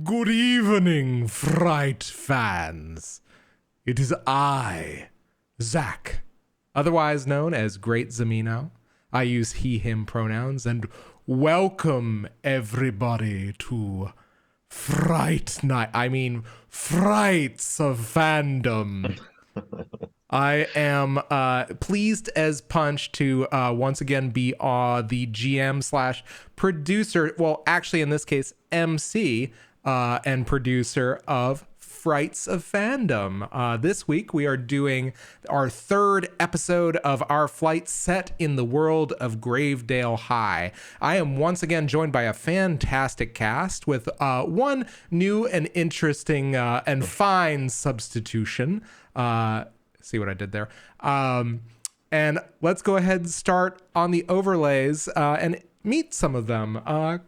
Good evening, Fright fans. It is I, Zach, otherwise known as Great Zamino. I use he, him pronouns, and welcome everybody to Fright Night. Frights of Fandom. I am pleased as punch to once again be the GM / producer, well, actually in this case, MC and producer of Frights of Fandom. This week we are doing our third episode of our flight set in the world of Gravedale High. I am once again joined by a fantastic cast with one new and interesting and fine substitution. See what I did there? And let's go ahead and start on the overlays and meet some of them.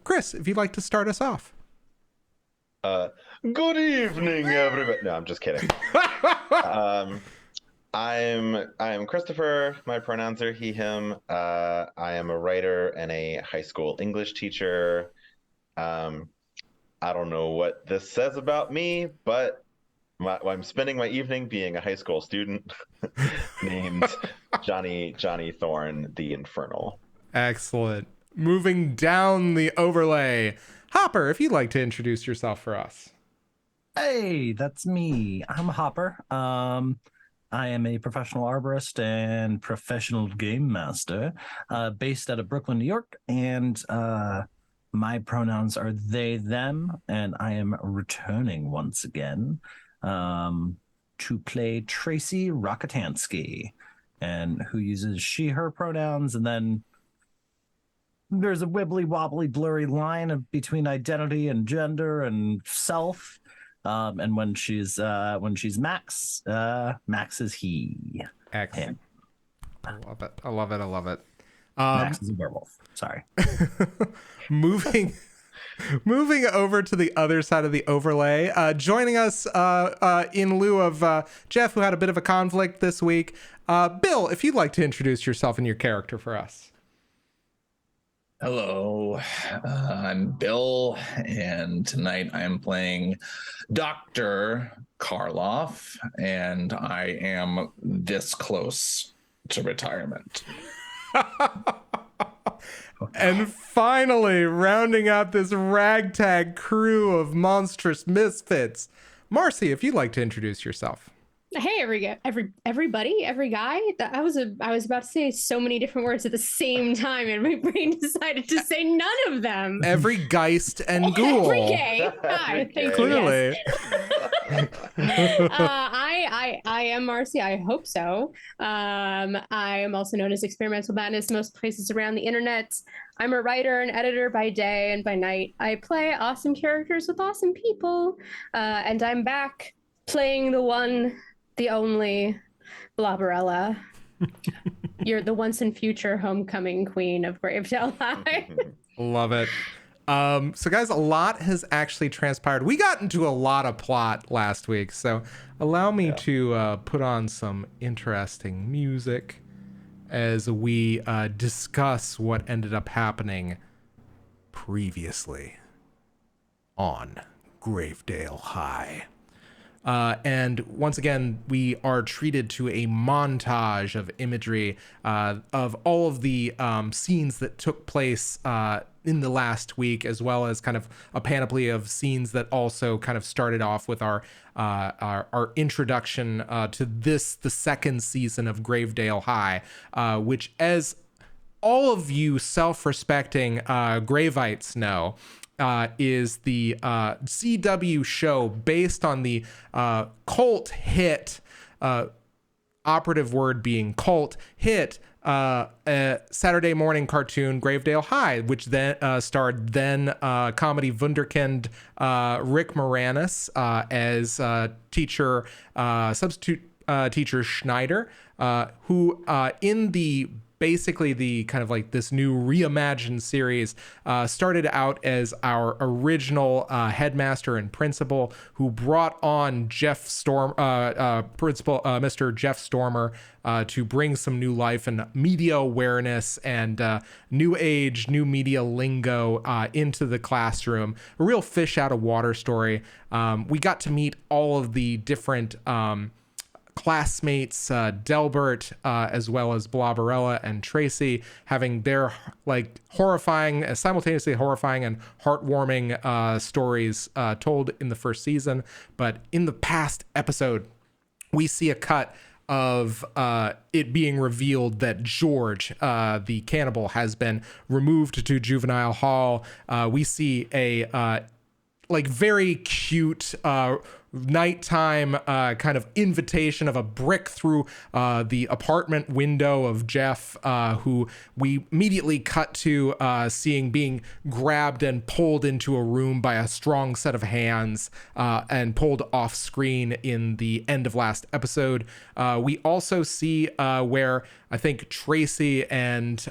Chris, if you'd like to start us off. Good evening, everybody. No, I'm just kidding. I'm Christopher. My pronouns are he, him. I am a writer and a high school English teacher. I don't know what this says about me, but I'm spending my evening being a high school student named Johnny Thorn the Infernal. Excellent. Moving down the overlay. Hopper, if you'd like to introduce yourself for us. Hey, that's me. I'm Hopper. I am a professional arborist and professional game master based out of Brooklyn, New York. And my pronouns are they, them, and I am returning once again to play Tracy Rockatansky, and who uses she, her pronouns, and then there's a wibbly wobbly blurry line between identity and gender and self. And when she's Max, Max is he. Excellent. I love it. Max is a werewolf. Sorry. Moving over to the other side of the overlay, joining us in lieu of Jeff, who had a bit of a conflict this week. Bill, if you'd like to introduce yourself and your character for us. Hello, I'm Bill, and tonight I'm playing Dr. Karloff, and I am this close to retirement. And finally, rounding out this ragtag crew of monstrous misfits, Marcy, if you'd like to introduce yourself. Hey, everybody, every guy. I was about to say so many different words at the same time, and my brain decided to say none of them. Every geist and ghoul. Every gay. Hi, thank you. Clearly. Yes. I am Marcy. I hope so. I am also known as Experimental Madness most places around the internet. I'm a writer and editor by day, and by night I play awesome characters with awesome people. And I'm back playing the one, the only Bloberella. You're the once and future homecoming queen of Gravedale High. Love it. So guys, a lot has actually transpired. We got into a lot of plot last week, so allow me to put on some interesting music as we discuss what ended up happening previously on Gravedale High. And once again, we are treated to a montage of imagery of all of the scenes that took place in the last week, as well as kind of a panoply of scenes that also kind of started off with our introduction to the second season of Gravedale High, which, as all of you self-respecting Gravites know, is the CW show based on the cult hit, operative word being cult hit, Saturday morning cartoon Gravedale High, which then starred comedy wunderkind Rick Moranis as substitute teacher Schneider, who in the basically the kind of like this new reimagined series, started out as our original headmaster and principal, who brought on Mr. Jeff Stormer, to bring some new life and media awareness and new age, new media lingo into the classroom. A real fish out of water story. We got to meet all of the different classmates, Delbert, as well as Bloberella and Tracy, having their like simultaneously horrifying and heartwarming stories told in the first season. But in the past episode, we see a cut of it being revealed that George, the cannibal, has been removed to juvenile hall. We see a like very cute nighttime kind of invitation of a brick through the apartment window of Jeff, who we immediately cut to seeing being grabbed and pulled into a room by a strong set of hands and pulled off screen in the end of last episode. We also see where I think Tracy and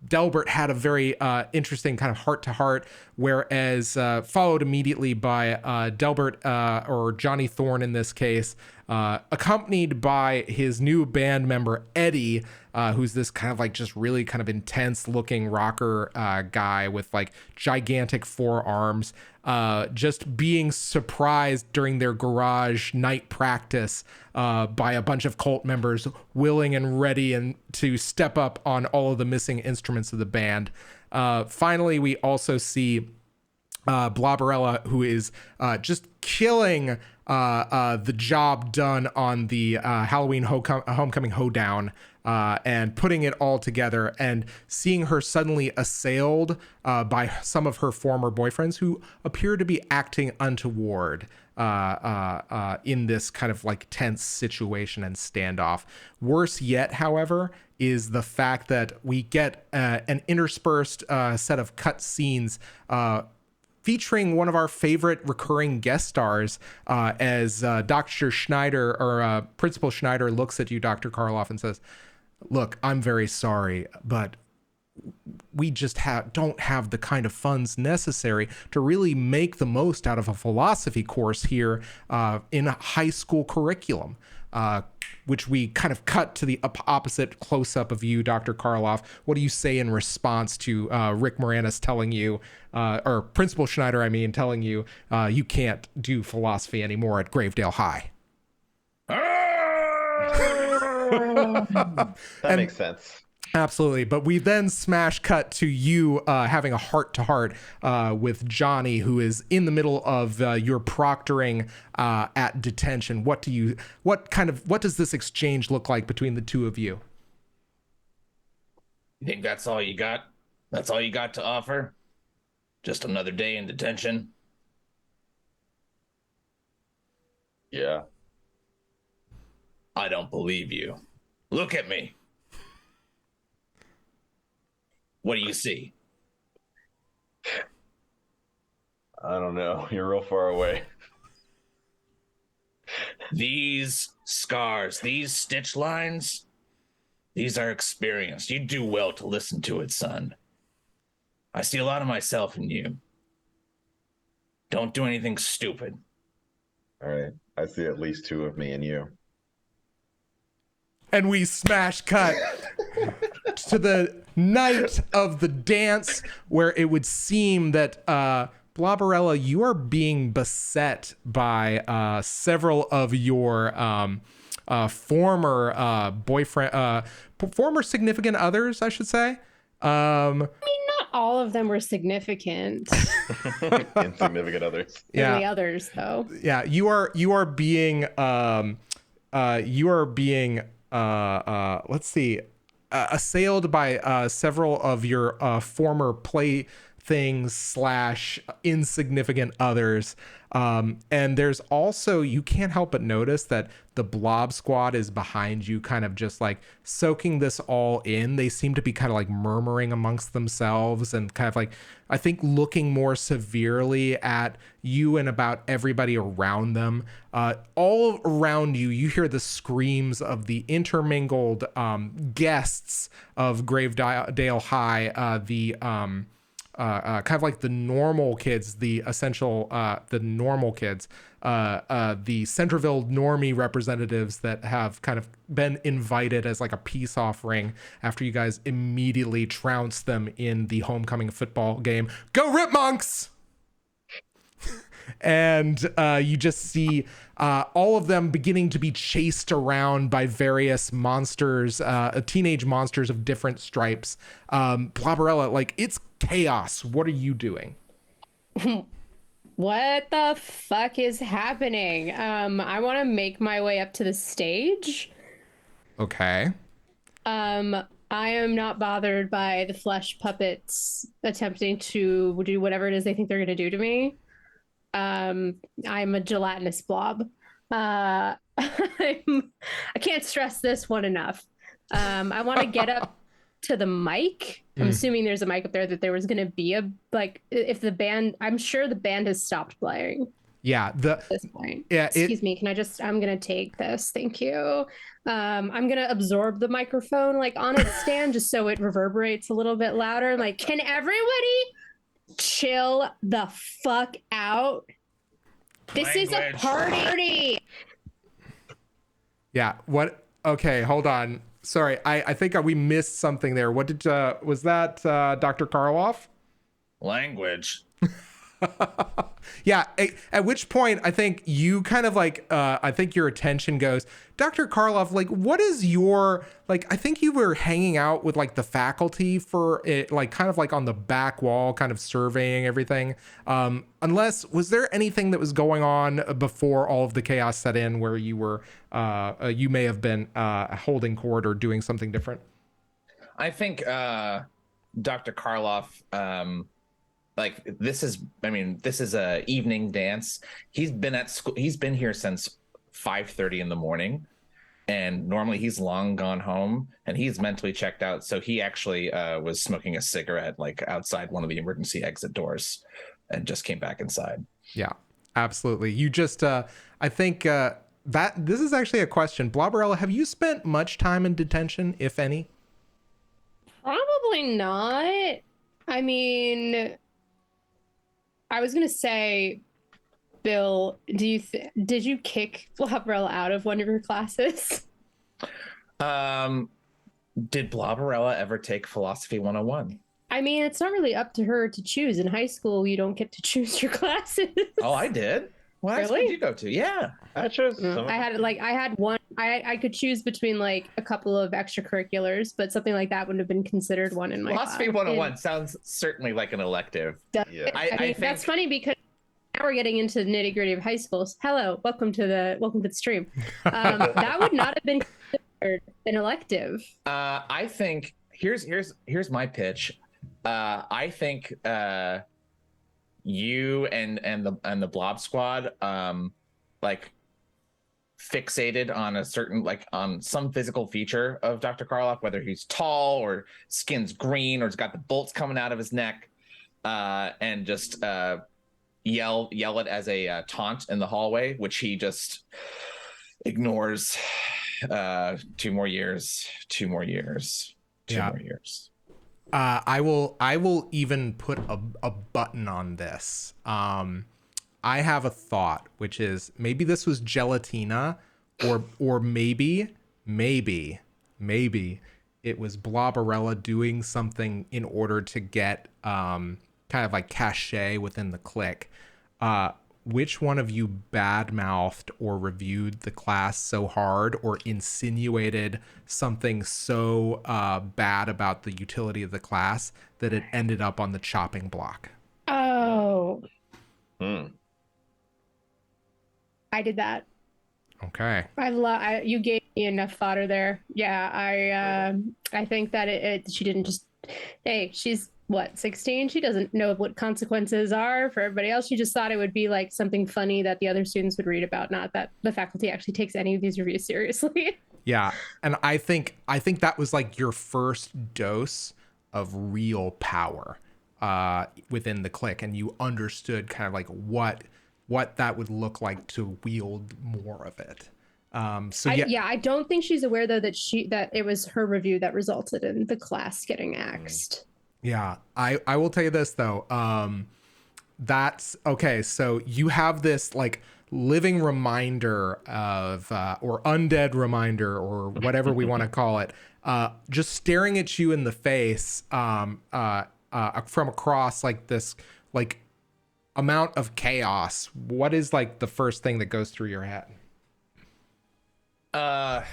Delbert had a very interesting kind of heart-to-heart, whereas followed immediately by Delbert, or Johnny Thorn in this case, accompanied by his new band member, Eddie, who's this kind of like just really kind of intense-looking rocker guy with like gigantic forearms, just being surprised during their garage night practice by a bunch of cult members willing and ready and to step up on all of the missing instruments of the band. Finally, we also see Bloberella, who is just killing the job done on the Halloween homecoming hoedown, and putting it all together, and seeing her suddenly assailed by some of her former boyfriends who appear to be acting untoward in this kind of like tense situation and standoff. Worse yet, however, is the fact that we get an interspersed set of cut scenes featuring one of our favorite recurring guest stars, as Dr. Schneider, or Principal Schneider, looks at you, Dr. Karloff, and says, "Look, I'm very sorry, but we just don't have the kind of funds necessary to really make the most out of a philosophy course here in a high school curriculum." Which we kind of cut to the opposite close-up of you, Dr. Karloff. What do you say in response to Rick Moranis telling you, or Principal Schneider, I mean, telling you, you can't do philosophy anymore at Gravedale High? That makes sense. Absolutely. But we then smash cut to you having a heart-to-heart with Johnny, who is in the middle of your proctoring at detention. What does this exchange look like between the two of you? You think that's all you got? That's all you got to offer? Just another day in detention? Yeah. I don't believe you. Look at me. What do you see? I don't know. You're real far away. These scars, these stitch lines, these are experienced. You do well to listen to it, son. I see a lot of myself in you. Don't do anything stupid. All right. I see at least two of me in you. And we smash cut to the night of the dance, where it would seem that Bloberella, you are being beset by several of your former boyfriend, former significant others, I should say. I mean, not all of them were significant. Insignificant others. Yeah. The others, though. Yeah, you are being let's see, assailed by several of your former things slash insignificant others. And there's also, you can't help but notice that the blob squad is behind you, kind of just like soaking this all in. They seem to be kind of like murmuring amongst themselves and kind of like, I think, looking more severely at you and about everybody around them. All around you, you hear the screams of the intermingled guests of Gravedale High, kind of like the normal kids, the normal kids, the Centerville normie representatives that have kind of been invited as like a peace offering after you guys immediately trounced them in the homecoming football game. Go Rip Monks! And you just see all of them beginning to be chased around by various monsters, teenage monsters of different stripes. Bloberella, like, it's chaos. What are you doing? What the fuck is happening? I want to make my way up to the stage. Okay. I am not bothered by the flesh puppets attempting to do whatever it is they think they're going to do to me. I'm a gelatinous blob. I can't stress this one enough. I want to get up to the mic. I'm assuming there's a mic up there, that there was going to be a, like, if the band, I'm sure the band has stopped playing. Yeah. At this point. Yeah. Excuse me. I'm going to take this. Thank you. I'm going to absorb the microphone like on its stand just so it reverberates a little bit louder. Like, can everybody chill the fuck out? This is a party. Yeah. What? Okay. Hold on. Sorry. I think we missed something there. What did, was that Dr. Karloff? Language. Yeah. At which point I think you kind of like, I think your attention goes, Dr. Karloff, like, what is your, like, I think you were hanging out with like the faculty for it, like kind of like on the back wall, kind of surveying everything. Unless, was there anything that was going on before all of the chaos set in where you were, you may have been holding court or doing something different? I think Dr. Karloff, like, this is a evening dance. He's been at school. He's been here since 5:30 in the morning, and normally he's long gone home and he's mentally checked out. So he actually was smoking a cigarette like outside one of the emergency exit doors and just came back inside. Yeah, absolutely. You just, I think that this is actually a question. Bloberella, have you spent much time in detention, if any? Probably not. I mean, I was gonna say, Bill, did you kick Bloberella out of one of your classes? Did Bloberella ever take Philosophy 101? I mean, it's not really up to her to choose. In high school, you don't get to choose your classes. Oh, I did. What Really? class did you go to? Yeah. I chose I had one. I could choose between like a couple of extracurriculars, but something like that wouldn't have been considered one in my Philosophy class. 101 sounds certainly like an elective. Yeah. I mean, think that's funny because now we're getting into the nitty gritty of high schools. Hello, welcome to the stream. That would not have been considered an elective. I think here's my pitch. I think you and the Blob Squad like fixated on a certain, like, on some physical feature of Dr. Karloff, whether he's tall or skin's green or he's got the bolts coming out of his neck, and just yell it as a taunt in the hallway, which he just ignores. 2 more years. I will even put a button on this. I have a thought, which is maybe this was Gelatina, or maybe it was Bloberella doing something in order to get kind of like cachet within the clique. Which one of you badmouthed or reviewed the class so hard or insinuated something so bad about the utility of the class that it ended up on the chopping block? Oh. I did that. Okay. You gave me enough fodder there. Yeah, I think that she didn't just. Hey, she's what, 16? She doesn't know what consequences are for everybody else. She just thought it would be like something funny that the other students would read about, not that the faculty actually takes any of these reviews seriously. Yeah. And I think that was like your first dose of real power within the clique, and you understood kind of like what that would look like to wield more of it. I don't think she's aware though that it was her review that resulted in the class getting axed. Yeah, I will tell you this though. That's okay. So you have this like living reminder of or undead reminder or whatever we want to call it, just staring at you in the face from across like this like amount of chaos. What is like the first thing that goes through your head? The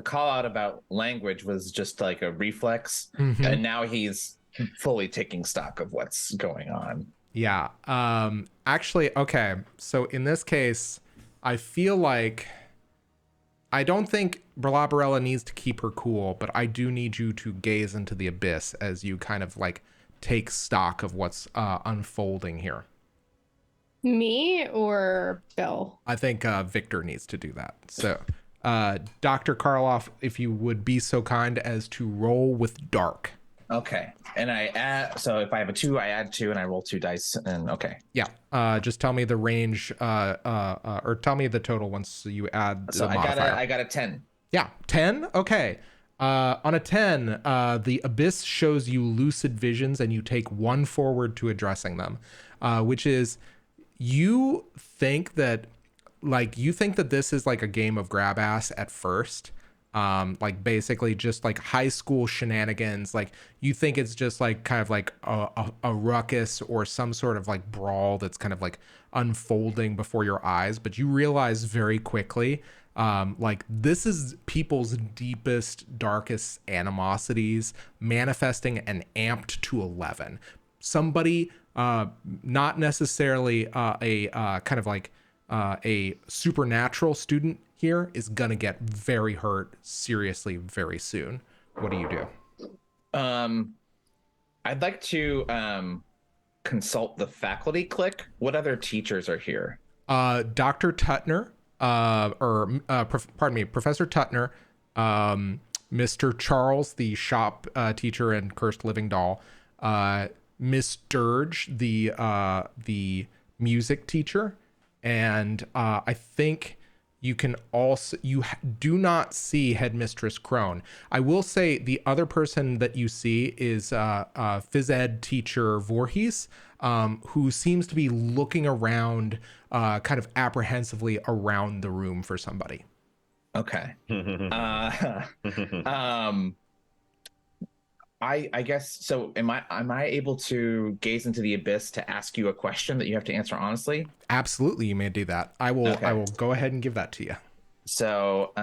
call out about language was just like a reflex, Mm-hmm. and now he's fully taking stock of what's going on. Yeah. Actually, okay. So in this case, I feel like I don't think Bloberella needs to keep her cool, but I do need you to gaze into the abyss as you kind of like take stock of what's unfolding here. Me or Bill? I think Victor needs to do that. So, Dr. Karloff, if you would be so kind as to roll with dark. Okay. And I add, so if I have a 2, I add 2 and I roll 2 dice and okay. Yeah. Just tell me the range or tell me the total once you add so the modifier. I got a 10. Yeah. 10. Okay. On a 10, the abyss shows you lucid visions and you take 1 forward to addressing them, which is you think that this is like a game of grab ass at first. Like basically just like high school shenanigans. Like you think it's just like kind of like a ruckus or some sort of like brawl that's kind of like unfolding before your eyes. But you realize very quickly, like this is people's deepest, darkest animosities manifesting and amped to 11. Somebody, not necessarily a kind of like a supernatural student here is gonna get very hurt seriously very soon. What do you do? I'd like to consult the faculty clique. What other teachers are here? Dr. Tutner, Professor Tutner, Mr. Charles, the shop teacher and cursed living doll, Miss Dirge, the music teacher, and I think you can also do not see Headmistress Crone. I will say the other person that you see is phys ed teacher Voorhees, who seems to be looking around kind of apprehensively around the room for somebody. Okay. I guess so. Am I able to gaze into the abyss to ask you a question that you have to answer honestly? Absolutely, you may do that. I will go ahead and give that to you. So,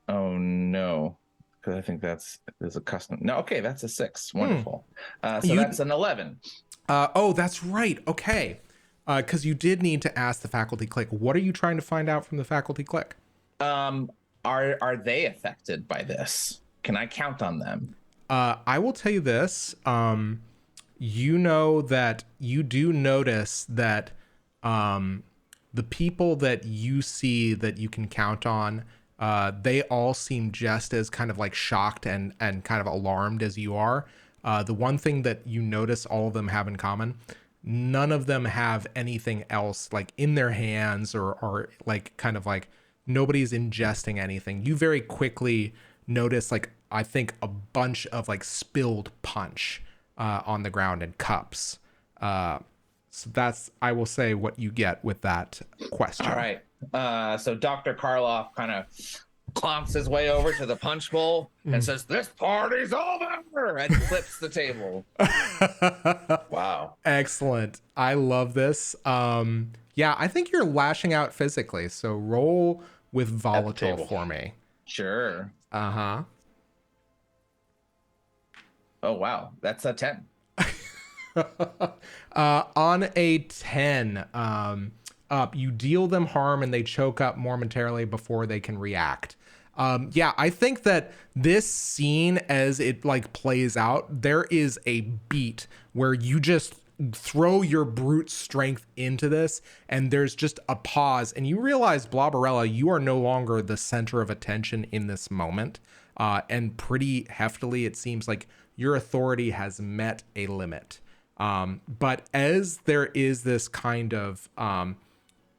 oh no, because I think there's a custom. No, okay, that's a 6. Wonderful. So that's an 11. Oh, that's right. Okay, because you did need to ask the faculty clique. What are you trying to find out from the faculty clique? Are they affected by this? Can I count on them? I will tell you this. You know that you do notice that the people that you see that you can count on, they all seem just as kind of like shocked and kind of alarmed as you are. The one thing that you notice all of them have in common, none of them have anything else like in their hands or like kind of like nobody's ingesting anything. You very quickly notice like I think a bunch of like spilled punch on the ground and cups. So that's, I will say, what you get with that question. All right. So Dr. Karloff kind of clomps his way over to the punch bowl and says, "This party's over," and flips the table. Wow. Excellent. I love this. Yeah, I think you're lashing out physically. So roll with volatile for me. Sure. Uh-huh. Oh, wow. That's a 10. On a 10, you deal them harm and they choke up momentarily before they can react. Yeah, I think that this scene, as it like plays out, there is a beat where you just throw your brute strength into this, and there's just a pause, and you realize, Bloberella, you are no longer the center of attention in this moment, and pretty heftily, it seems like your authority has met a limit. But as there is this kind of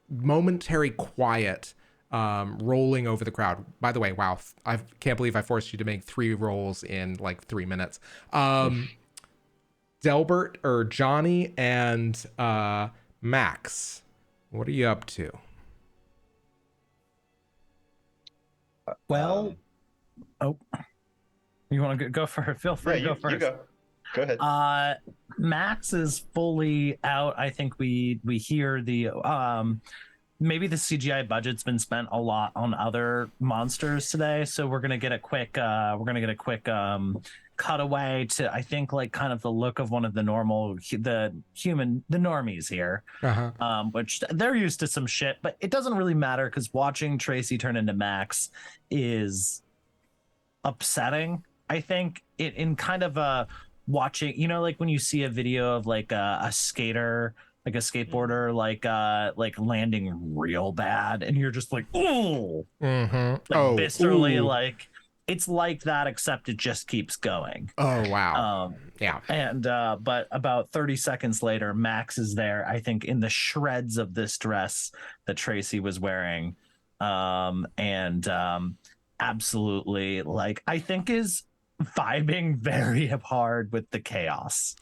momentary quiet rolling over the crowd. By the way, wow, I can't believe I forced you to make 3 rolls in like 3 minutes. Delbert or Johnny and Max, what are you up to? Well, you want to go for it? Feel free to go first. You go. Go ahead. Max is fully out. I think we hear the maybe the CGI budget's been spent a lot on other monsters today, so we're gonna get a quick cutaway to, I think, like kind of the look of one of the normies here, which they're used to some shit, but it doesn't really matter because watching Tracy turn into Max is upsetting. I think it in kind of a watching, you know, like when you see a video of like a skater, like a skateboarder, like landing real bad, and you're just like, ooh, viscerally, ooh. Like it's like that, except it just keeps going. Oh wow. Yeah. And but about 30 seconds later, Max is there, I think, in the shreds of this dress that Tracy was wearing, and absolutely, like, I think is vibing very hard with the chaos.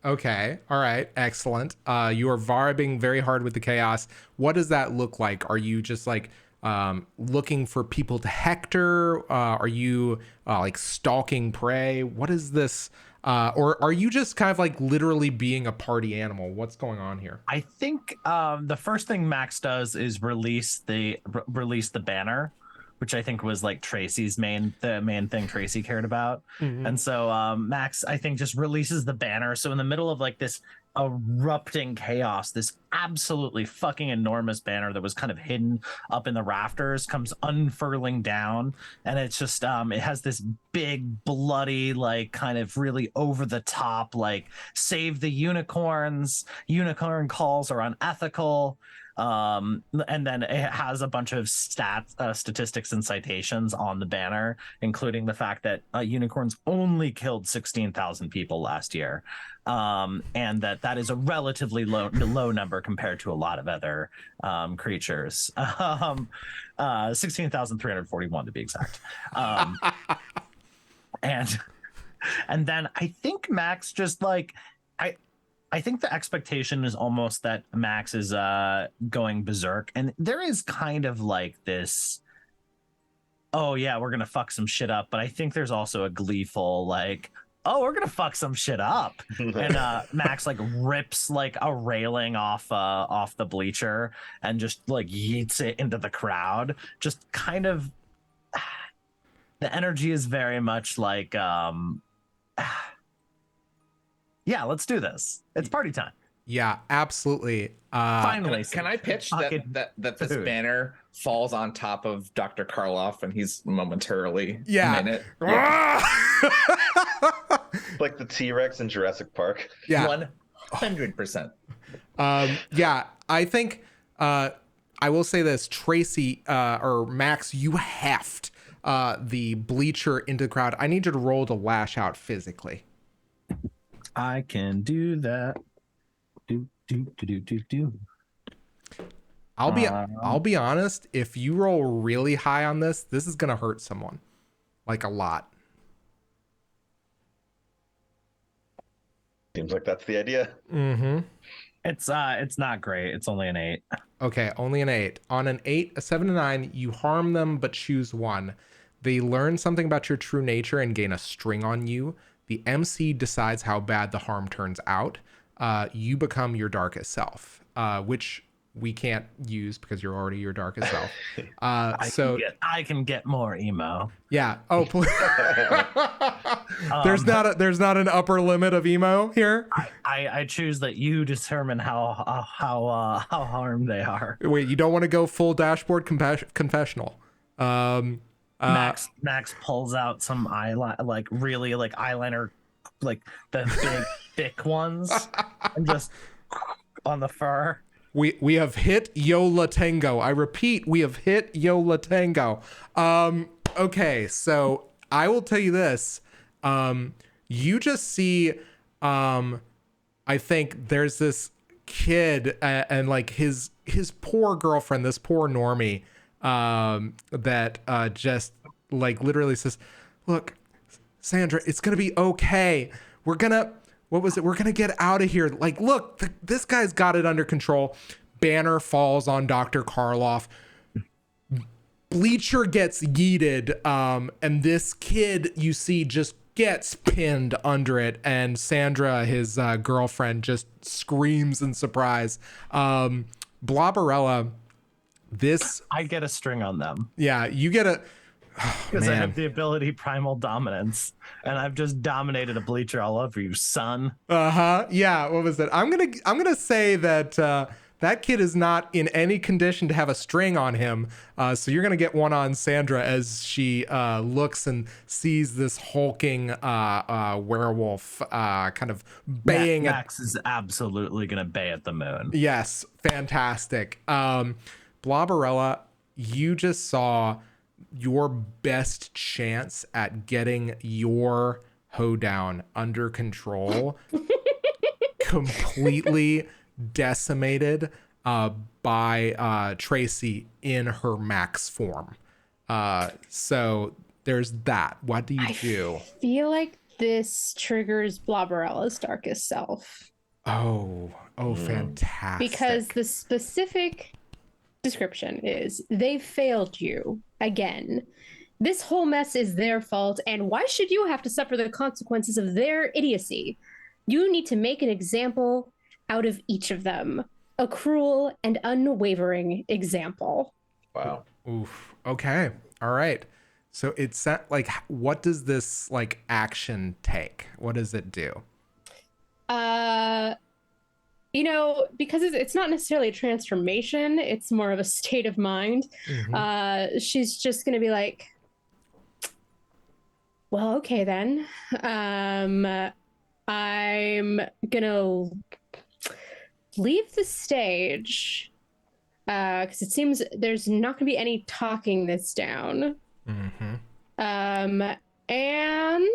Okay. All right. Excellent. You are vibing very hard with the chaos. What does that look like? Are you just like looking for people to hector? Are you like stalking prey? What is this? Or are you just kind of like literally being a party animal? What's going on here? I think the first thing Max does is release the banner, which I think was like Tracy's main thing Tracy cared about. And so Max, I think, just releases the banner. So in the middle of like this erupting chaos, this absolutely fucking enormous banner that was kind of hidden up in the rafters comes unfurling down. And it's just, it has this big, bloody, like kind of really over the top, like save the unicorns, unicorn calls are unethical. And then it has a bunch of statistics and citations on the banner, including the fact that unicorns only killed 16,000 people last year, and that is a relatively low number compared to a lot of other creatures. 16,341 to be exact. And then I think Max just like I think the expectation is almost that Max is going berserk, and there is kind of like this, oh yeah, we're gonna fuck some shit up, but I think there's also a gleeful like, oh, we're gonna fuck some shit up. And Max like rips like a railing off the bleacher and just like yeets it into the crowd. Just kind of the energy is very much like yeah, let's do this. It's party time. Yeah, absolutely. Finally, can I pitch that this banner falls on top of Dr. Karloff and he's momentarily in it? Yeah. Like the T-Rex in Jurassic Park. Yeah. 100%. Yeah, I think I will say this, Tracy or Max, you heft the bleacher into the crowd. I need you to roll to lash out physically. I can do that. Do. I'll be honest. If you roll really high on this is gonna hurt someone, like a lot. Seems like that's the idea. It's not great. It's only an 8. Okay, only an 8. On an 8, a 7 to 9, you harm them but choose 1. They learn something about your true nature and gain a string on you. The MC decides how bad the harm turns out. You become your darkest self, which we can't use because you're already your darkest self. I can get more emo. Yeah. Oh, please. There's not an upper limit of emo here. I choose that you determine how harmed they are. Wait, you don't want to go full dashboard confessional? Max pulls out some eyeliner, like really like eyeliner, like the big thick ones, and just on the fur. We have hit Yola Tango. I repeat, we have hit Yola Tango. Okay, so I will tell you this. You just see, I think there's this kid and like his poor girlfriend, this poor normie, that just like literally says, "Look, Sandra, it's gonna be okay. We're gonna get out of here. Like, look, this guy's got it under control." Banner falls on Dr. Karloff. Bleacher gets yeeted, and this kid you see just gets pinned under it, and Sandra, his girlfriend, just screams in surprise. Bloberella, I get a string on them. Yeah, you get a... Because I have the ability Primal Dominance, and I've just dominated a Bleacher all over you, son. Yeah, what was it? I'm gonna say that that kid is not in any condition to have a string on him. So you're gonna get one on Sandra as she looks and sees this hulking werewolf kind of baying. Max is absolutely gonna bay at the moon. Yes, fantastic. Bloberella, you just saw your best chance at getting your hoedown under control completely decimated by Tracy in her max form. So there's that. What do you do? I feel like this triggers Bloberella's darkest self. Oh, fantastic. Because the specific description is they failed you again. This whole mess is their fault, and why should you have to suffer the consequences of their idiocy? You need to make an example out of each of them. A cruel and unwavering example. Wow. Oof. Okay. All right. So it's like, what does this like action take? What does it do? Because it's not necessarily a transformation, it's more of a state of mind. Mm-hmm. She's just gonna be like, well, okay then. I'm gonna leave the stage because it seems there's not gonna be any talking this down. Mm-hmm. And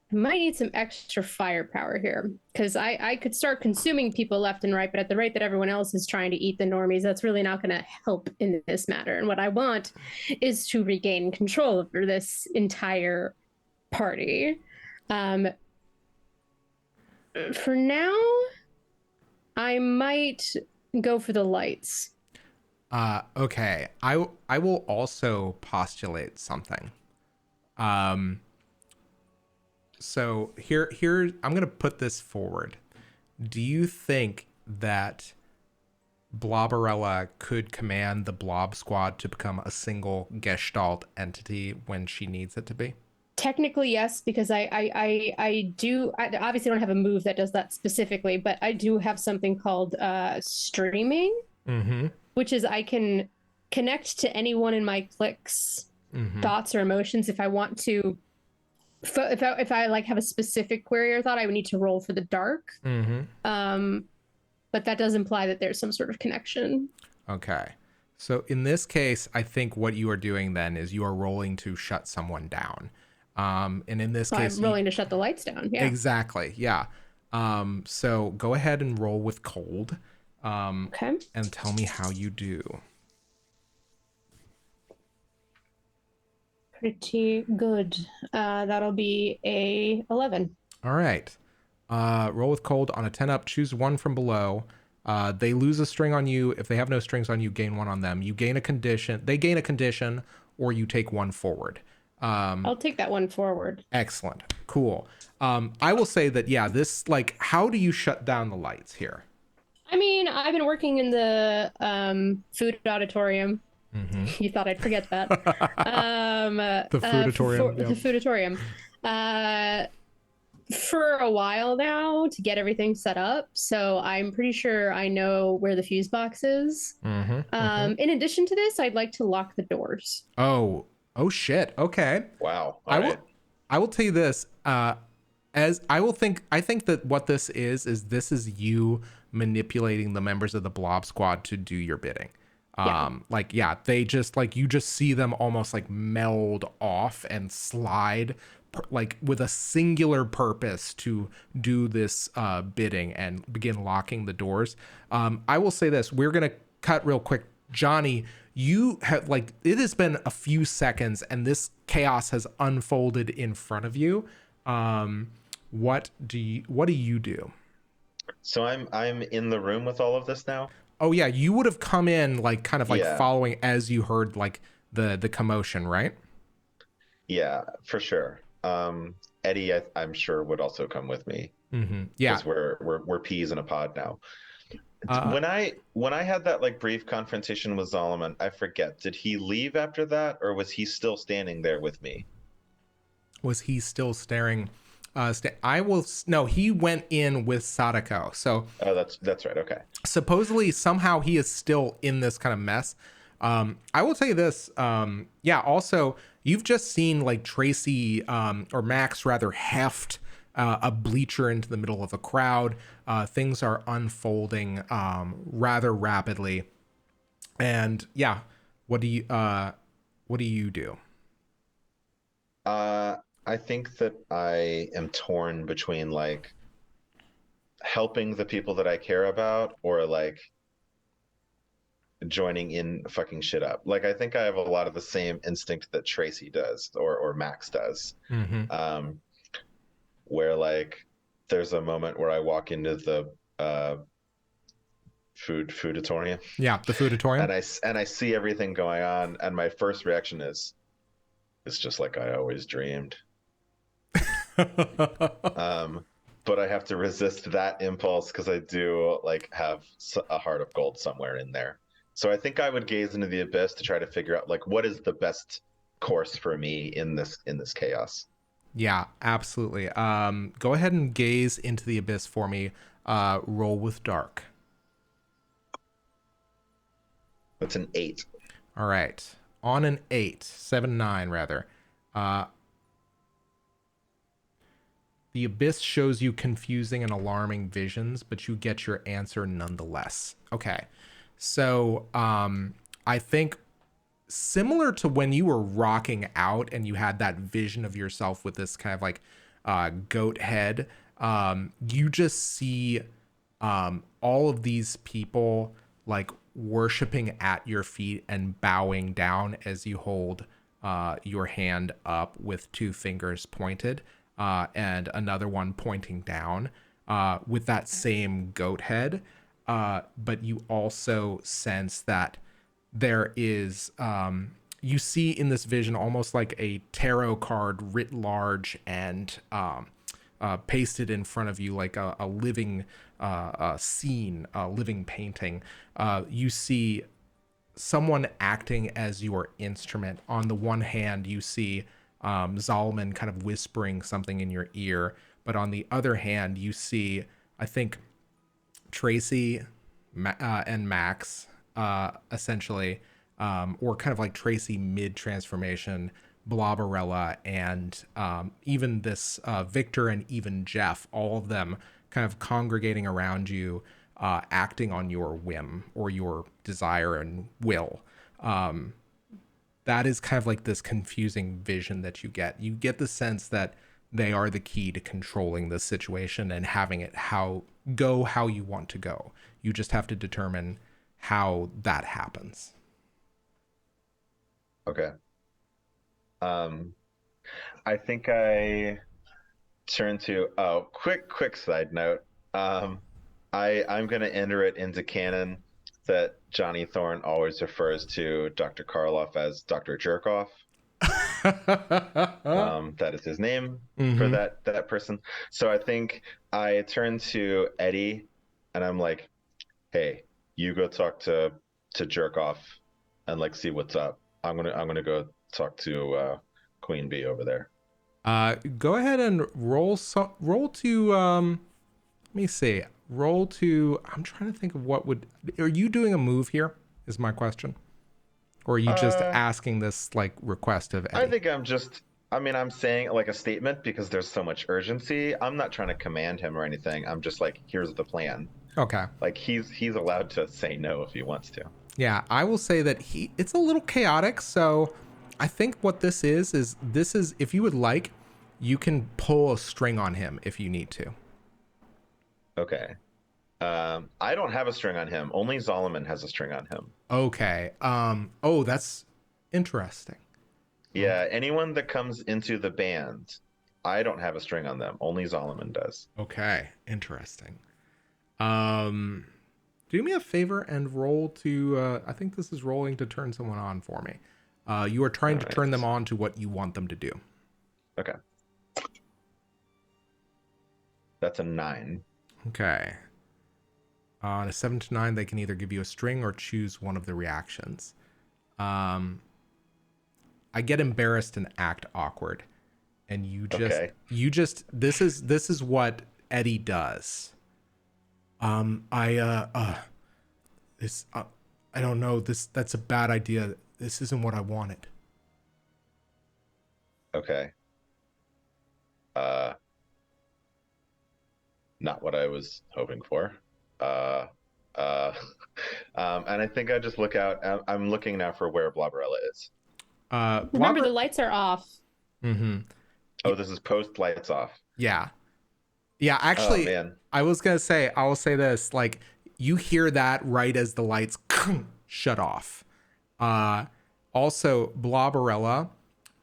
I might need some extra firepower here because I could start consuming people left and right, but at the rate that everyone else is trying to eat the normies, that's really not going to help in this matter. And what I want is to regain control over this entire party. For now, I might go for the lights. Okay. I will also postulate something. So here I'm going to put this forward. Do you think that Bloberella could command the Blob Squad to become a single Gestalt entity when she needs it to be? Technically, yes, because I obviously don't have a move that does that specifically, but I do have something called streaming, which is I can connect to anyone in my clique's thoughts or emotions if I want to. If I like have a specific query or thought, I would need to roll for the dark. But that does imply that there's some sort of connection. Okay. So in this case, I think what you are doing then is you are rolling to shut someone down. And in this case, I'm rolling to shut the lights down. Yeah. Exactly. Yeah. So go ahead and roll with cold. Okay. And tell me how you do. Pretty good. That'll be a 11. All right. Roll with cold on a 10 up. Choose one from below. They lose a string on you. If they have no strings on you, gain one on them. You gain a condition. They gain a condition, or you take one forward. I'll take that one forward. Excellent. Cool. I will say that, yeah, this, like, how do you shut down the lights here? I mean, I've been working in the food auditorium. You thought I'd forget that. The food auditorium. The food auditorium. for a while now to get everything set up. So I'm pretty sure I know where the fuse box is. In addition to this, I'd like to lock the doors. Oh shit. Okay. Wow. I All will right. I will tell you this. I think that what this is you manipulating the members of the Blob Squad to do your bidding. They just like, you just see them almost like meld off and slide like with a singular purpose to do this bidding and begin locking the doors. I will say this, we're going to cut real quick. Johnny, you have like, it has been a few seconds and this chaos has unfolded in front of you. What do you do? So I'm in the room with all of this now. Oh yeah, you would have come in like kind of like Yeah. following as you heard like the commotion, right? Yeah, for sure. Eddie, I'm sure would also come with me. Yeah. Because we're peas in a pod now. Uh, When I had that like brief confrontation with Solomon, I forget. Did he leave after that, or was he still standing there with me? Was he still staring? No, he went in with Sadako. So Oh, that's right. Okay. supposedly somehow he is still in this kind of mess. I will tell you this. Also, you've just seen like Tracy or Max rather heft a bleacher into the middle of a crowd. Things are unfolding rather rapidly. And yeah, what do you do? I think that I am torn between like helping the people that I care about or like joining in fucking shit up. Like I think I have a lot of the same instinct that Tracy does or Max does. Where like there's a moment where I walk into the foodatorium. Yeah, the foodatorium. And I see everything going on, and my first reaction is, it's just like I always dreamed. But I have to resist that impulse because I do like have a heart of gold somewhere in there. So I think I would gaze into the abyss to try to figure out like what is the best course for me in this chaos. Yeah, absolutely. Go ahead and gaze into the abyss for me. Roll with dark. That's an 8. All right. On an 8, 7-9 rather. The abyss shows you confusing and alarming visions, but you get your answer nonetheless. Okay. So I think similar to when you were rocking out and you had that vision of yourself with this kind of like goat head, you just see all of these people like worshiping at your feet and bowing down as you hold your hand up with 2 fingers pointed and another one pointing down with that same goat head. But you also sense that there is, you see in this vision almost like a tarot card writ large and pasted in front of you like a living scene, a living painting. You see someone acting as your instrument. On the one hand, you see Zalman kind of whispering something in your ear, but on the other hand, you see, I think, Tracy and Max, essentially, or kind of like Tracy mid-transformation, Bloberella, and even this Victor and even Jeff, all of them kind of congregating around you, acting on your whim or your desire and will. That is kind of like this confusing vision that you get. You get the sense that they are the key to controlling the situation and having it go how you want to go. You just have to determine how that happens. Okay. I think I turn to quick side note. I'm gonna enter it into canon that Johnny Thorn always refers to Dr. Karloff as Dr. Jerkoff. That is his name for that person. So I think I turn to Eddie and I'm like, hey, you go talk to Jerkoff and like see what's up. I'm gonna go talk to Queen Bee over there. Go ahead and roll to let me see. Roll to, I'm trying to think of are you doing a move here is my question? Or are you just asking this like request of Eddie? I think I'm saying like a statement because there's so much urgency. I'm not trying to command him or anything. I'm just like, here's the plan. Okay. Like he's allowed to say no if he wants to. Yeah, I will say that it's a little chaotic. So I think what this is if you would like, you can pull a string on him if you need to. Okay. I don't have a string on him. Only Solomon has a string on him. Okay. Oh, that's interesting. Yeah, anyone that comes into the band, I don't have a string on them. Only Solomon does. Okay, interesting. Do me a favor and roll to I think this is rolling to turn someone on for me. You are trying to turn them on to what you want them to do. Okay. That's a 9. Okay. On a 7 to 9, they can either give you a string or choose one of the reactions. I get embarrassed and act awkward, and this is what Eddie does. I don't know. That's a bad idea. This isn't what I wanted. Okay. Not what I was hoping for. And I think I just look out. I'm looking now for where Bloberella is. Remember, the lights are off. Mm-hmm. Oh, this is post lights off. Yeah. Yeah, actually, I will say this, like, you hear that right as the lights shut off. Also, Bloberella,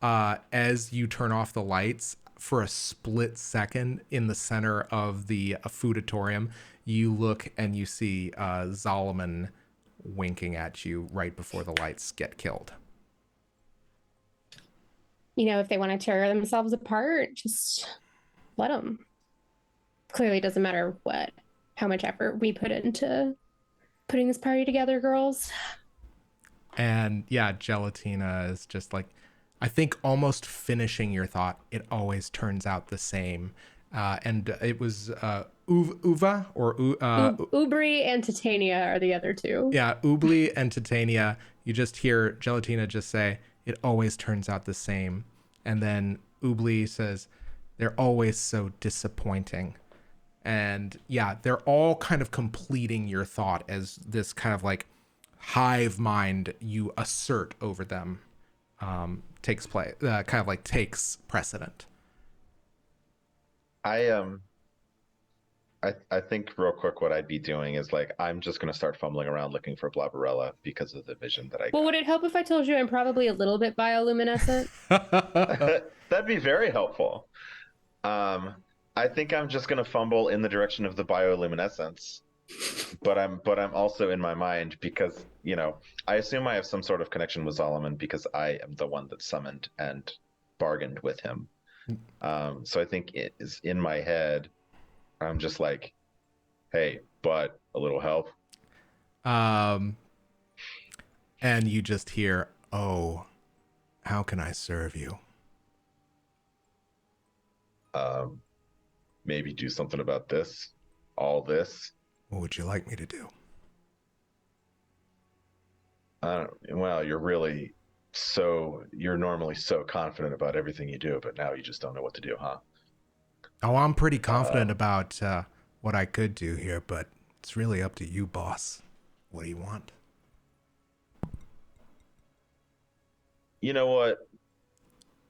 as you turn off the lights, for a split second in the center of the foodatorium, you look and you see Solomon winking at you right before the lights get killed. You know, if they want to tear themselves apart, just let them. Clearly doesn't matter how much effort we put into putting this party together, girls. And yeah, Gelatina is just like, I think almost finishing your thought. It always turns out the same. And it was Uva or Ubri and Titania are the other two. Yeah, Ubli and Titania. You just hear Gelatina just say, it always turns out the same. And then Ubli says, they're always so disappointing. And yeah, they're all kind of completing your thought as this kind of like hive mind you assert over them takes precedent. I think real quick what I'd be doing is like, I'm just going to start fumbling around looking for Bloberella because of the vision that I got. Well, would it help if I told you I'm probably a little bit bioluminescent? That'd be very helpful. I think I'm just going to fumble in the direction of the bioluminescence, but I'm also in my mind because, you know, I assume I have some sort of connection with Solomon because I am the one that summoned and bargained with him. So I think it is in my head. I'm just like, hey, but a little help. And you just hear, oh, how can I serve you? Maybe do something about this, all this. What would you like me to do? Well, you're normally so confident about everything you do, but now you just don't know what to do, huh? Oh, I'm pretty confident about what I could do here, but it's really up to you, boss. What do you want? You know what?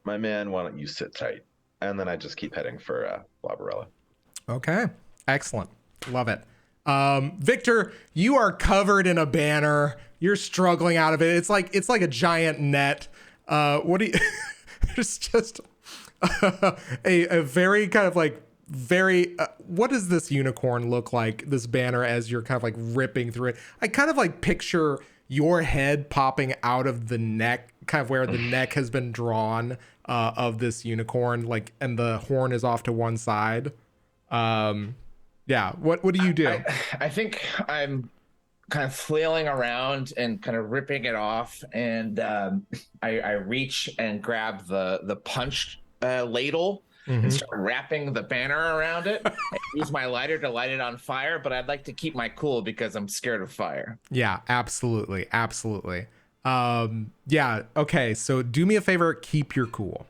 My man, why don't you sit tight? And then I just keep heading for Bloberella. Okay. Excellent. Love it. Victor, you are covered in a banner. You're struggling out of it. It's like a giant net. What do you there's just a very kind of like what does this unicorn look like, this banner, as you're kind of like ripping through it? I kind of like picture your head popping out of the neck, kind of where the neck has been drawn of this unicorn, like, and the horn is off to one side. Yeah, what do you do? I think I'm kind of flailing around and kind of ripping it off, and I reach and grab the punch ladle Mhm. and start wrapping the banner around it. Use my lighter to light it on fire, but I'd like to keep my cool because I'm scared of fire. Yeah, absolutely. Absolutely. Yeah. Okay. So do me a favor. Keep your cool.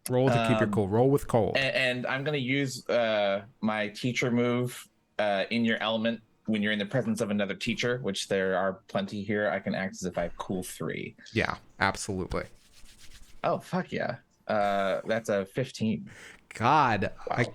Roll to keep your cool. Roll with cold. And I'm going to use my teacher move in your element when you're in the presence of another teacher, which there are plenty here. I can act as if I have cool 3. Yeah, absolutely. Oh, fuck yeah. That's a 15. God, Wow.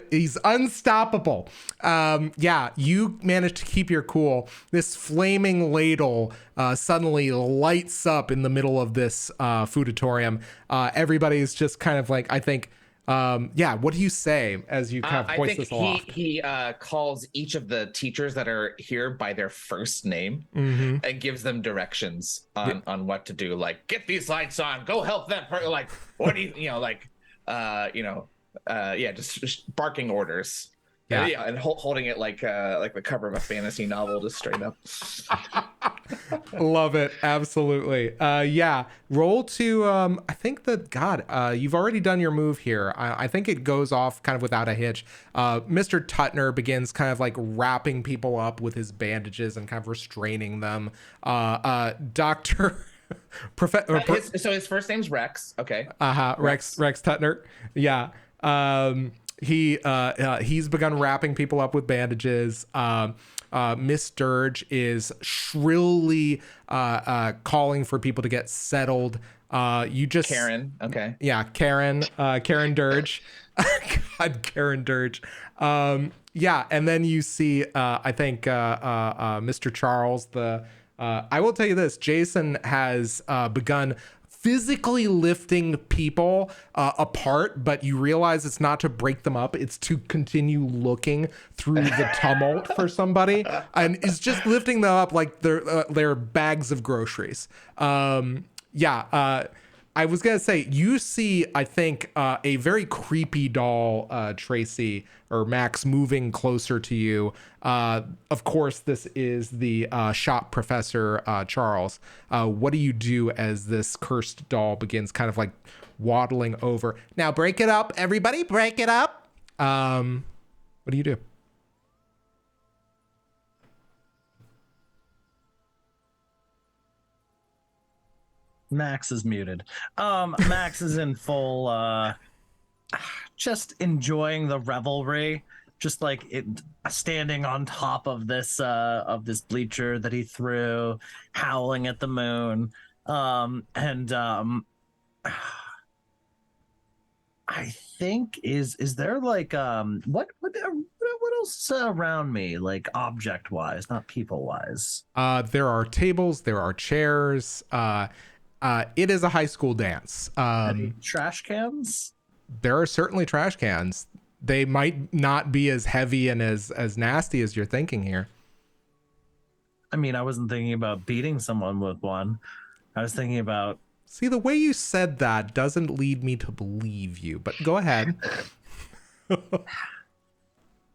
he's unstoppable. Yeah, you managed to keep your cool. This flaming ladle suddenly lights up in the middle of this foodatorium. Everybody's just kind of like, I think, yeah, what do you say as you kind of hoist this aloft? He calls each of the teachers that are here by their first name and gives them directions on what to do. Like, get these lights on, go help them. Like, what do just barking orders. Yeah, and holding it like the cover of a fantasy novel, just straight up. Love it, absolutely. Yeah, roll to. I think that you've already done your move here. I think it goes off kind of without a hitch. Mr. Tutner begins kind of like wrapping people up with his bandages and kind of restraining them. Doctor. So his first name's Rex. Okay. Rex Tutner. Yeah. He's begun wrapping people up with bandages. Miss Dirge is shrilly calling for people to get settled. Karen. Okay. Yeah, Karen Dirge. God, Karen Dirge. Yeah, and then you see I think Mr. Charles. I will tell you this: Jason has begun physically lifting people apart, but you realize it's not to break them up, it's to continue looking through the tumult for somebody, and it's just lifting them up like they're bags of groceries. I was gonna say, you see, I think, a very creepy doll, Tracy or Max, moving closer to you. Of course, this is the shop professor, Charles. What do you do as this cursed doll begins kind of like waddling over? Now, break it up, everybody, break it up. What do you do? Max is muted. Max is in full just enjoying the revelry, just like standing on top of this bleacher that he threw, howling at the moon. I think is there like what else is around me, like object wise, not people wise? There are tables, there are chairs. It is a high school dance. Any trash cans? There are certainly trash cans. They might not be as heavy and as nasty as you're thinking here. I mean, I wasn't thinking about beating someone with one. I was thinking about... See, the way you said that doesn't lead me to believe you, but go ahead.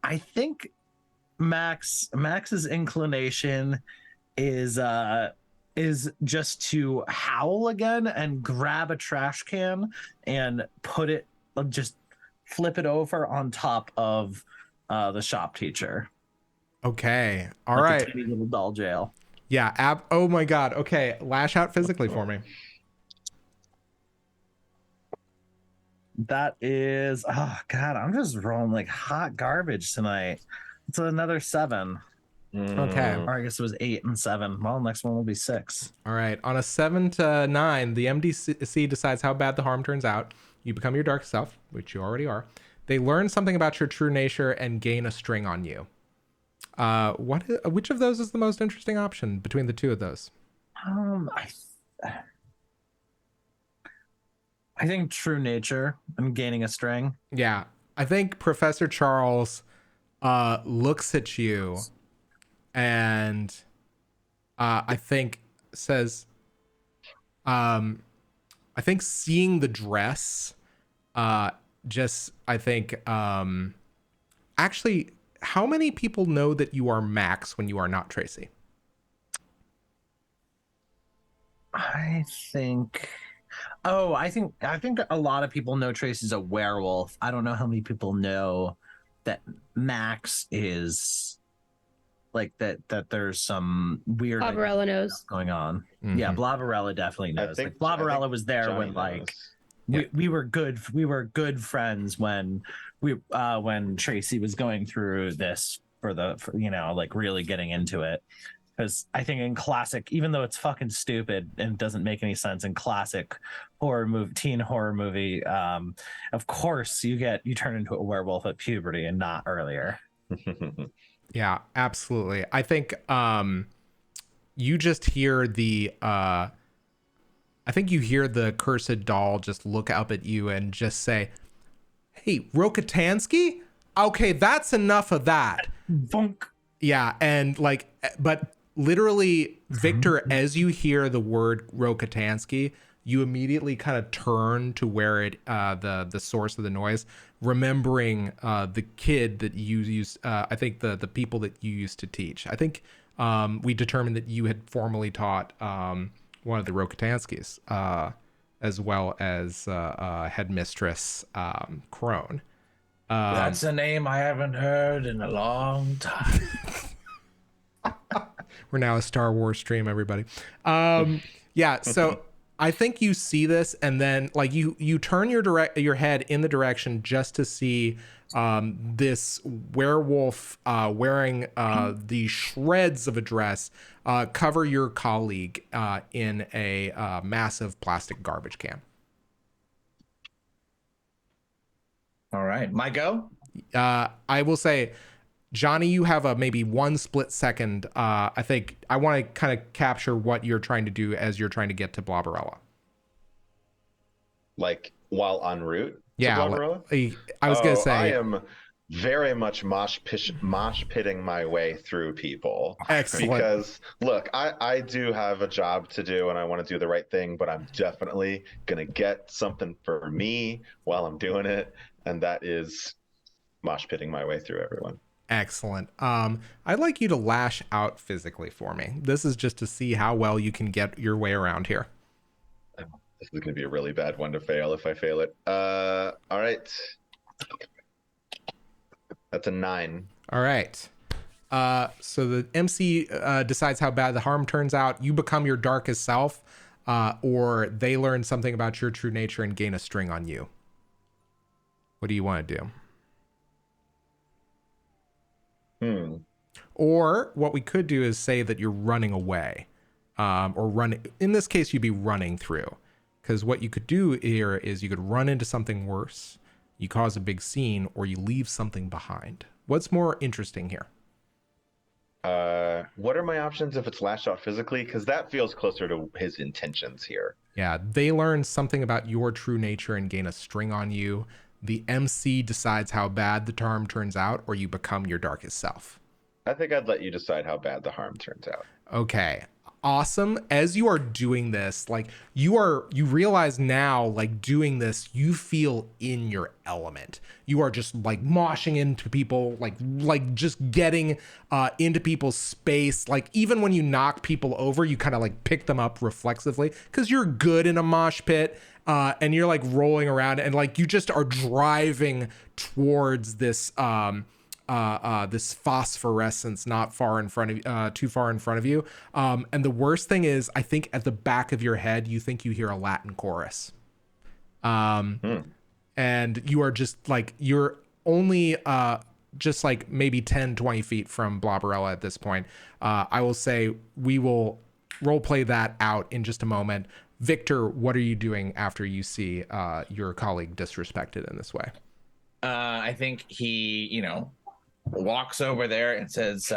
I think Max's inclination is just to howl again and grab a trash can and just flip it over on top of the shop teacher. Okay. All like right. a tiny little doll jail. Yeah. Oh my God. Okay. Lash out physically for me. That is, oh God, I'm just rolling like hot garbage tonight. It's another 7. Okay. Or I guess it was 8 and 7. Well, next one will be 6. All right. On a 7 to 9, the MDC decides how bad the harm turns out. You become your dark self, which you already are. They learn something about your true nature and gain a string on you. Which of those is the most interesting option between the two of those? I think true nature and gaining a string. Yeah. I think Professor Charles looks at you and I think says, I think seeing the dress, actually, how many people know that you are Max when you are not Tracy? I think Oh, I think a lot of people know Tracy's a werewolf. I don't know how many people know that Max is like that there's some weird Bloberella knows. going on. Mhm. Yeah, Bloberella definitely knows. Like Bloberella was there Johnny when like knows. we were good friends when Tracy was going through this for you know, like really getting into it. Because I think in classic, even though it's fucking stupid and doesn't make any sense in classic teen horror movie, of course you turn into a werewolf at puberty and not earlier. Yeah, absolutely. I think you just hear I think you hear the cursed doll just look up at you and just say, "Hey, Rockatansky? Okay, that's enough of that." Bonk. Yeah, and like, but literally, Victor, as you hear the word Rockatansky, you immediately kind of turn to where the source of the noise, remembering the kid that you used. I think the people that you used to teach. I think we determined that you had formerly taught one of the Rokatanskys, as well as headmistress Crone. That's a name I haven't heard in a long time. We're now a Star Wars stream, everybody. Yeah, so I think you see this, and then like you turn your head in the direction just to see this werewolf wearing the shreds of a dress cover your colleague in a massive plastic garbage can. All right, my go. I will say, Johnny, you have maybe one split second. I think I want to kind of capture what you're trying to do as you're trying to get to Bloberella. Like while en route to Yeah, Bloberella? I was gonna say I am very much mosh pitting my way through people. Excellent. Because look, I do have a job to do and I want to do the right thing, but I'm definitely gonna get something for me while I'm doing it, and that is mosh pitting my way through everyone. Excellent. I'd like you to lash out physically for me. This is just to see how well you can get your way around here. This is going to be a really bad one to fail if I fail it. All right. That's a 9. All right. So the MC decides how bad the harm turns out. You become your darkest self, or they learn something about your true nature and gain a string on you. What do you want to do? Or what we could do is say that you're running away, or running. In this case, you'd be running through, because what you could do here is you could run into something worse, you cause a big scene, or you leave something behind. What's more interesting here? What are my options if it's lashed out physically? Because that feels closer to his intentions here. Yeah, they learn something about your true nature and gain a string on you. The MC decides how bad the harm turns out, or you become your darkest self. I think I'd let you decide how bad the harm turns out. Okay. Awesome. As you are doing this, like you realize now, like doing this, you feel in your element. You are just like moshing into people, like just getting into people's space. Like even when you knock people over, you kind of like pick them up reflexively because you're good in a mosh pit. And you're like rolling around and like you just are driving towards this this phosphorescence not far in front of too far in front of you. And the worst thing is, I think at the back of your head, you think you hear a Latin chorus. And you are just like, you're only just like maybe 10, 20 feet from Bloberella at this point. I will say we will role play that out in just a moment. Victor, what are you doing after you see your colleague disrespected in this way? I think he, walks over there and says,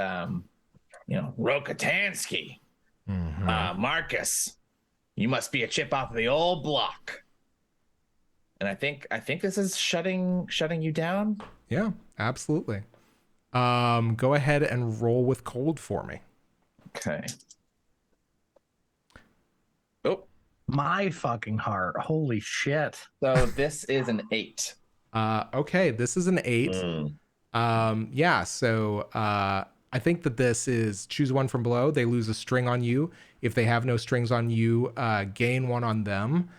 Rockatansky, Marcus, you must be a chip off of the old block. And I think this is shutting you down. Yeah, absolutely. Go ahead and roll with cold for me. Okay. Oh. My fucking heart. Holy shit. So this is an 8. Okay, this is an 8. Yeah, so I think that this is choose one from below. They lose a string on you. If they have no strings on you, gain one on them.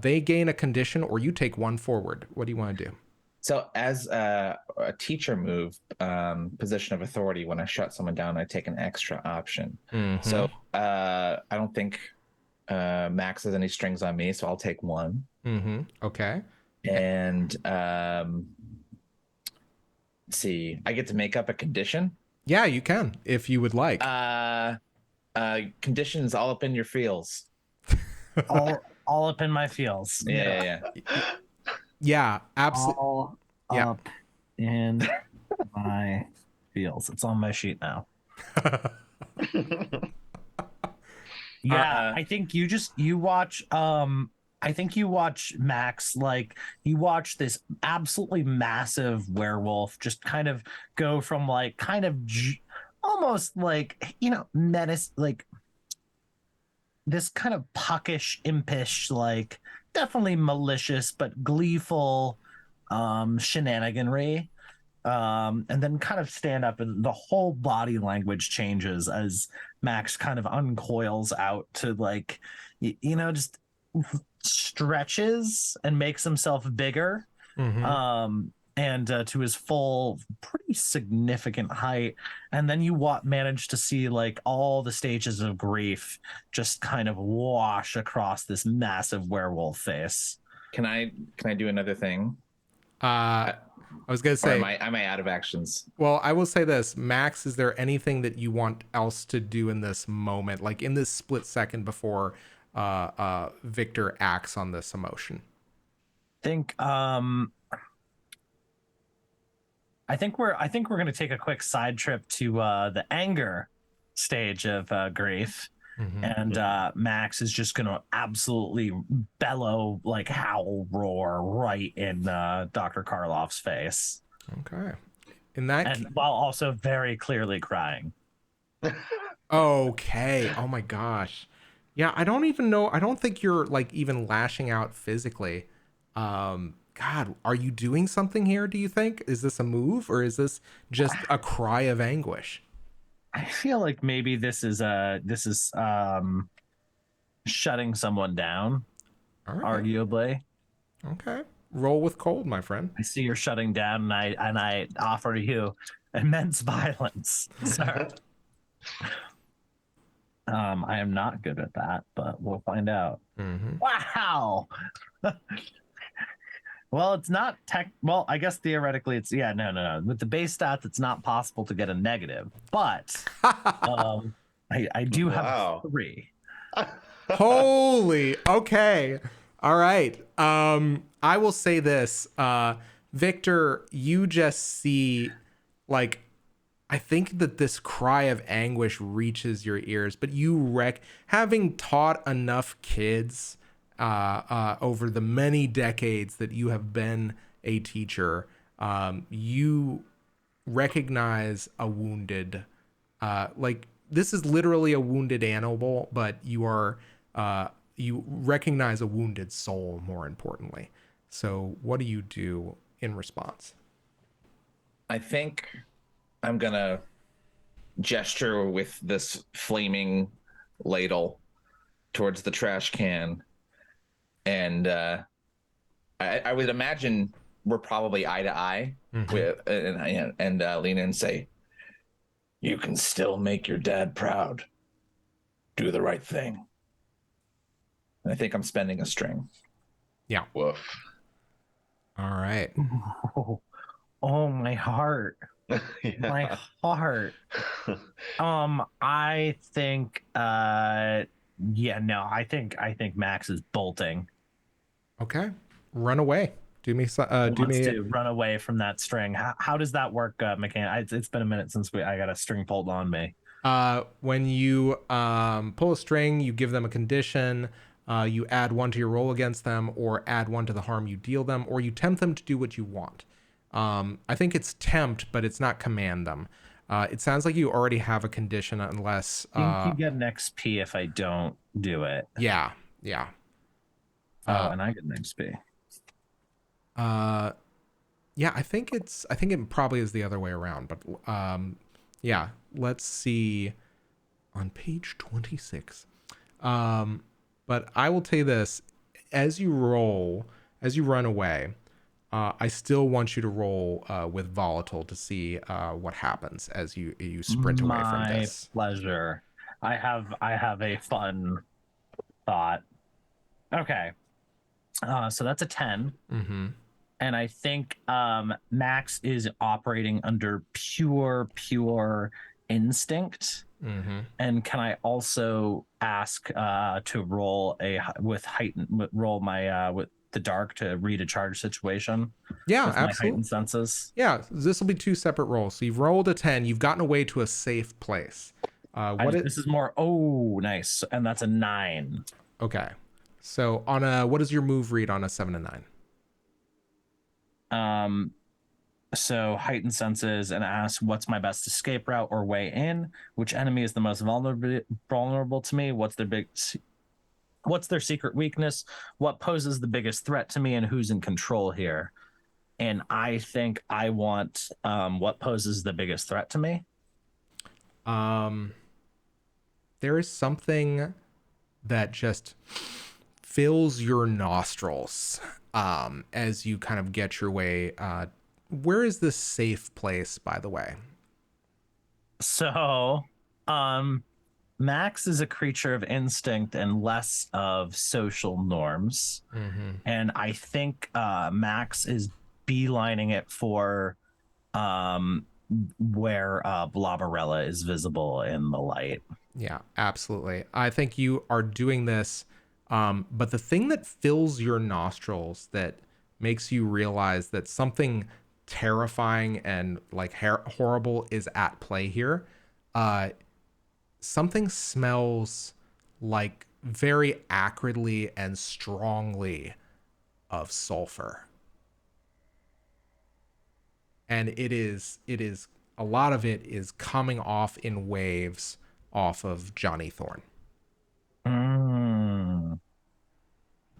They gain a condition, or you take one forward. What do you want to do? So as a teacher move, position of authority, when I shut someone down, I take an extra option. Mhm. So I don't think Max has any strings on me, so I'll take one. Okay. And let's see, I get to make up a condition. Yeah, you can if you would like. Conditions all up in your feels. all up in my feels. Yeah. Yeah, absolutely. All up in my feels. It's on my sheet now. Yeah, I think you watch Max, like you watch this absolutely massive werewolf just kind of go from like almost like, menace, like this kind of puckish, impish, like definitely malicious but gleeful shenaniganry, and then kind of stand up, and the whole body language changes as Max kind of uncoils out to, like, just stretches and makes himself bigger, and to his full, pretty significant height. And then you manage to see like all the stages of grief just kind of wash across this massive werewolf face. Can I do another thing? I was gonna say, am I out of actions? Well, I will say this, Max. Is there anything that you want else to do in this moment, like in this split second before Victor acts on this emotion? I think we're going to take a quick side trip to the anger stage of grief. And Max is just going to absolutely bellow, like howl, roar right in Dr. Karloff's face. Okay. While also very clearly crying. Okay. Oh my gosh. Yeah, I don't even know. I don't think you're like even lashing out physically. God, are you doing something here, do you think? Is this a move, or is this just a cry of anguish? I feel like maybe this is shutting someone down, arguably. Okay. Roll with cold, my friend. I see you're shutting down, and I offer you immense violence, sir. I am not good at that, but we'll find out. Wow. Well, it's not well, I guess theoretically it's no. With the base stats, it's not possible to get a negative, but I do have 3. Holy, okay. All right. I will say this, Victor, you just see, like, I think that this cry of anguish reaches your ears, but you having taught enough kids over the many decades that you have been a teacher, you recognize a wounded, like this is literally a wounded animal, but you recognize a wounded soul, more importantly. So what do you do in response? I think I'm gonna gesture with this flaming ladle towards the trash can. And I would imagine we're probably eye to eye with, and lean in and say, "You can still make your dad proud. Do the right thing." And I think I'm spending a string. Yeah. Woof. All right. Oh, my heart. My heart. I think I think Max is bolting. Okay. Run away. Run away from that string. How does that work, McCann? It's been a minute since I got a string pulled on me. When you pull a string, you give them a condition, you add 1 to your roll against them, or add 1 to the harm you deal them, or you tempt them to do what you want. I think it's tempt, but it's not command them. It sounds like you already have a condition, unless I think you get an XP if I don't do it. Yeah. And I get an XP. Yeah, I think it probably is the other way around, but yeah, let's see on page 26. But I will tell you this, as you run away, I still want you to roll with volatile to see what happens as you sprint away from this. My pleasure. I have a fun thought. Okay. So that's a 10. Mm-hmm. And I think Max is operating under pure instinct. Mm-hmm. And can I also ask to roll with the dark to read a charge situation? Yeah, with my absolutely. heightened senses. Yeah, this will be 2 separate rolls. So you've rolled a 10. You've gotten away to a safe place. This is more. Oh, nice, and that's a 9. Okay. So on a what does your move read on a 7 and 9? So heightened senses and ask what's my best escape route or way in, which enemy is the most vulnerable to me, what's their secret weakness, what poses the biggest threat to me, and who's in control here. And I think I want what poses the biggest threat to me. There is something that just fills your nostrils as you kind of get your way. Where is this safe place, by the way? So, Max is a creature of instinct and less of social norms. Mm-hmm. And I think Max is beelining it for where Bloberella is visible in the light. Yeah, absolutely. I think you are doing this. But the thing that fills your nostrils that makes you realize that something terrifying and like horrible is at play here, something smells like very acridly and strongly of sulfur. And it is a lot of it is coming off in waves off of Johnny Thorn.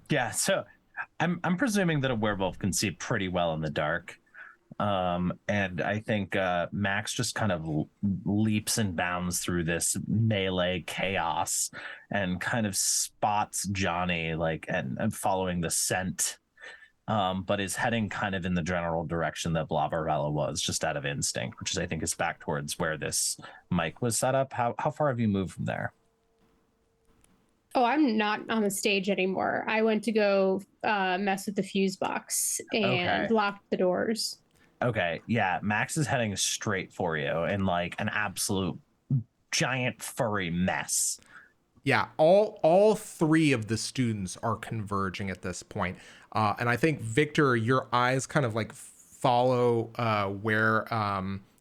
Yeah, so I'm presuming that a werewolf can see pretty well in the dark. And I think Max just kind of leaps and bounds through this melee chaos and kind of spots Johnny and following the scent, but is heading kind of in the general direction that Bloberella was, just out of instinct, which is I think is back towards where this mic was set up. How far have you moved from there? Oh, I'm not on the stage anymore. I went to go mess with the fuse box and locked the doors. Okay, yeah, Max is heading straight for you in like an absolute giant furry mess. Yeah, all 3 of the students are converging at this point. And I think, Victor, your eyes kind of like follow where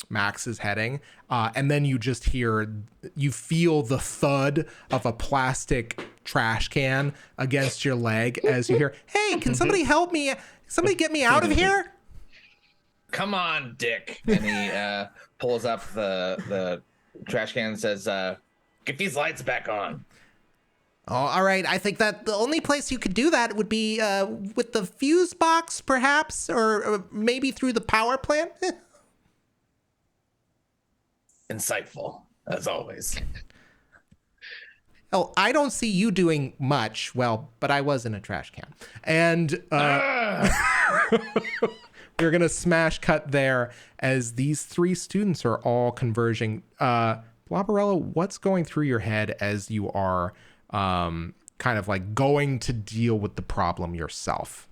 Max is heading. And then you feel the thud of a plastic trash can against your leg as you hear, "Hey, can somebody help me? Somebody get me out of here?" Come on, Dick. And he pulls up the trash can and says, get these lights back on. Oh, all right. I think that the only place you could do that would be with the fuse box, perhaps, or maybe through the power plant. Insightful, as always. Oh, I don't see you doing much. Well, but I was in a trash can. And we're going to smash cut there as these 3 students are all converging. Bloberella, what's going through your head as you are kind of like going to deal with the problem yourself?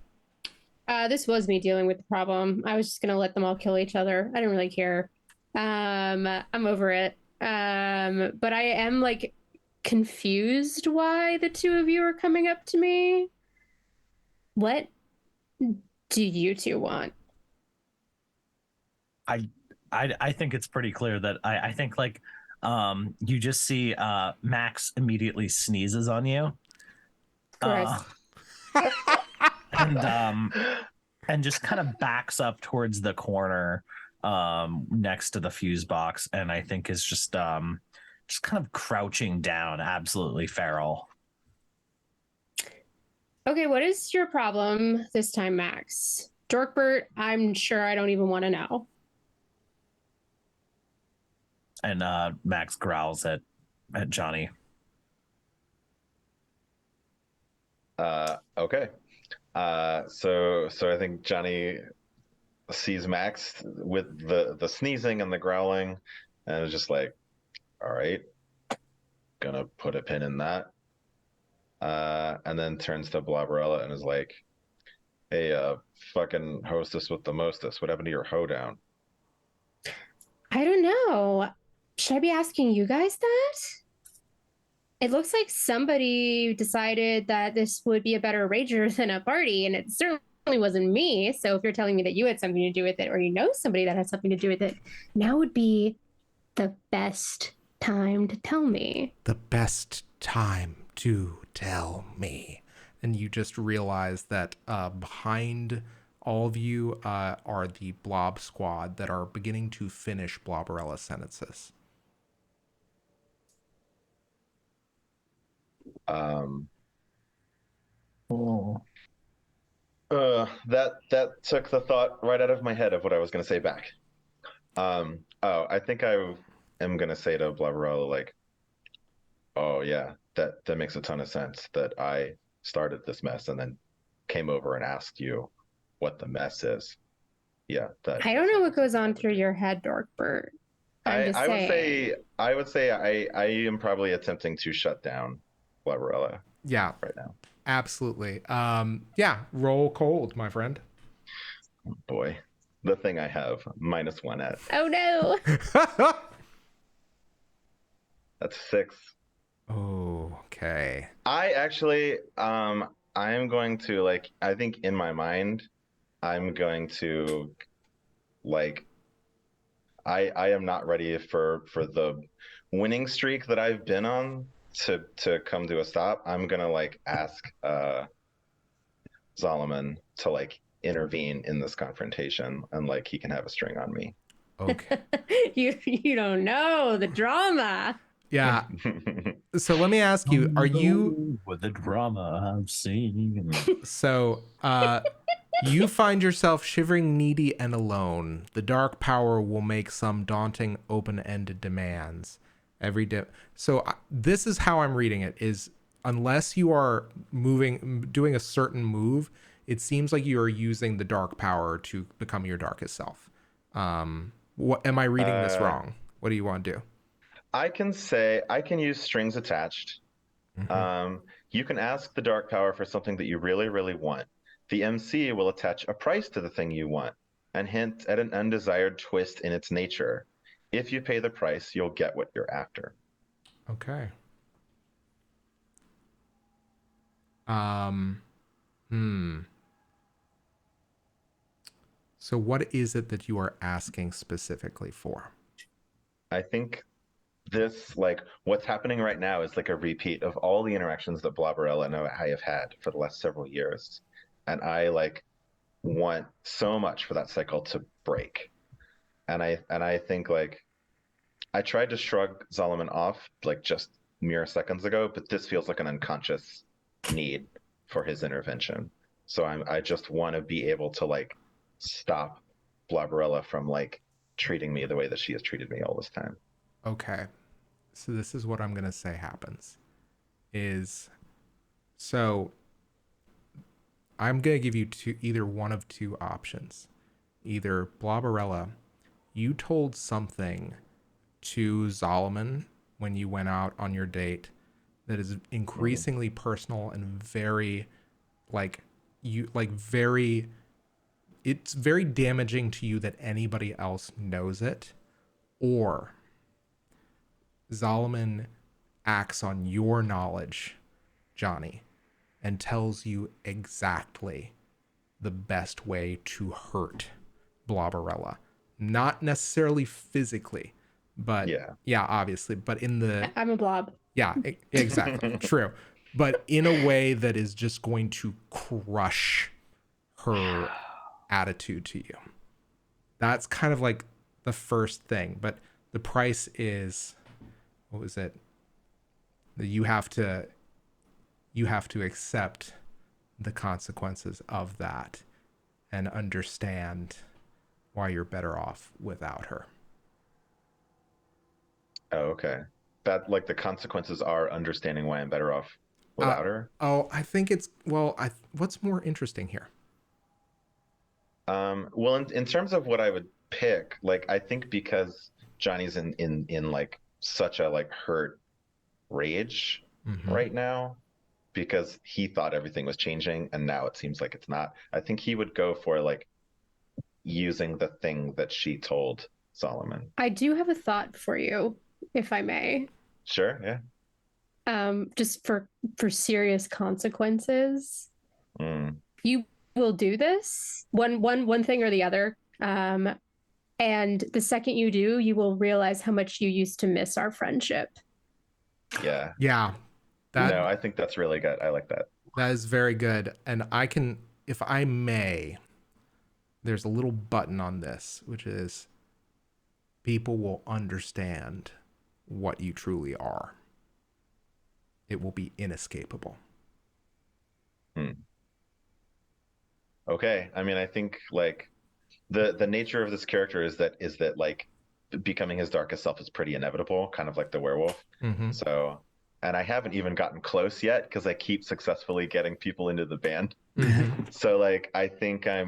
This was me dealing with the problem. I was just going to let them all kill each other. I didn't really care. I'm over it. But I am like confused why the 2 of you are coming up to me. What do you 2 want? I think it's pretty clear that I think like you just see Max immediately sneezes on you. And just kind of backs up towards the corner next to the fuse box, and I think is just kind of crouching down, absolutely feral. Okay, what is your problem this time, Max? Delbert, I'm sure I don't even want to know. And Max growls at Johnny. Okay. So I think Johnny sees Max with the sneezing and the growling, and is just like, all right, gonna put a pin in that. And then turns to Bloberella and is like, hey, fucking hostess with the mostest, what happened to your hoedown? I don't know. Should I be asking you guys that? It looks like somebody decided that this would be a better rager than a party, and it certainly wasn't me. So if you're telling me that you had something to do with it, or you know somebody that has something to do with it, now would be the best time to tell me. The best time to tell me. And you just realize that behind all of you are the Blob Squad that are beginning to finish Bloberella sentences. Oh. That took the thought right out of my head of what I was gonna say back. I think I am gonna say to Bloberella, like, oh yeah, that makes a ton of sense that I started this mess and then came over and asked you what the mess is. Yeah, that. I don't know what goes on through your head, Dorkbert. I'm just saying. I would say I am probably attempting to shut down Bloberella Yeah, right now. absolutely. Yeah, roll cold, my friend. Oh, boy, the thing I have -1 at. Oh no. That's 6. Okay. I actually I am going to, like, I think in my mind I'm going to, like, I am not ready for the winning streak that I've been on to come to a stop. I'm gonna, like, ask Solomon to, like, intervene in this confrontation, and, like, he can have a string on me. Okay. you don't know the drama. Yeah. So let me ask you, are you with the drama I'm seeing? so you find yourself shivering, needy, and alone. The dark power will make some daunting, open-ended demands. This is how I'm reading it, is unless you are doing a certain move, it seems like you are using the dark power to become your darkest self. What am I reading this wrong? What do you want to do? I can use strings attached. Mm-hmm. You can ask the dark power for something that you really, really want. The MC will attach a price to the thing you want and hint at an undesired twist in its nature. If you pay the price, you'll get what you're after. Okay. So what is it that you are asking specifically for? I think this, like, what's happening right now is like a repeat of all the interactions that Bloberella and I have had for the last several years. And I, like, want so much for that cycle to break. And I think, like, I tried to shrug Solomon off, like, just mere seconds ago, but this feels like an unconscious need for his intervention. So I just want to be able to, like, stop Bloberella from, like, treating me the way that she has treated me all this time. Okay. So this is what I'm going to say happens. I'm going to give you either one of two options. Either Bloberella, you told something to Solomon when you went out on your date that is increasingly personal and very, it's very damaging to you that anybody else knows it. Or Solomon acts on your knowledge, Johnny, and tells you exactly the best way to hurt Bloberella. Not necessarily physically, but yeah, obviously, but in the... I'm a blob. Yeah, exactly. True. But in a way that is just going to crush her attitude to you. That's kind of like the first thing, but the price is, what was it? You have to accept the consequences of that and understand why you're better off without her. Oh, okay. That, like, the consequences are understanding why I'm better off without her? Oh, I think it's what's more interesting here? Well, in terms of what I would pick, like I think because Johnny's in like such a like hurt rage right now, because he thought everything was changing and now it seems like it's not. I think he would go for like using the thing that she told Solomon. I do have a thought for you, if I may. Sure, yeah. Just for serious consequences. You will do this one thing or the other. And the second you do, you will realize how much you used to miss our friendship. Yeah. Yeah. No, I think that's really good. I like that. That is very good. And I can, if I may, there's a little button on this, which is people will understand what you truly are. It will be inescapable. Okay. I mean, I think like the nature of this character is that like becoming his darkest self is pretty inevitable, kind of like the werewolf. So, and I haven't even gotten close yet because I keep successfully getting people into the band. So like I think I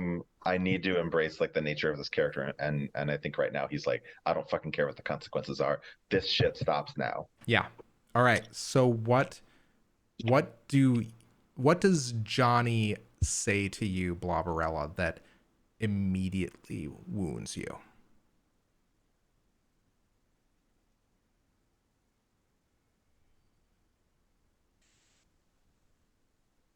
need to embrace like the nature of this character, and I think right now he's like, I don't fucking care what the consequences are. This shit stops now. Yeah. All right. So what does Johnny say to you, Bloberella, that immediately wounds you?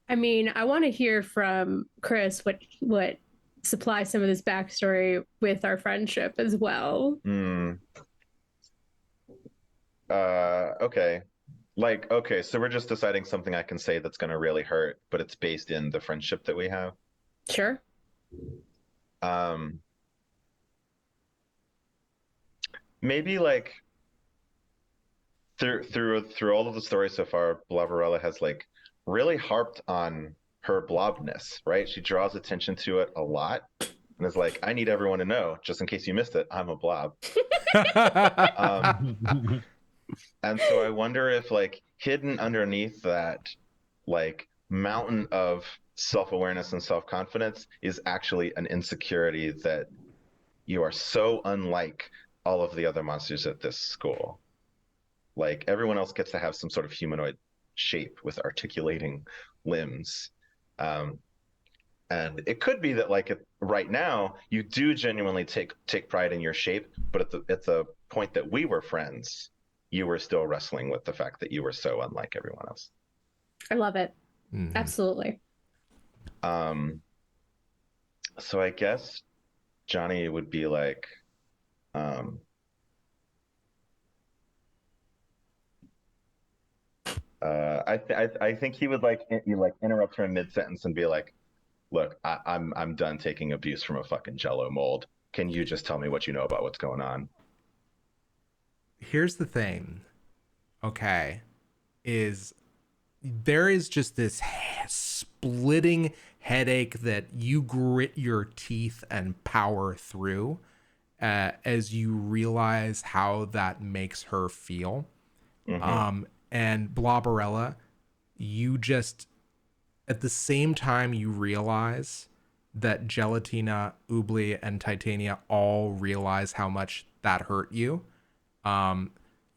I mean, I want to hear from Chris what supplies some of this backstory with our friendship as well. Okay. Like, okay, so we're just deciding something I can say that's gonna really hurt, but it's based in the friendship that we have. Sure. Maybe like through all of the stories so far, Bloberella has like really harped on her blobness, right? She draws attention to it a lot and is like, I need everyone to know, just in case you missed it, I'm a blob. And so I wonder if like hidden underneath that like mountain of self-awareness and self-confidence is actually an insecurity that you are so unlike all of the other monsters at this school. Like everyone else gets to have some sort of humanoid shape with articulating limbs. And it could be that like right now you do genuinely take pride in your shape, but at the point that we were friends, you were still wrestling with the fact that you were so unlike everyone else. I love it. Absolutely. So I guess Johnny would be like, I think he would like interrupt her in mid-sentence and be like, look, I'm done taking abuse from a fucking Jello mold. Can you just tell me what you know about what's going on? Here's the thing, okay, is there is just this splitting headache that you grit your teeth and power through as you realize how that makes her feel. And Bloberella, you just, at the same time you realize that Gelatina, Oobly, and Titania all realize how much that hurt you,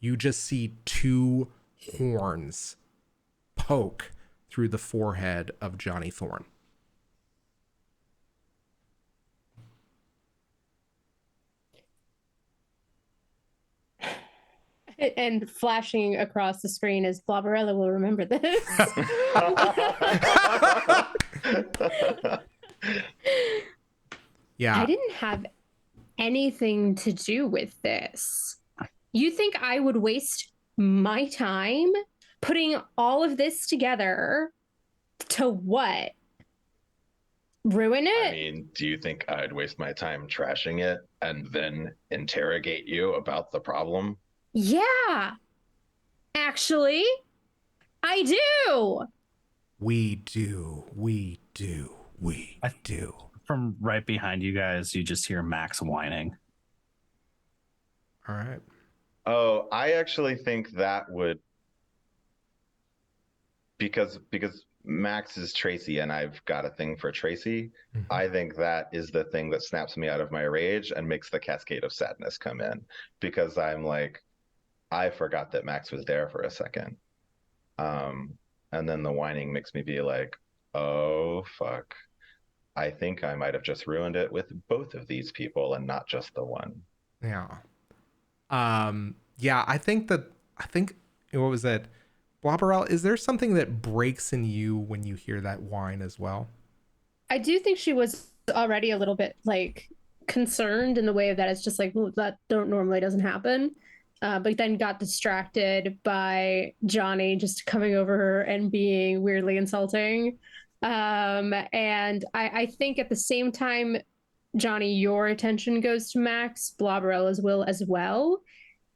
you just see two horns poke through the forehead of Johnny Thorn. And flashing across the screen as Bloberella will remember this. Yeah. I didn't have anything to do with this. You think I would waste my time putting all of this together to what? Ruin it? I mean, do you think I'd waste my time trashing it and then interrogate you about the problem? Yeah. Actually, I do. We do. From right behind you guys, you just hear Max whining. All right. Oh, I actually think that would because Max is Tracy and I've got a thing for Tracy. Mhm. I think that is the thing that snaps me out of my rage and makes the cascade of sadness come in, because I'm like, I forgot that Max was there for a second. And then the whining makes me be like, oh fuck, I think I might have just ruined it with both of these people and not just the one. Yeah. Yeah, I think what was it? Bloberella, is there something that breaks in you when you hear that whine as well? I do think she was already a little bit like concerned in the way that it's just like, well, that don't normally doesn't happen. But then got distracted by Johnny just coming over her and being weirdly insulting. And I think at the same time, Johnny, your attention goes to Max, Bloberella's will as well.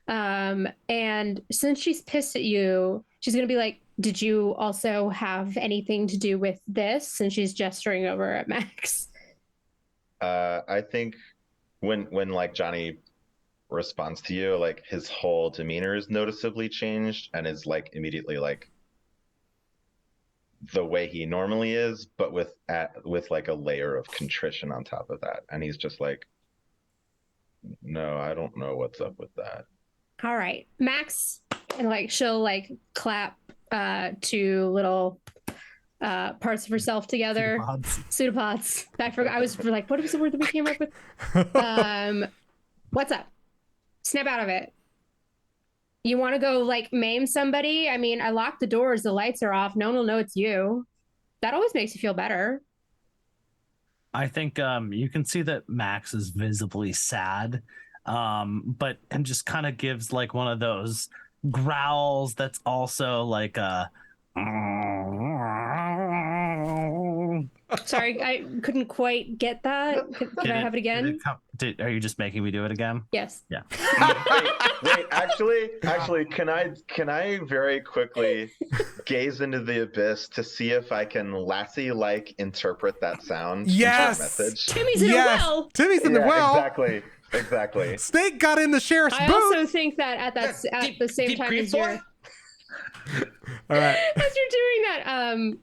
And since she's pissed at you, she's going to be like, did you also have anything to do with this? And she's gesturing over at Max. I think when like Johnny responds to you, like his whole demeanor is noticeably changed and is like immediately like the way he normally is, but with like a layer of contrition on top of that. And he's just like, no, I don't know what's up with that. All right, Max, and like she'll like clap two little parts of herself together. Pseudopods. I forgot. I was like, what was the word that we came up with? What's up? Snap out of it. You want to go like maim somebody? I mean, I locked the doors. The lights are off. No one will know it's you. That always makes you feel better. I think you can see that Max is visibly sad, but and just kind of gives like one of those growls that's also like a. Sorry, I couldn't quite get that. Can I have it again? Are you just making me do it again? Yes. Yeah. Wait, actually, can I very quickly gaze into the abyss to see if I can Lassie-like interpret that sound? Yes! Into a message? Timmy's in a well. Timmy's in the well. Exactly. Snake got in the sheriff's I boot. also think that at the same time as you're All right. as you're doing that,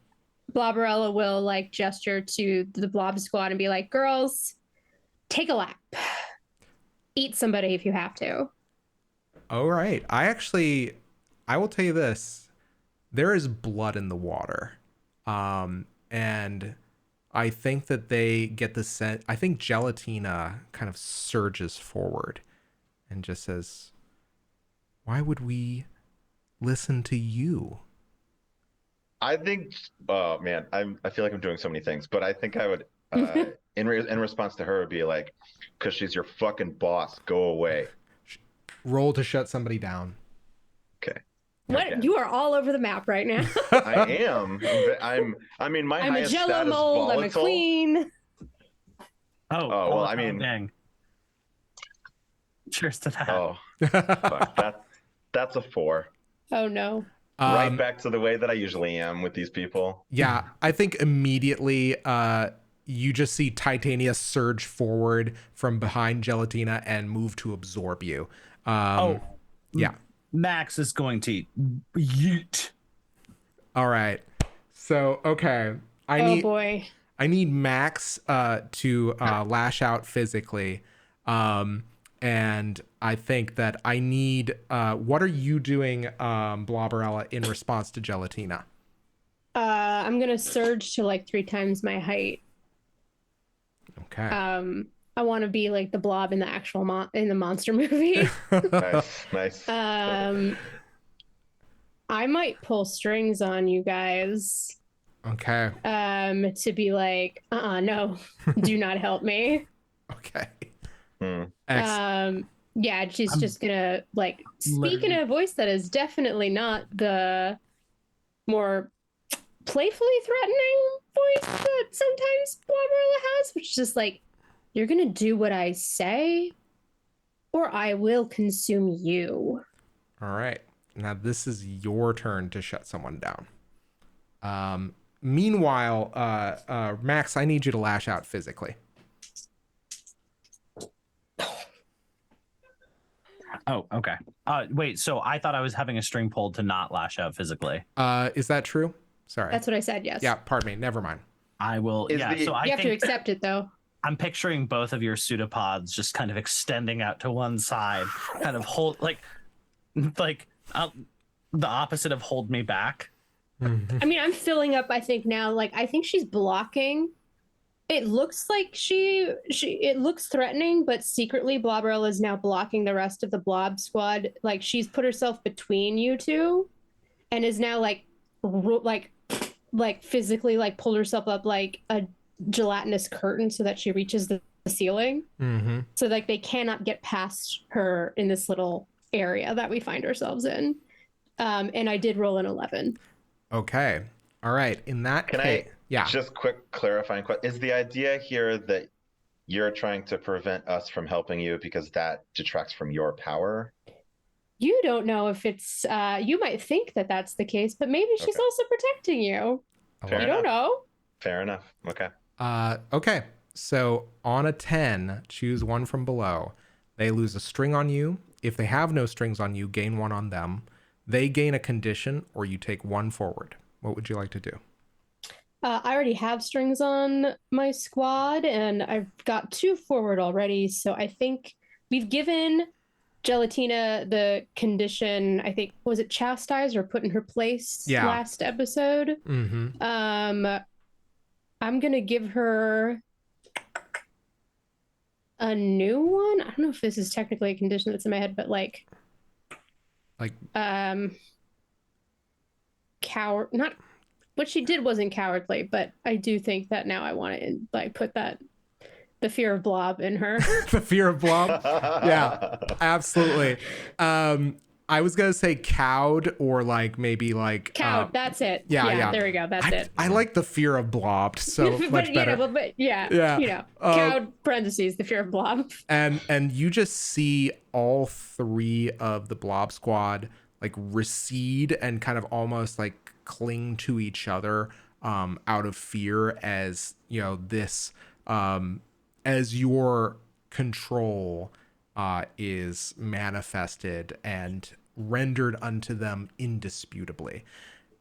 Bloberella will like gesture to the Blob Squad and be like, "Girls, take a lap. Eat somebody if you have to." All right. I will tell you this. There is blood in the water. And I think that they get the scent. I think Gelatina kind of surges forward and just says, why would we listen to you? I think, oh man, I feel like I'm doing so many things, but I think I would, in response to her, would be like, because she's your fucking boss, go away. Roll to shut somebody down. Okay. What? Okay. You are all over the map right now. I am. I mean, my I'm a highest Jello stat is mold. I'm a volatile. queen. Oh, well, I mean, dang. Cheers to that. Oh, fuck, that's a 4. Oh no. Right back to the way that I usually am with these people. Yeah, I think immediately you just see Titania surge forward from behind Gelatina and move to absorb you. Yeah. Max is going to yeet. All right. So, okay. Boy. I need Max to lash out physically. And I think that I need... what are you doing, Bloberella, in response to Gelatina? I'm going to surge to like 3 times my height. Okay. I want to be like the blob in the actual in the monster movie. Nice. I might pull strings on you guys. Okay. To be like, no, do not help me. Okay. Yeah, she's just gonna like speak in a voice that is definitely not the more playfully threatening voice that sometimes Bloberella has, which is just like, you're gonna do what I say, or I will consume you. All right. Now this is your turn to shut someone down. Meanwhile, Max, I need you to lash out physically. Oh, okay. Wait, so I thought I was having a string pulled to not lash out physically. Is that true? Sorry. That's what I said, yes. Yeah, pardon me. Never mind. I will. Is Yeah. the- So I You have to think accept it, though. I'm picturing both of your pseudopods just kind of extending out to one side, kind of hold like the opposite of hold me back. I mean, I'm filling up, I think now, like, I think she's blocking. It looks like it looks threatening, but secretly Bloberella is now blocking the rest of the blob squad. Like, she's put herself between you two and is now like physically like pulled herself up like a gelatinous curtain so that she reaches the ceiling. Mm-hmm. So like they cannot get past her in this little area that we find ourselves in. And I did roll an 11. Okay. All right. In that Can case, yeah. Just quick clarifying question. Is the idea here that you're trying to prevent us from helping you because that detracts from your power? You don't know if it's, you might think that that's the case, but maybe she's Okay. also protecting you. Fair You enough. don't know. Fair enough. Okay. Okay. So on a 10, choose one from below. They lose a string on you. If they have no strings on you, gain one on them. They gain a condition, or you take one forward. What would you like to do? I already have strings on my squad, and I've got 2 forward already. So I think we've given Gelatina the condition, I think, was it chastise or put in her place last episode? Mm-hmm. I'm going to give her a new one. I don't know if this is technically a condition that's in my head, but coward, not what she did wasn't cowardly, but I do think that now I want to like put that the fear of blob in her. The fear of blob. Yeah, absolutely. I was gonna say cowed or like maybe like Cowed. That's it. Yeah. There we go. That's it. I like the fear of blobbed so much better. Yeah. You know, cowed parentheses the fear of blob. And you just see all 3 of the blob squad like recede and kind of almost like cling to each other out of fear as you know this as your control is manifested and rendered unto them indisputably.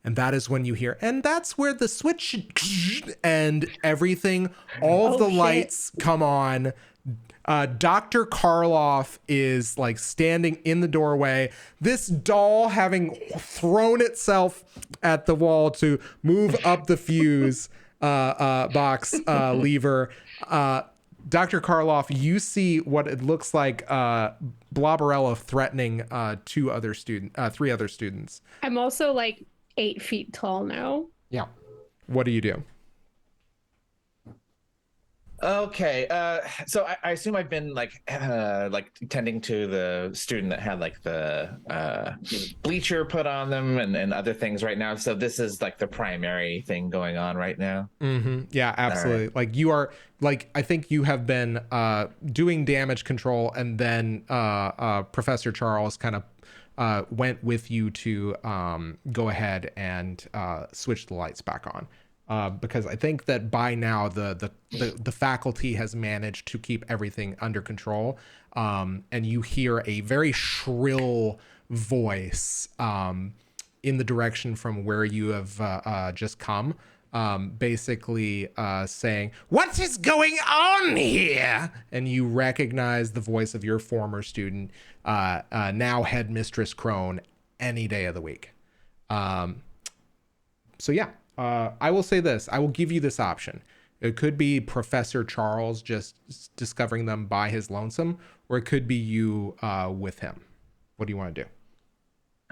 And that is when you hear, and that's where the switch and everything, all of the lights come on. Dr. Karloff is like standing in the doorway, this doll having thrown itself at the wall to move up the fuse box lever. Dr. Karloff, you see what it looks like Bloberella threatening 3 other students. I'm also like 8 feet tall now. Yeah. What do you do? Okay, so I assume I've been like tending to the student that had like the bleacher put on them and other things right now. So this is like the primary thing going on right now. Mm-hmm. Yeah, absolutely. Right. Like you are like, I think you have been doing damage control, and then Professor Charles kind of went with you to go ahead and switch the lights back on. Because I think that by now the faculty has managed to keep everything under control, and you hear a very shrill voice in the direction from where you have just come, basically saying, "What is going on here?" And you recognize the voice of your former student, now headmistress Crone, any day of the week. So yeah. I will say this. I will give you this option. It could be Professor Charles just discovering them by his lonesome, or it could be you with him. What do you want to do?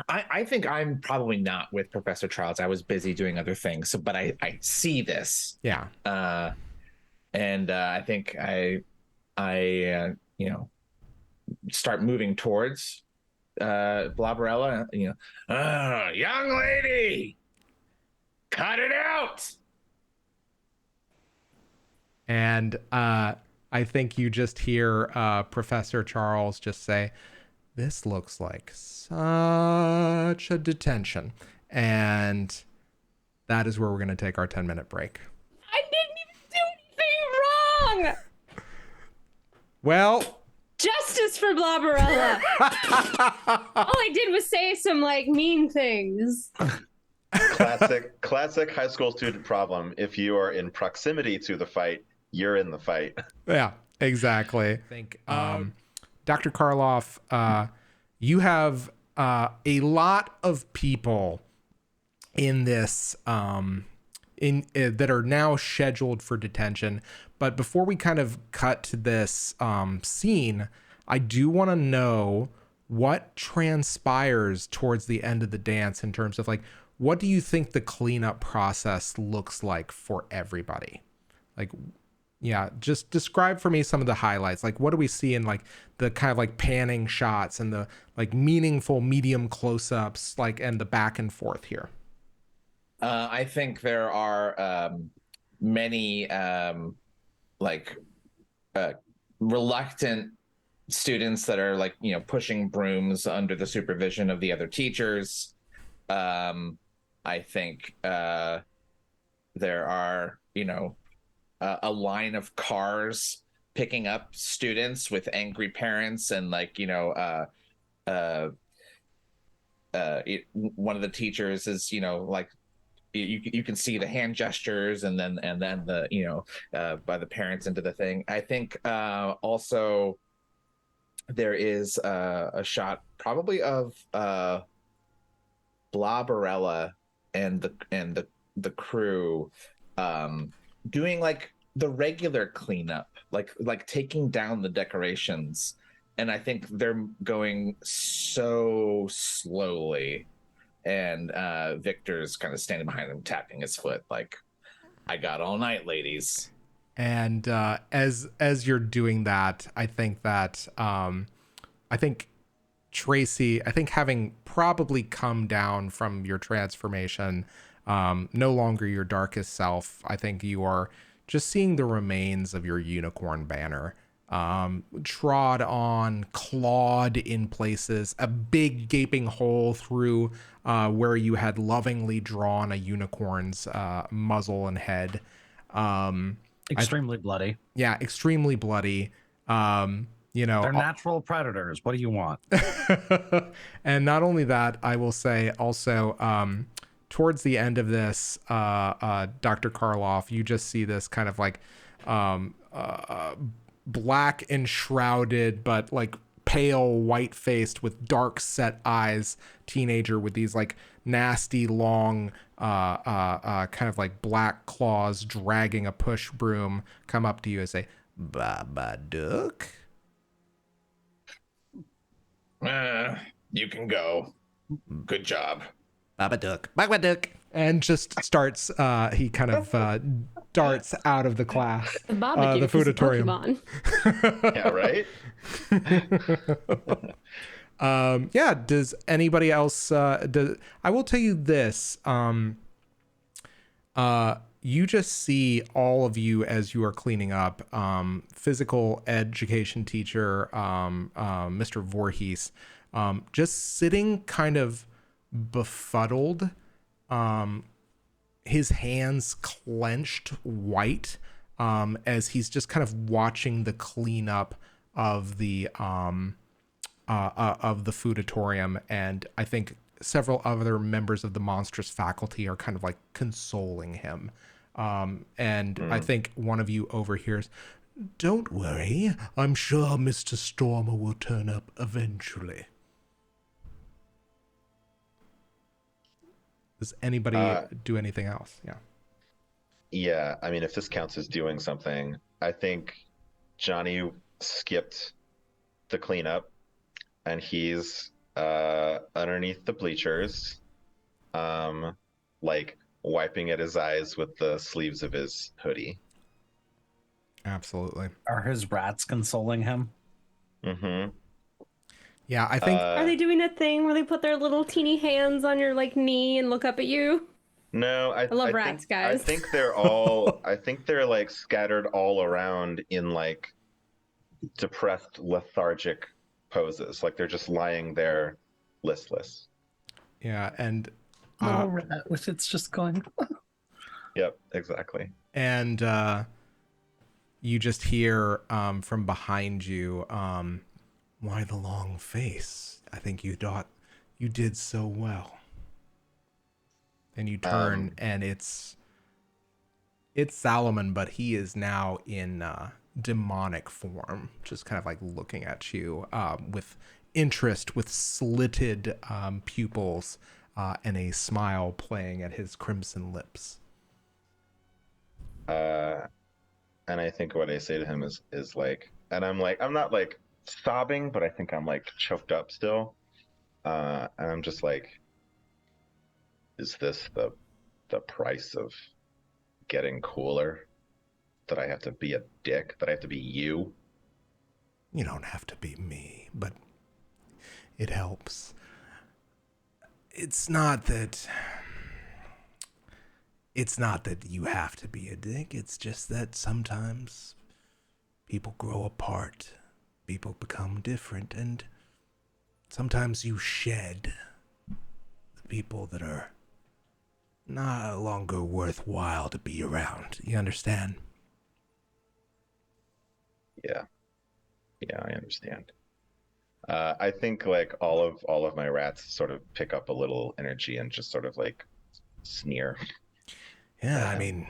I think I'm probably not with Professor Charles. I was busy doing other things. So, but I see this. Yeah. And I think I start moving towards Bloberella. Young lady. Cut it out! And I think you just hear Professor Charles just say, "This looks like such a detention." And that is where we're going to take our 10-minute break. I didn't even do anything wrong! Well... Justice for Bloberella! All I did was say some, like, mean things. Classic high school student problem. If you are in proximity to the fight, you're in the fight. Yeah, exactly. I think Dr. Karloff, you have a lot of people in this that are now scheduled for detention. But before we kind of cut to this scene, I do want to know what transpires towards the end of the dance in terms of like, what do you think the cleanup process looks like for everybody? Like, yeah, just describe for me some of the highlights. Like, what do we see in like the kind of like panning shots and the like meaningful medium close-ups, like, and the back and forth here? I think there are many reluctant students that are like, you know, pushing brooms under the supervision of the other teachers. I think there are, you know, a line of cars picking up students with angry parents, and like, you know, one of the teachers is, you know, like you can see the hand gestures and then the, you know, by the parents into the thing. I think also there is a shot probably of Bloberella and the crew doing like the regular cleanup, like taking down the decorations, and I think they're going so slowly, and Victor's kind of standing behind them, tapping his foot like, "I got all night, ladies." And as you're doing that, I think that I think Tracy, I think having probably come down from your transformation, no longer your darkest self, I think you are just seeing the remains of your unicorn banner, trod on, clawed in places, a big gaping hole through where you had lovingly drawn a unicorn's muzzle and head. Extremely bloody. Yeah, extremely bloody. You know, they're natural predators. What do you want? And not only that, I will say also, towards the end of this, Dr. Karloff, you just see this kind of like black enshrouded, but like pale, white-faced with dark set eyes teenager with these like nasty, long, kind of like black claws dragging a push broom come up to you and say, "Babadook?" You can go. Good job. Babadook. And just starts, he kind of darts out of the class. The Babadook the foodatorium. Yeah, right? Yeah, does anybody else, I will tell you this, you just see all of you as you are cleaning up, physical education teacher, Mr. Voorhees, just sitting kind of befuddled, his hands clenched white, as he's just kind of watching the cleanup of the foodatorium. And I think several other members of the monstrous faculty are kind of like consoling him. I think one of you overhears, "Don't worry, I'm sure Mr. Stormer will turn up eventually." Does anybody do anything else? Yeah. Yeah, I mean, if this counts as doing something, I think Johnny skipped the cleanup and he's underneath the bleachers, like wiping at his eyes with the sleeves of his hoodie. Absolutely. Are his rats consoling him? Mm-hmm. Yeah, I think. Are they doing a thing where they put their little teeny hands on your like knee and look up at you? No, I love rats, think, guys. I think they're all. I think they're like scattered all around in like depressed, lethargic poses. Like they're just lying there, listless. Yeah, and Little rat with its just going. Yep, exactly. And you just hear from behind you, "Why the long face? I think you did so well." And you turn, and it's Salomon, but he is now in demonic form, just kind of like looking at you with interest, with slitted pupils and a smile playing at his crimson lips. And I think what I say to him is like, and I'm not like sobbing, but I think I'm like choked up still. And I'm just like, is this the price of getting cooler? That I have to be a dick? That I have to be you? You don't have to be me, but it helps. It's not that you have to be a dick. It's just that sometimes people grow apart, people become different, and sometimes you shed the people that are no longer worthwhile to be around. You understand? Yeah, I understand. I think like all of my rats sort of pick up a little energy and just sort of like sneer. Yeah, I mean,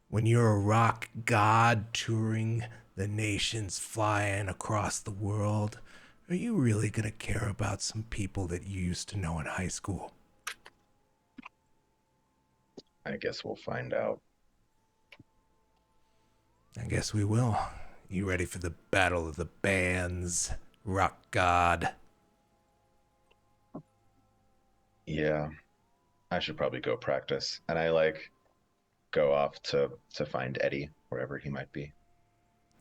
when you're a rock god touring the nations, flying across the world, are you really gonna care about some people that you used to know in high school? I guess we'll find out. I guess we will. You ready for the Battle of the Bands, rock god? Yeah, I should probably go practice. And I like go off to find Eddie wherever he might be.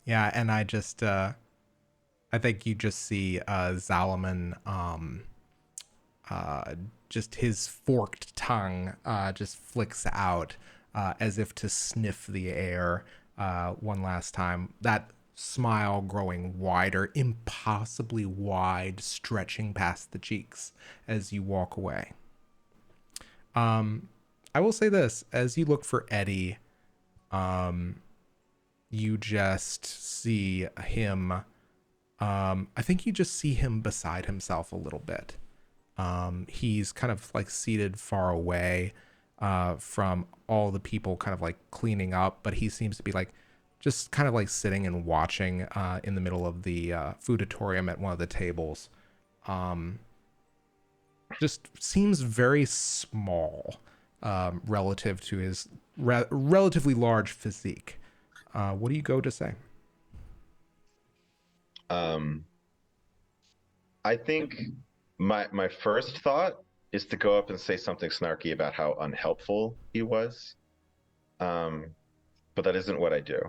Yeah, and I just I think you just see Zalman just his forked tongue just flicks out as if to sniff the air one last time. That smile growing wider, impossibly wide, stretching past the cheeks as you walk away. I will say this, as you look for Eddie, you just see him, I think you just see him beside himself a little bit. He's kind of like seated far away from all the people kind of like cleaning up, but he seems to be like just kind of like sitting and watching in the middle of the foodatorium at one of the tables. Just seems very small relative to his relatively large physique. What do you go to say? I think my first thought is to go up and say something snarky about how unhelpful he was. But that isn't what I do.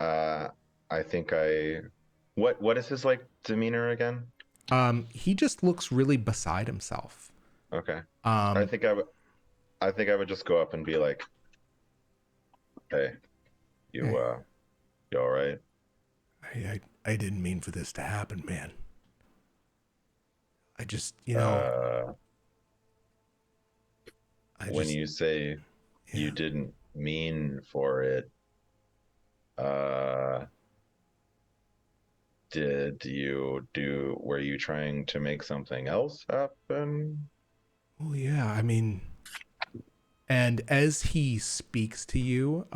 I think what is his like demeanor again? He just looks really beside himself. Okay. I think I would just go up and be like, "Hey, you all right?" I didn't mean for this to happen, man. I just, when you say you didn't mean for it, were you trying to make something else happen? Well, yeah, I mean, and as he speaks to you,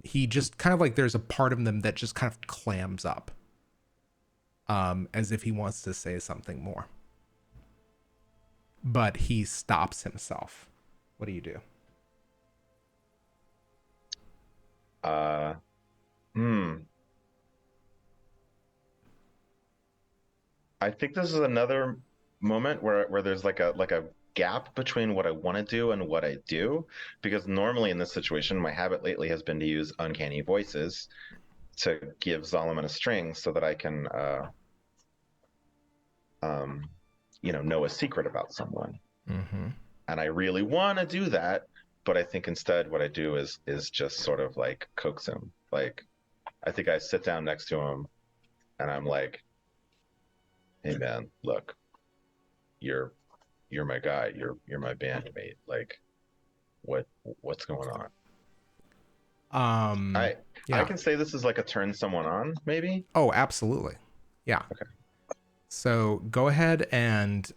he just kind of like, there's a part of them that just kind of clams up, as if he wants to say something more. But he stops himself. What do you do? I think this is another moment where there's like a gap between what I want to do and what I do, because normally in this situation, my habit lately has been to use uncanny voices to give Zalman a string so that I can, know a secret about someone. Mm-hmm. And I really want to do that, but I think instead what I do is just sort of like coax him. Like, I think I sit down next to him and I'm like, "Hey man, look, you're my guy. You're my bandmate. Like, what's going on?" I can say this is like a turn someone on, maybe. Oh, absolutely. Yeah. Okay. So go ahead and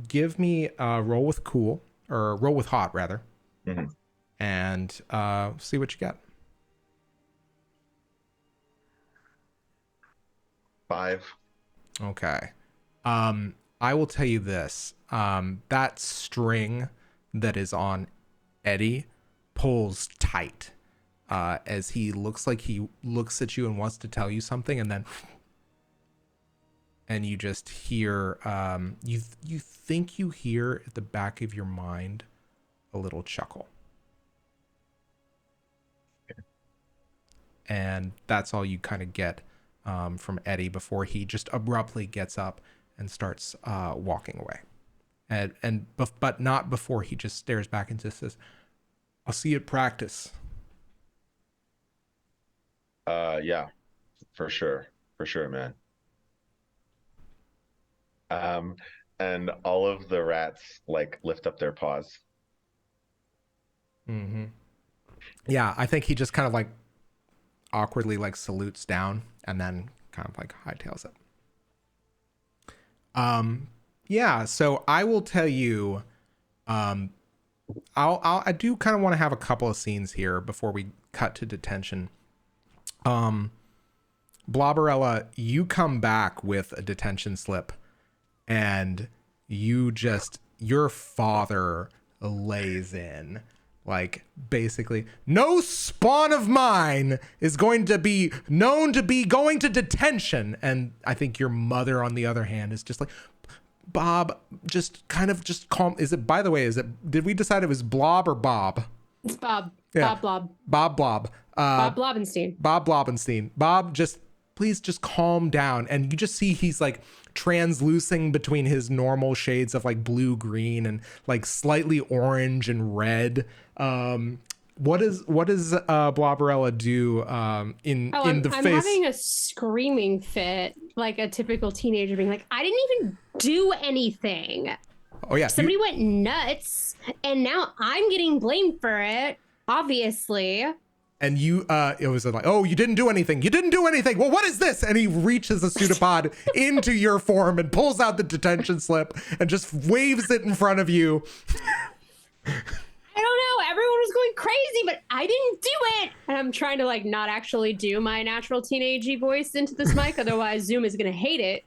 give me a roll with cool. or roll with hot rather, Mhm. and see what you get. 5. Okay. I will tell you this. That string that is on Eddie pulls tight as he looks like he looks at you and wants to tell you something, and then you just hear you think you hear at the back of your mind a little chuckle. And that's all you kind of get from Eddie before he just abruptly gets up and starts walking away. But not before he just stares back and just says, "I'll see you at practice." Yeah, for sure, man. And all of the rats like lift up their paws. Mm-hmm. Yeah, I think he just kind of like awkwardly like salutes down and then kind of like hightails it. Yeah, so I will tell you, I do kind of want to have a couple of scenes here before we cut to detention. Bloberella, you come back with a detention slip and your father lays in. Like, basically, no spawn of mine is going to be known to be going to detention. And I think your mother, on the other hand, is just like, Bob, just calm. By the way, did we decide it was Blob or Bob? It's Bob. Yeah. Bob. Bob Blob. Bob Blobenstein. Bob Blobenstein. Bob, please just calm down. And you just see he's like translucing between his normal shades of like blue, green, and like slightly orange and red. What does Bloberella do in the I'm face? having a screaming fit, like a typical teenager being like, I didn't even do anything. Oh yeah. Somebody went nuts and now I'm getting blamed for it, obviously. And it was like, oh, you didn't do anything. You didn't do anything. Well, what is this? And he reaches a pseudopod into your form and pulls out the detention slip and just waves it in front of you. I don't know. Everyone was going crazy, but I didn't do it. And I'm trying to like not actually do my natural teenagey voice into this mic. Otherwise, Zoom is going to hate it.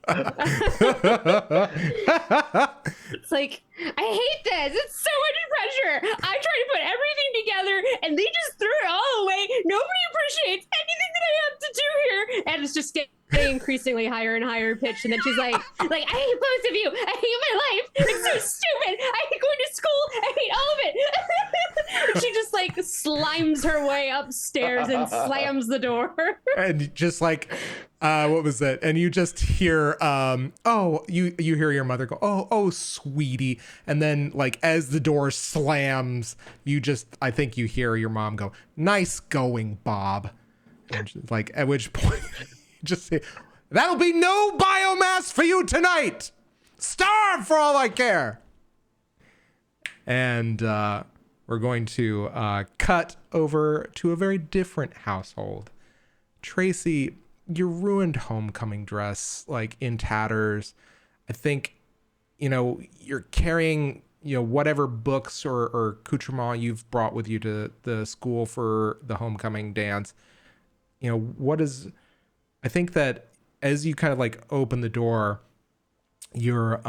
It's like, I hate this. It's so much pressure. I try to put everything together and they just threw it all away. Nobody appreciates anything that I have to do here. And it's just getting increasingly higher and higher pitched. And then she's like, I hate both of you. I hate my life. It's so stupid. I hate going to school. I hate all of it. She just like slimes her way upstairs and slams the door. And just like, what was that? And you just hear, you hear your mother go, oh, sweetie. And then like, as the door slams, I think you hear your mom go, nice going, Bob. And just, like, at which point you just say, that'll be no biomass for you tonight. Starve for all I care. And, we're going to cut over to a very different household. Tracy, your ruined homecoming dress, like in tatters. I think, you're carrying, whatever books or accoutrement you've brought with you to the school for the homecoming dance. I think that as you kind of like open the door, your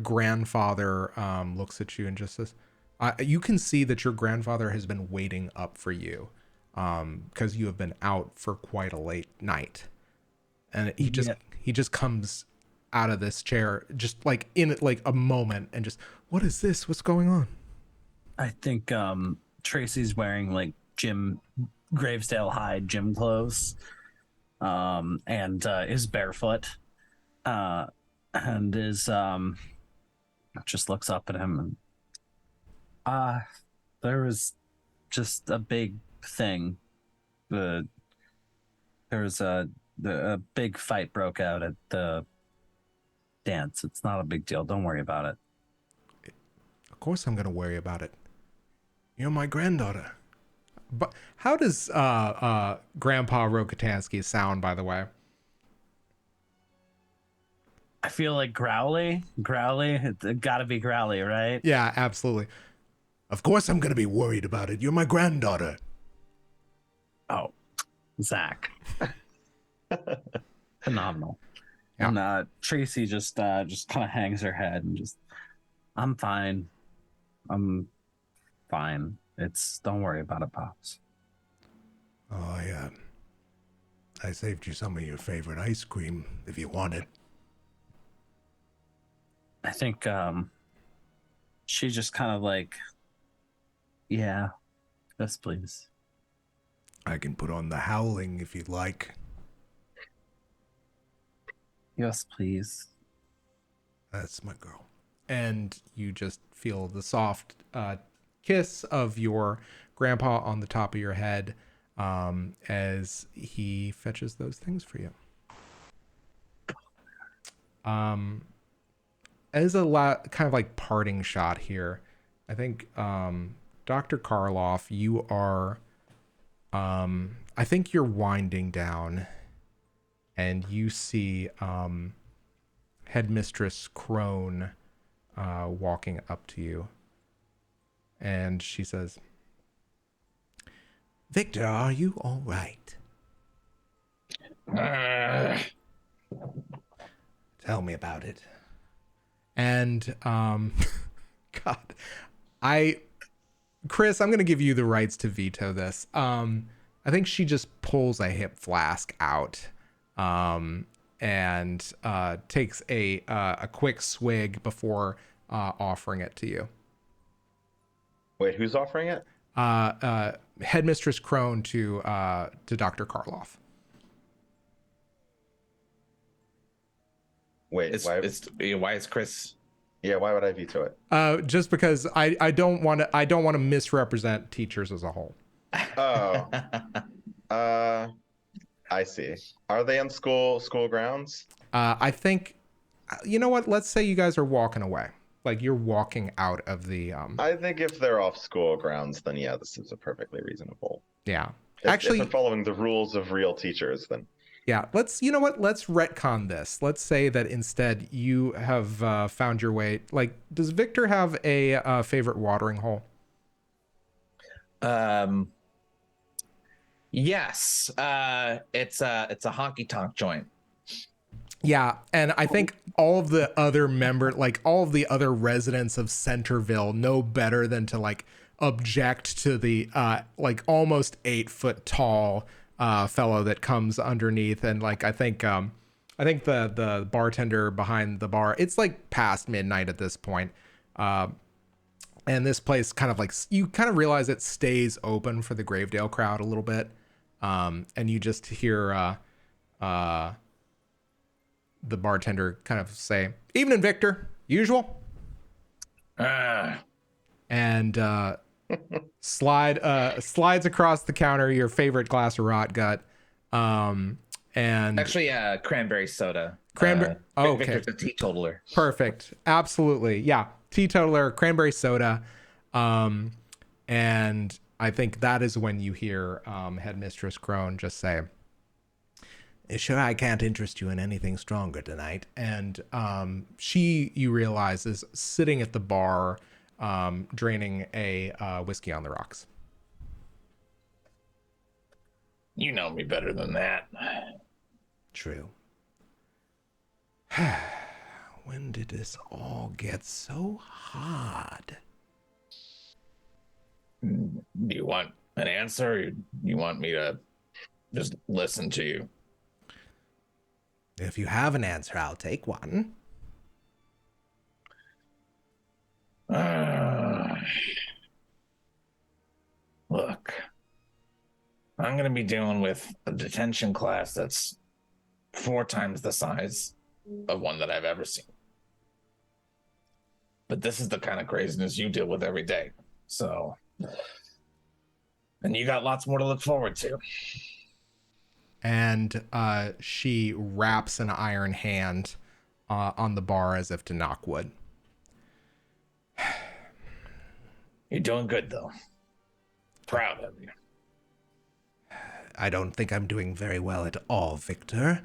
grandfather looks at you and just says, you can see that your grandfather has been waiting up for you because you have been out for quite a late night. And he just comes out of this chair just like in like a moment and just, what is this? What's going on? I think Tracy's wearing like Gravedale hide gym clothes and is barefoot and is just looks up at him and there was just a big thing. There was a big fight broke out at the dance. It's not a big deal. Don't worry about it. Of course I'm going to worry about it. You're my granddaughter. But how does Grandpa Rockatansky sound, by the way? I feel like Growly. It gotta be Growly, right? Yeah, absolutely. Of course I'm going to be worried about it. You're my granddaughter. Oh, Zach. Phenomenal. Yeah. And Tracy just kind of hangs her head and just, I'm fine. I'm fine. Don't worry about it, Pops. Oh, yeah. I saved you some of your favorite ice cream if you want it. I think she just kind of like, yeah, yes, please. I can put on the howling if you'd like. Yes, please. That's my girl. And you just feel the soft kiss of your grandpa on the top of your head as he fetches those things for you. As a kind of like parting shot here, I think Dr. Karloff, you are, I think you're winding down, and you see Headmistress Crone walking up to you, and she says, "Victor, are you all right? Tell me about it." And God, Chris, I'm gonna give you the rights to veto this. I think she just pulls a hip flask out, and takes a quick swig before offering it to you. Wait, who's offering it? Headmistress Crone to Dr. Karloff. Wait, Why is Chris? Yeah, why would I veto it? Just because I don't want to misrepresent teachers as a whole. Oh, I see. Are they on school grounds? I think, you know what? Let's say you guys are walking away, like you're walking out of the. I think if they're off school grounds, then yeah, this is a perfectly reasonable. Yeah, If they're following the rules of real teachers, then. Yeah, you know what? Let's retcon this. Let's say that instead you have found your way. Like, does Victor have a favorite watering hole? Yes. It's a honky tonk joint. Yeah, and I think all of the other all of the other residents of Centerville know better than to like object to the like almost 8-foot tall fellow that comes underneath. And like I think the bartender behind the bar, it's like past midnight at this point, and this place kind of like, you kind of realize it stays open for the Gravedale crowd a little bit, and you just hear the bartender kind of say, "Evening, Victor. Usual." And slides across the counter your favorite glass of rot gut, and actually cranberry soda. Okay. Victor's a teetotaler. Perfect. Absolutely. Yeah, teetotaler, cranberry soda. And I think that is when you hear Headmistress Crone just say, "Sure, I can't interest you in anything stronger tonight." And she, you realize, is sitting at the bar draining a whiskey on the rocks. You know me better than that. True. When did this all get so hard? Do you want an answer, or you want me to just listen to you? If you have an answer, I'll take one. Look, I'm going to be dealing with a detention class that's 4 times the size of one that I've ever seen. But this is the kind of craziness you deal with every day. So, and you got lots more to look forward to. And she wraps an iron hand on the bar as if to knock wood. You're doing good, though. Proud of you. I don't think I'm doing very well at all, Victor.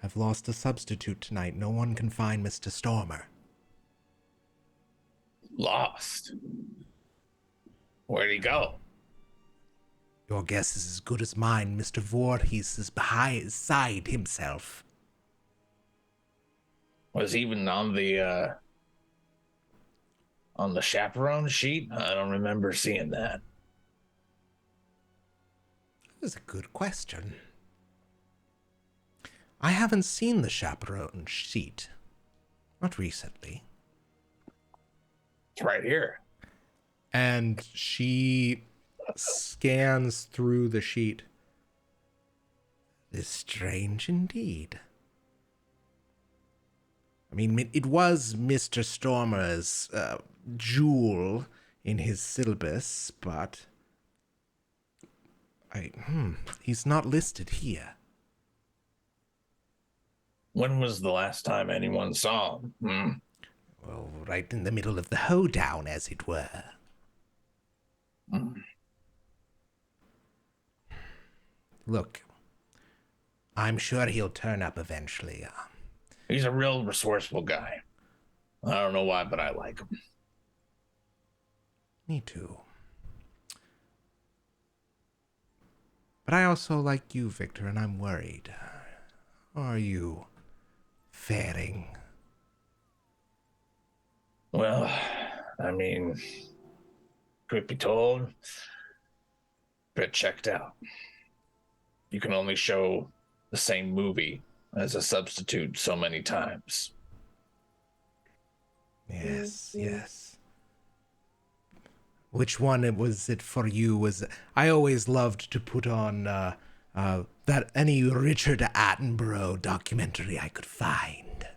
I've lost a substitute tonight. No one can find Mr. Stormer. Lost? Where'd he go? Your guess is as good as mine. Mr. Voorhees is beside himself. Was he even on the chaperone sheet? I don't remember seeing that. That is a good question. I haven't seen the chaperone sheet. Not recently. It's right here. And she scans through the sheet. It is strange indeed. I mean, it was Mr. Stormer's jewel in his syllabus, but he's not listed here. When was the last time anyone saw him? Well, right in the middle of the hoedown, as it were. Look, I'm sure he'll turn up eventually. He's a real resourceful guy. I don't know why, but I like him. Me too. But I also like you, Victor, and I'm worried. How are you faring? Well, I mean, truth be told, bit checked out. You can only show the same movie as a substitute so many times. Yes, yes. Which one was it for you? I always loved to put on that any Richard Attenborough documentary I could find.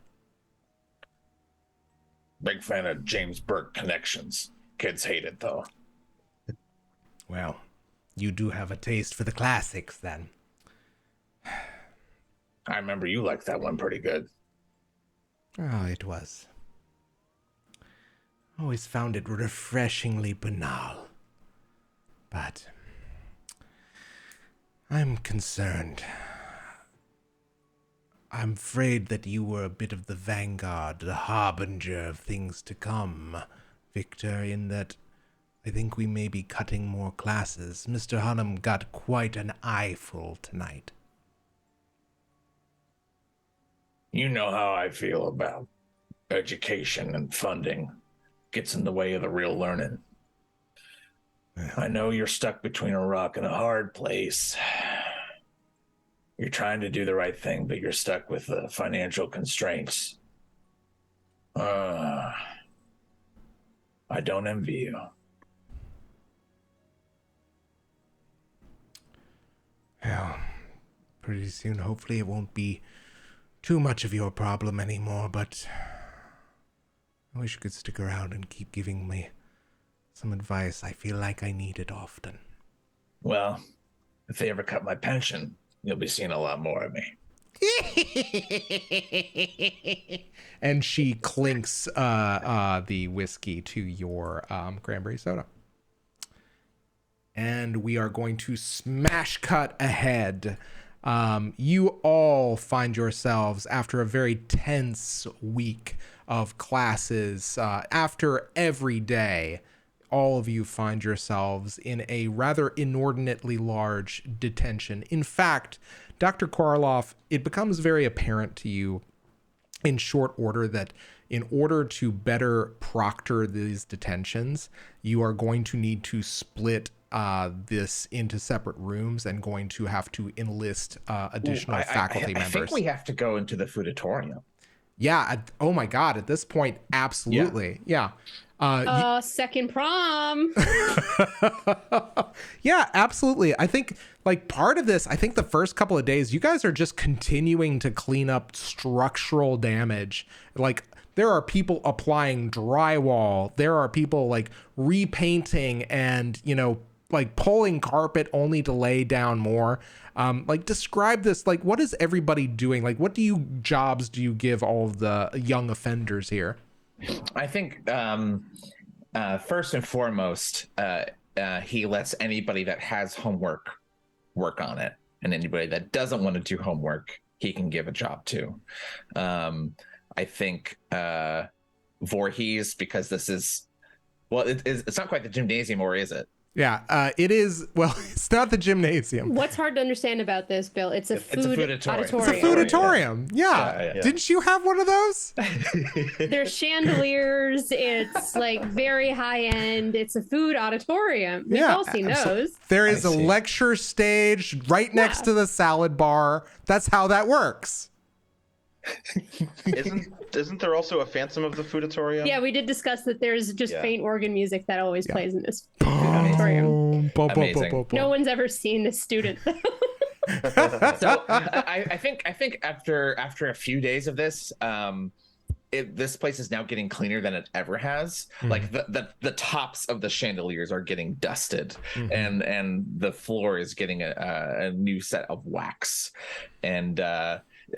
Big fan of James Burke connections. Kids hate it, though. Well, you do have a taste for the classics, then. I remember you liked that one pretty good. Oh, it was. Always found it refreshingly banal. But I'm concerned. I'm afraid that you were a bit of the vanguard, the harbinger of things to come, Victor, in that I think we may be cutting more classes. Mr. Hunnam got quite an eyeful tonight. You know how I feel about education and funding. Gets in the way of the real learning. I know you're stuck between a rock and a hard place. You're trying to do the right thing, but you're stuck with the financial constraints. I don't envy you. Well, pretty soon, hopefully it won't be too much of your problem anymore, but I wish you could stick around and keep giving me some advice. I feel like I need it often. Well, if they ever cut my pension, you'll be seeing a lot more of me. And she clinks the whiskey to your cranberry soda. And we are going to smash cut ahead. You all find yourselves after a very tense week of classes. After every day, all of you find yourselves in a rather inordinately large detention. In fact, Dr. Karloff, it becomes very apparent to you in short order that in order to better proctor these detentions, you are going to need to split this into separate rooms and going to have to enlist additional faculty members. I think we have to go into the foodatorium. Yeah. Oh my God. At this point, absolutely. Yeah. Second prom. Yeah, absolutely. I think like part of this, I think the first couple of days, you guys are just continuing to clean up structural damage. Like there are people applying drywall. There are people like repainting and, you know, like pulling carpet only to lay down more. Like describe this, like what is everybody doing? Like what jobs do you give all of the young offenders here? I think first and foremost, he lets anybody that has homework work on it, and anybody that doesn't want to do homework he can give a job to. I think Voorhees, because this is, well, it's not quite the gymnasium, or is it? Yeah, it is. Well, it's not the gymnasium. What's hard to understand about this, Bill? It's a food auditorium. It's a food-atorium. Yeah. Didn't you have one of those? There's chandeliers. It's like very high end. It's a food auditorium. We've all seen those. There is a lecture stage right next to the salad bar. That's how that works. Isn't there also a Phantom of the Foodatorium? Yeah, we did discuss that there's just faint organ music that always plays in this food auditorium. Amazing. No one's ever seen this student. So I think after a few days of this, this place is now getting cleaner than it ever has. Like the tops of the chandeliers are getting dusted, and the floor is getting a new set of wax. And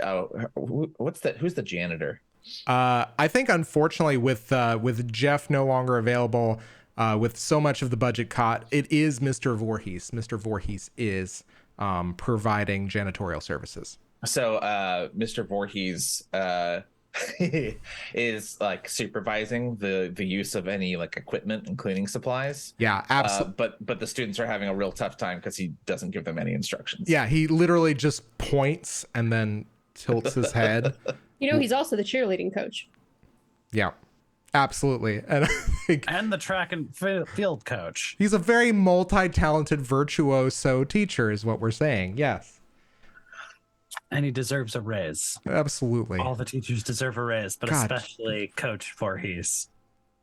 who's the janitor? I think unfortunately with Jeff no longer available, with so much of the budget cut, it is Mr. Voorhees. Mr. Voorhees is providing janitorial services. So Mr. Voorhees is like supervising the use of any like equipment and cleaning supplies. Yeah, absolutely. But the students are having a real tough time because he doesn't give them any instructions. Yeah, he literally just points and then tilts his head. You know, he's also the cheerleading coach. Yeah, absolutely. And I think, and the track and field coach. He's a very multi-talented virtuoso teacher is what we're saying. Yes. And he deserves a raise. Absolutely. All the teachers deserve a raise, but especially Coach Voorhees.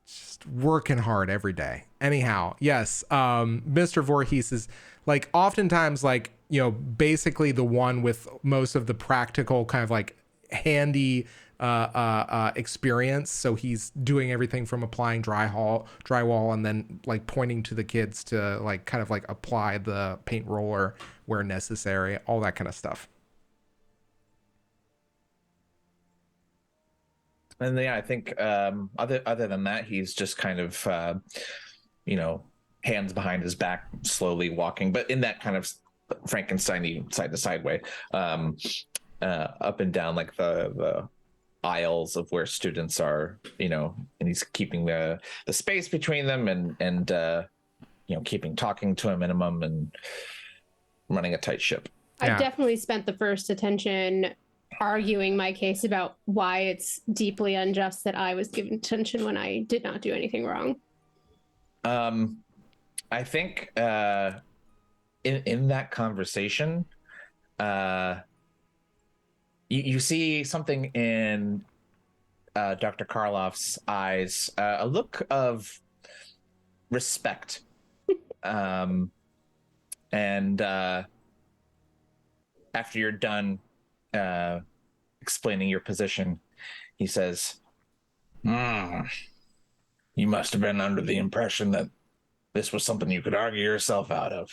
Just working hard every day. Anyhow, yes, Mr. Voorhees is like oftentimes like, you know, basically the one with most of the practical kind of like handy experience. So he's doing everything from applying drywall and then like pointing to the kids to like kind of like apply the paint roller where necessary, all that kind of stuff. And yeah, I think other than that, he's just kind of, you know, hands behind his back, slowly walking, but in that kind of Frankenstein-y side to side way, up and down like the aisles of where students are, you know, and he's keeping the space between them and you know, keeping talking to a minimum and running a tight ship. I definitely spent the first attention arguing my case about why it's deeply unjust that I was given detention when I did not do anything wrong. I think in that conversation, you see something in Dr. Karloff's eyes, a look of respect, and after you're done explaining your position, he says, you must have been under the impression that this was something you could argue yourself out of.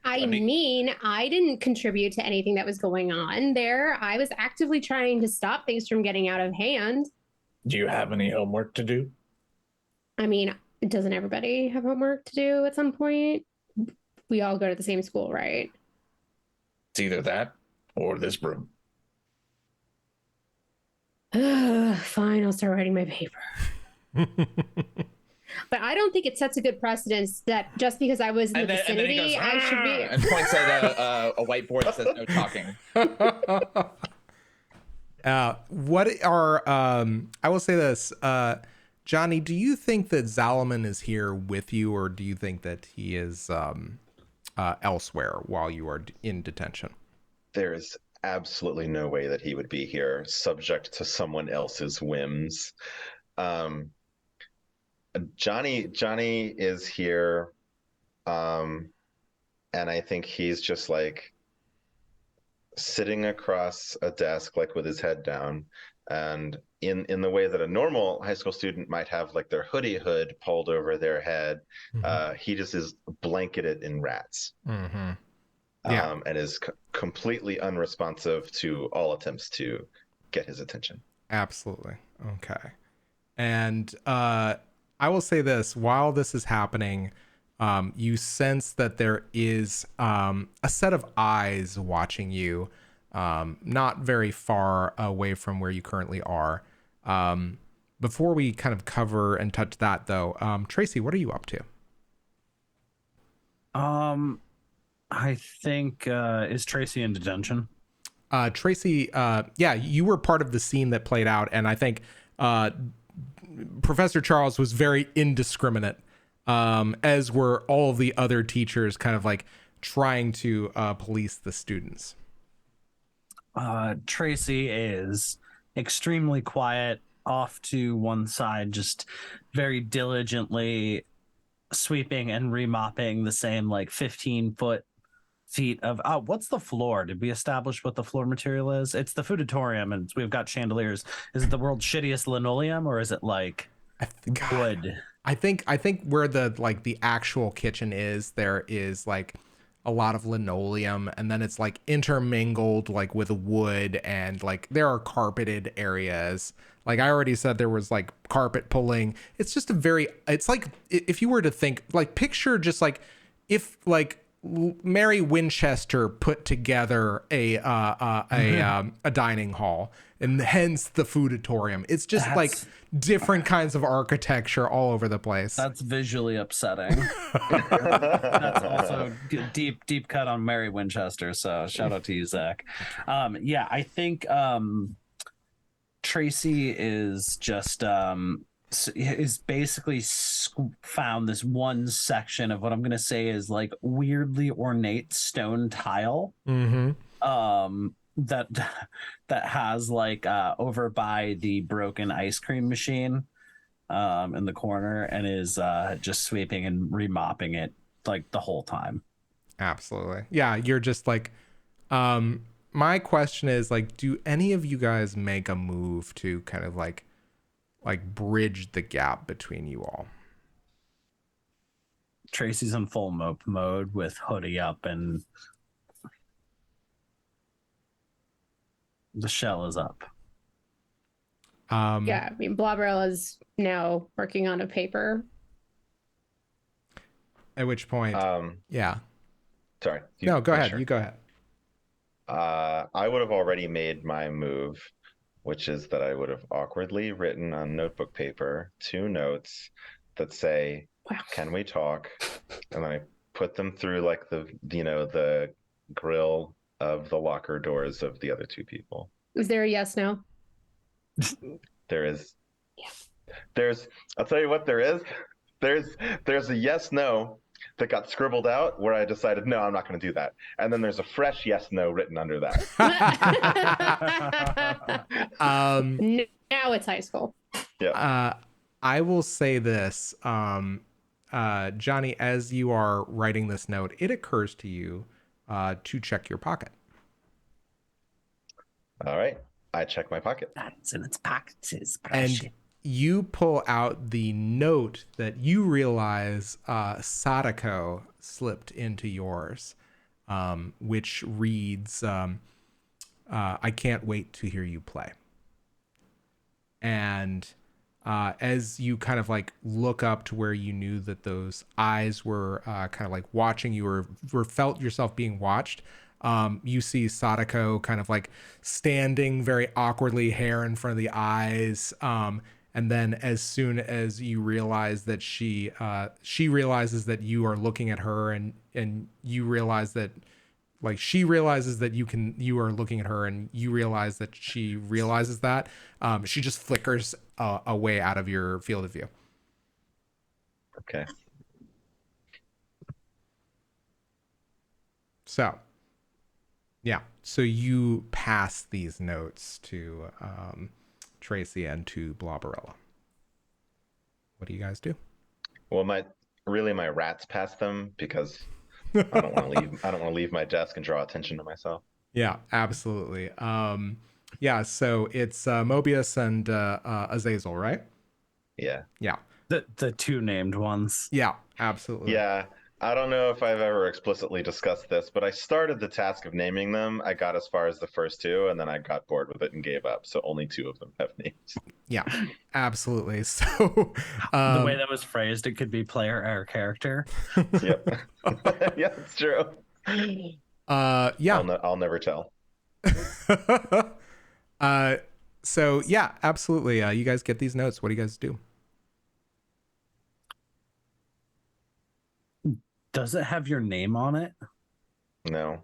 I mean, I didn't contribute to anything that was going on there. I was actively trying to stop things from getting out of hand. Do you have any homework to do? I mean, doesn't everybody have homework to do at some point? We all go to the same school, right? It's either that or this broom. Fine, I'll start writing my paper. But I don't think it sets a good precedence that just because I was in the vicinity, goes, I should be. And points at a whiteboard that says no talking. What are, I will say this, Johnny, do you think that Zalman is here with you, or do you think that he is elsewhere while you are in detention? There is absolutely no way that he would be here subject to someone else's whims. Johnny is here, and I think he's just like sitting across a desk, like with his head down, and in the way that a normal high school student might have like their hoodie hood pulled over their head, he just is blanketed in rats, and is completely unresponsive to all attempts to get his attention. Absolutely. Okay. And I will say this, while this is happening, you sense that there is a set of eyes watching you not very far away from where you currently are. Before we kind of cover and touch that, though, Tracy, what are you up to? I think is Tracy in detention? Tracy, yeah, you were part of the scene that played out, and I think Professor Charles was very indiscriminate, as were all of the other teachers, kind of like trying to police the students. Tracy is extremely quiet, off to one side, just very diligently sweeping and remopping the same like 15 feet of what's the floor? Did we establish what the floor material is? It's the fooditorium, and we've got chandeliers. Is it the world's shittiest linoleum, or is it like wood? I think where the actual kitchen is, there is like a lot of linoleum, and then it's like intermingled like with wood, and like there are carpeted areas. Like I already said, there was like carpet pulling. It's just it's like if you were to think, like picture just like if like Mary Winchester put together a dining hall, and hence the fooditorium. It's just like different kinds of architecture all over the place. That's visually upsetting. That's also deep cut on Mary Winchester. So shout out to you, Zach. Yeah, I think Tracy is just is basically found this one section of what I'm gonna say is like weirdly ornate stone tile. That has like over by the broken ice cream machine in the corner, and is just sweeping and remopping it like the whole time. Absolutely. Yeah, you're just like my question is like, do any of you guys make a move to kind of like bridge the gap between you all? Tracy's in full mope mode with hoodie up, and the shell is up. Yeah, I mean, Bloberella's now working on a paper. At which point, yeah. Sorry. No, go ahead. Sure. You go ahead. I would have already made my move, which is that I would have awkwardly written on notebook paper 2 notes that say, wow, "Can we talk?" And then I put them through like the grill of the locker doors of the other 2 people. Is there a yes, no? There is. Yeah. I'll tell you what there is. There's a yes, no that got scribbled out where I decided, no, I'm not going to do that. And then there's a fresh yes, no written under that. Now it's high school. Yeah. I will say this, Johnny, as you are writing this note, it occurs to you to check your pocket. All right. I check my pocket. That's in its pocket. And you pull out the note that you realize Sadako slipped into yours, which reads, "I can't wait to hear you play." And as you kind of like look up to where you knew that those eyes were kind of like watching you, or felt yourself being watched, you see Sadako kind of like standing very awkwardly, hair in front of the eyes. And then as soon as you realize that she realizes that you are looking at her, and you realize that like she realizes that you are looking at her, and you realize that she realizes that, she just flickers away out of your field of view. Okay. So, yeah. So you pass these notes to Tracy and to Bloberella. What do you guys do? Well, my rats pass them because I don't want to leave my desk and draw attention to myself. Yeah, absolutely. Yeah. So it's Mobius and Azazel, right? Yeah. Yeah. The 2 named ones. Yeah, absolutely. Yeah. I don't know if I've ever explicitly discussed this, but I started the task of naming them. I got as far as the first 2, and then I got bored with it and gave up. So only 2 of them have names. Yeah, absolutely. So the way that was phrased, it could be player or character. Yep. Yeah, it's true. Yeah. I'll never tell. So yeah, absolutely. You guys get these notes. What do you guys do? Does it have your name on it? No.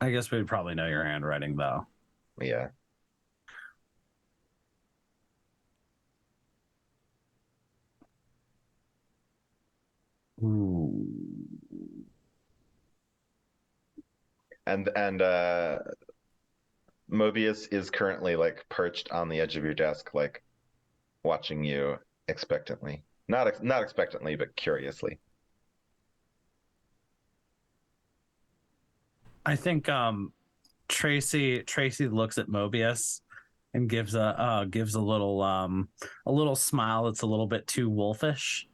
I guess we'd probably know your handwriting, though. Yeah. Ooh. And Mobius is currently like perched on the edge of your desk, like watching you expectantly. Not expectantly, but curiously. I think Tracy looks at Mobius and gives a little smile that's a little bit too wolfish.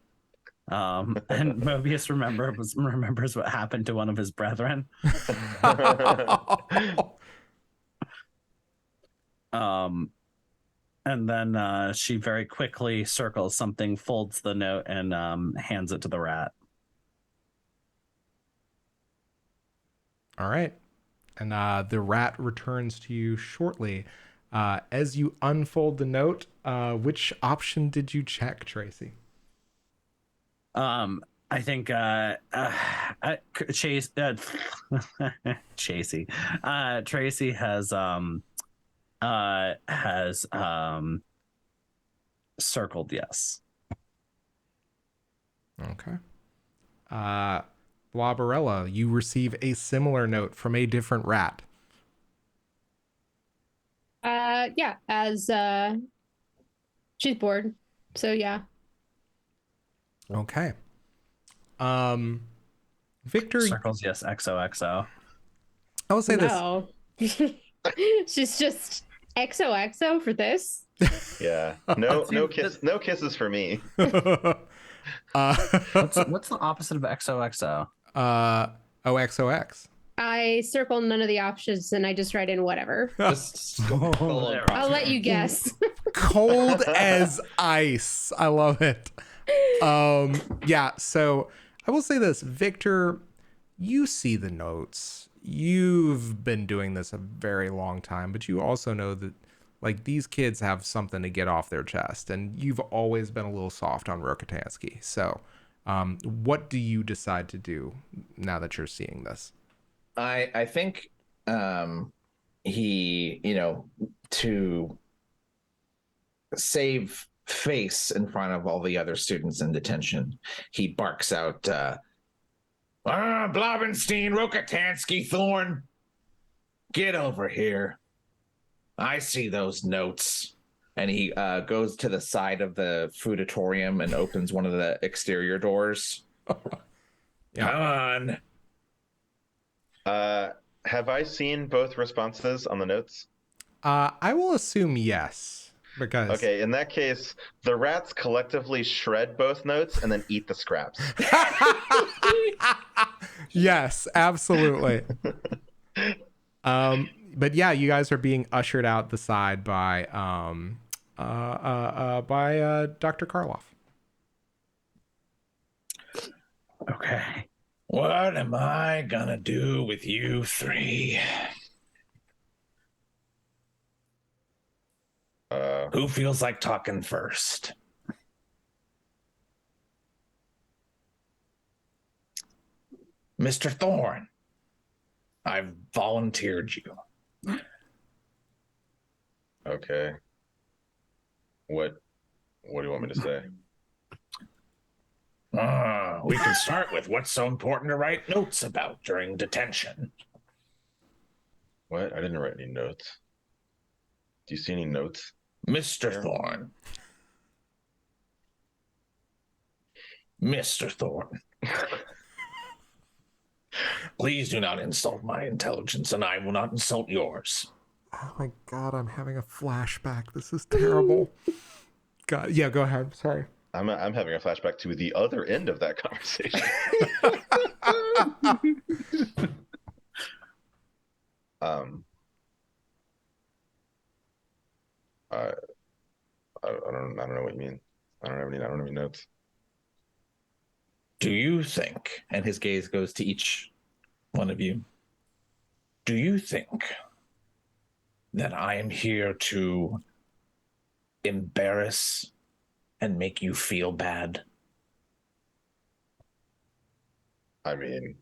And Mobius remembers what happened to one of his brethren. And then she very quickly circles something, folds the note, and hands it to the rat. All right. And the rat returns to you shortly. As you unfold the note, which option did you check, Tracy? I think Chase Tracy has circled yes. Okay. Bloberella, you receive a similar note from a different rat. Yeah, as she's bored. So yeah. Okay. Victor Circles yes, XOXO. I will say No. She's just XOXO for this. Yeah. No kisses for me. this. What's the opposite of XOXO? OXOX. I circle none of the options and I just write in whatever. Just I'll let you guess. Cold as ice. I love it. Yeah, so I will say this, Victor, you see the notes. You've been doing this a very long time, but you also know that like these kids have something to get off their chest, and you've always been a little soft on Rockatansky. So what do you decide to do now that you're seeing this? I think he, to save face in front of all the other students in detention, he barks out, Blobenstein, Rockatansky, Thorn, get over here. I see those notes. And he goes to the side of the foodatorium and opens one of the exterior doors. Yeah. Come on. Have I seen both responses on the notes? I will assume yes, because Okay, in that case, the rats collectively shred both notes and then eat the scraps. yes, absolutely. But yeah, you guys are being ushered out the side by Dr. Karloff. Okay. What am I gonna do with you three? Who feels like talking first? Mr. Thorn, I've volunteered you. Okay. What do you want me to say? We can start with what's so important to write notes about during detention. What? I didn't write any notes. Do you see any notes? Mr. Thorn. Mr. Thorn. Please do not insult my intelligence, and I will not insult yours. Oh my God, I'm having a flashback. This is terrible. God, yeah, go ahead. Sorry. I'm having a flashback to the other end of that conversation. I don't know what you mean. I don't have any notes. Do you think, and his gaze goes to each one of you, Do you think that I am here to embarrass and make you feel bad? I mean,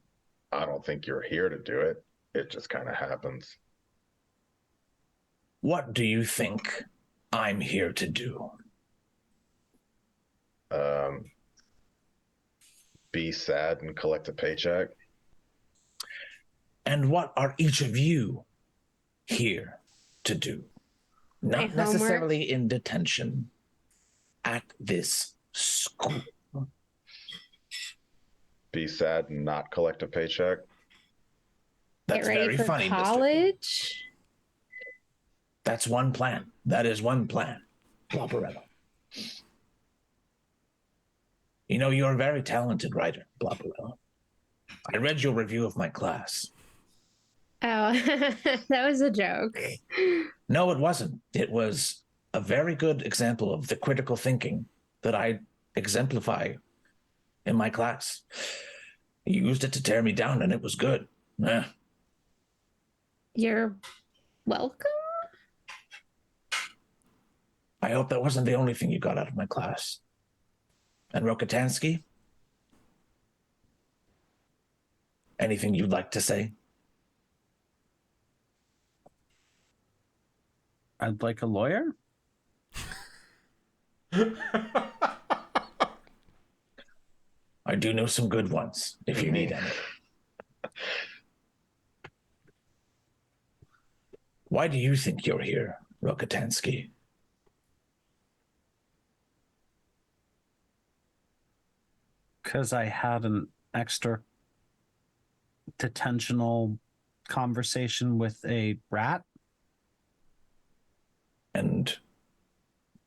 I don't think you're here to do it. It just kind of happens. What do you think I'm here to do? Be sad and collect a paycheck. And what are each of you here to do? Not homework. necessarily in detention, at this school. Be sad and not collect a paycheck. That's Get ready very for funny, Mr. college. That's one plan. That is one plan, Bloberella. You know, you're a very talented writer, Bloberella. I read your review of my class. Oh, that was a joke. No, it wasn't. It was a very good example of the critical thinking that I exemplify in my class. You used it to tear me down, and it was good. You're welcome. I hope that wasn't the only thing you got out of my class. And Rockatansky? Anything you'd like to say? I'd like a lawyer. I do know some good ones, if you need any. Why do you think you're here, Rockatansky? Because I had an extra detentional conversation with a rat. And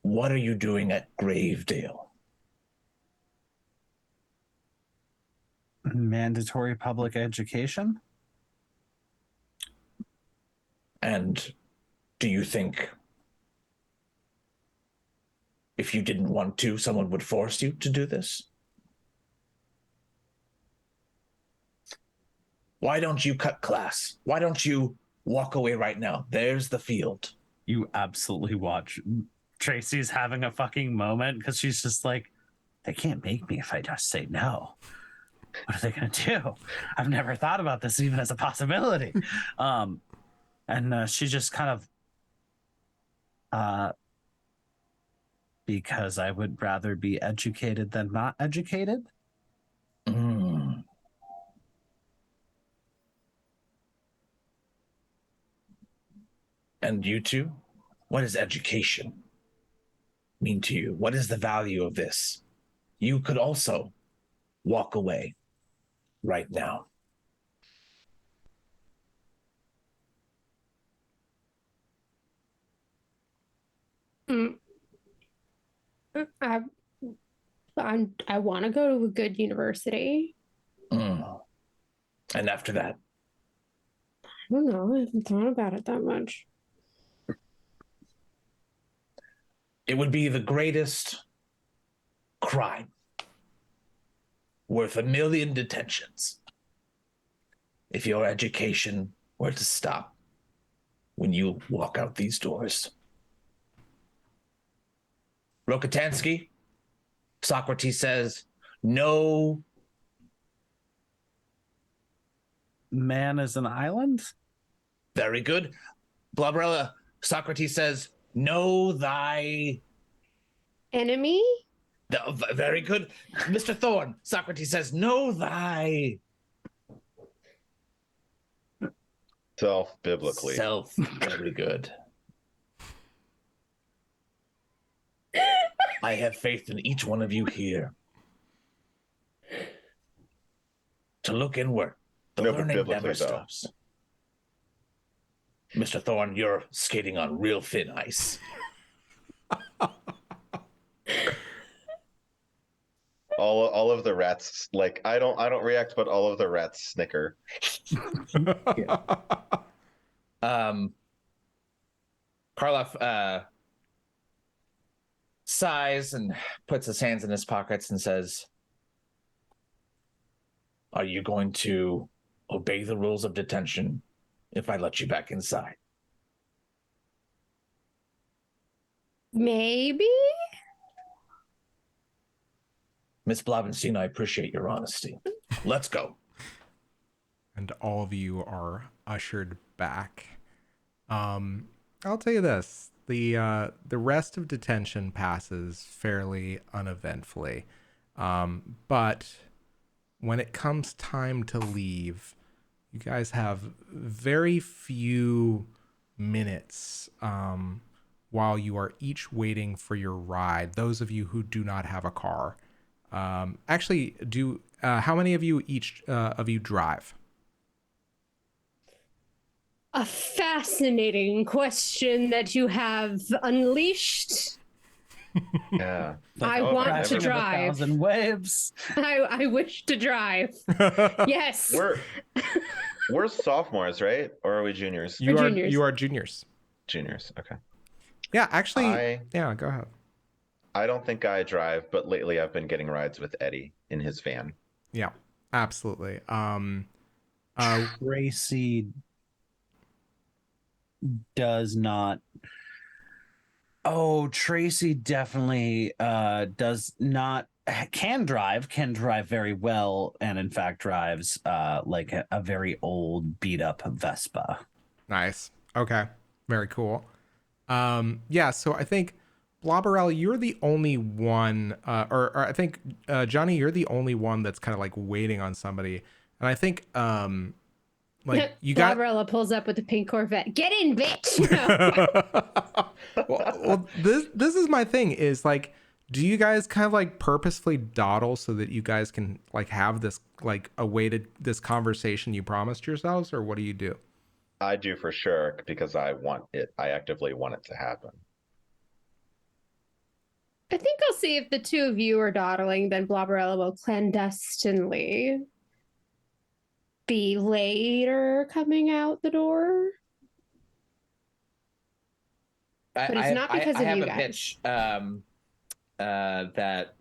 what are you doing at Gravedale? Mandatory public education. And do you think if you didn't want to, someone would force you to do this? Why don't you cut class? Why don't you walk away right now? There's the field. You absolutely watch. Tracy's having a fucking moment because she's just like, they can't make me if I just say no. What are they going to do? I've never thought about this even as a possibility. And she just kind of, because I would rather be educated than not educated. Mm. And you two, what does education mean to you? What is the value of this? You could also walk away right now. I want to go to a good university. Mm. And after that? I don't know. I haven't thought about it that much. It would be the greatest crime worth 1 million detentions if your education were to stop when you walk out these doors. Rockatansky, Socrates says, no. Man is an island? Very good. Bloberella, Socrates says, know thy... Enemy? Very good. Mr. Thorn, Socrates says, know thy... Self, biblically. Self. Very good. I have faith in each one of you here to look inward. The No, but learning biblically, never though. stops. Mr. Thorn, you're skating on real thin ice. All of the rats, like I don't react, but all of the rats snicker. Karloff sighs and puts his hands in his pockets and says, are you going to obey the rules of detention if I let you back inside. Maybe? Miss Blavenstein, I appreciate your honesty. Let's go. And all of you are ushered back. I'll tell you this: the rest of detention passes fairly uneventfully, but when it comes time to leave, you guys have very few minutes while you are each waiting for your ride. Those of you who do not have a car, actually, how many of you drive? A fascinating question that you have unleashed. Yeah. I oh, want to crashing of a drive. 1,000 waves. I wish to drive. Yes. We're sophomores, right? Or are we juniors? You juniors. are juniors. Juniors. Okay. Yeah, actually, yeah, go ahead. I don't think I drive, but lately I've been getting rides with Eddie in his van. Yeah, absolutely. Tracy does not. Oh, Tracy definitely does not can drive very well, and in fact drives like a very old beat up Vespa. Nice. Okay. Very cool. Yeah, so I think Bloberella, you're the only one, or I think Johnny, you're the only one that's kind of like waiting on somebody, and I think like you got Bloberella pulls up with the pink Corvette. Get in, bitch! No. well, this is my thing is like, do you guys kind of like purposefully dawdle so that you guys can like have this like awaited this conversation you promised yourselves, or what do you do? I do for sure because I want it. I actively want it to happen. I think I'll see if the two of you are dawdling, then Bloberella will clandestinely be later coming out the door. But it's not because of you guys. I have a pitch that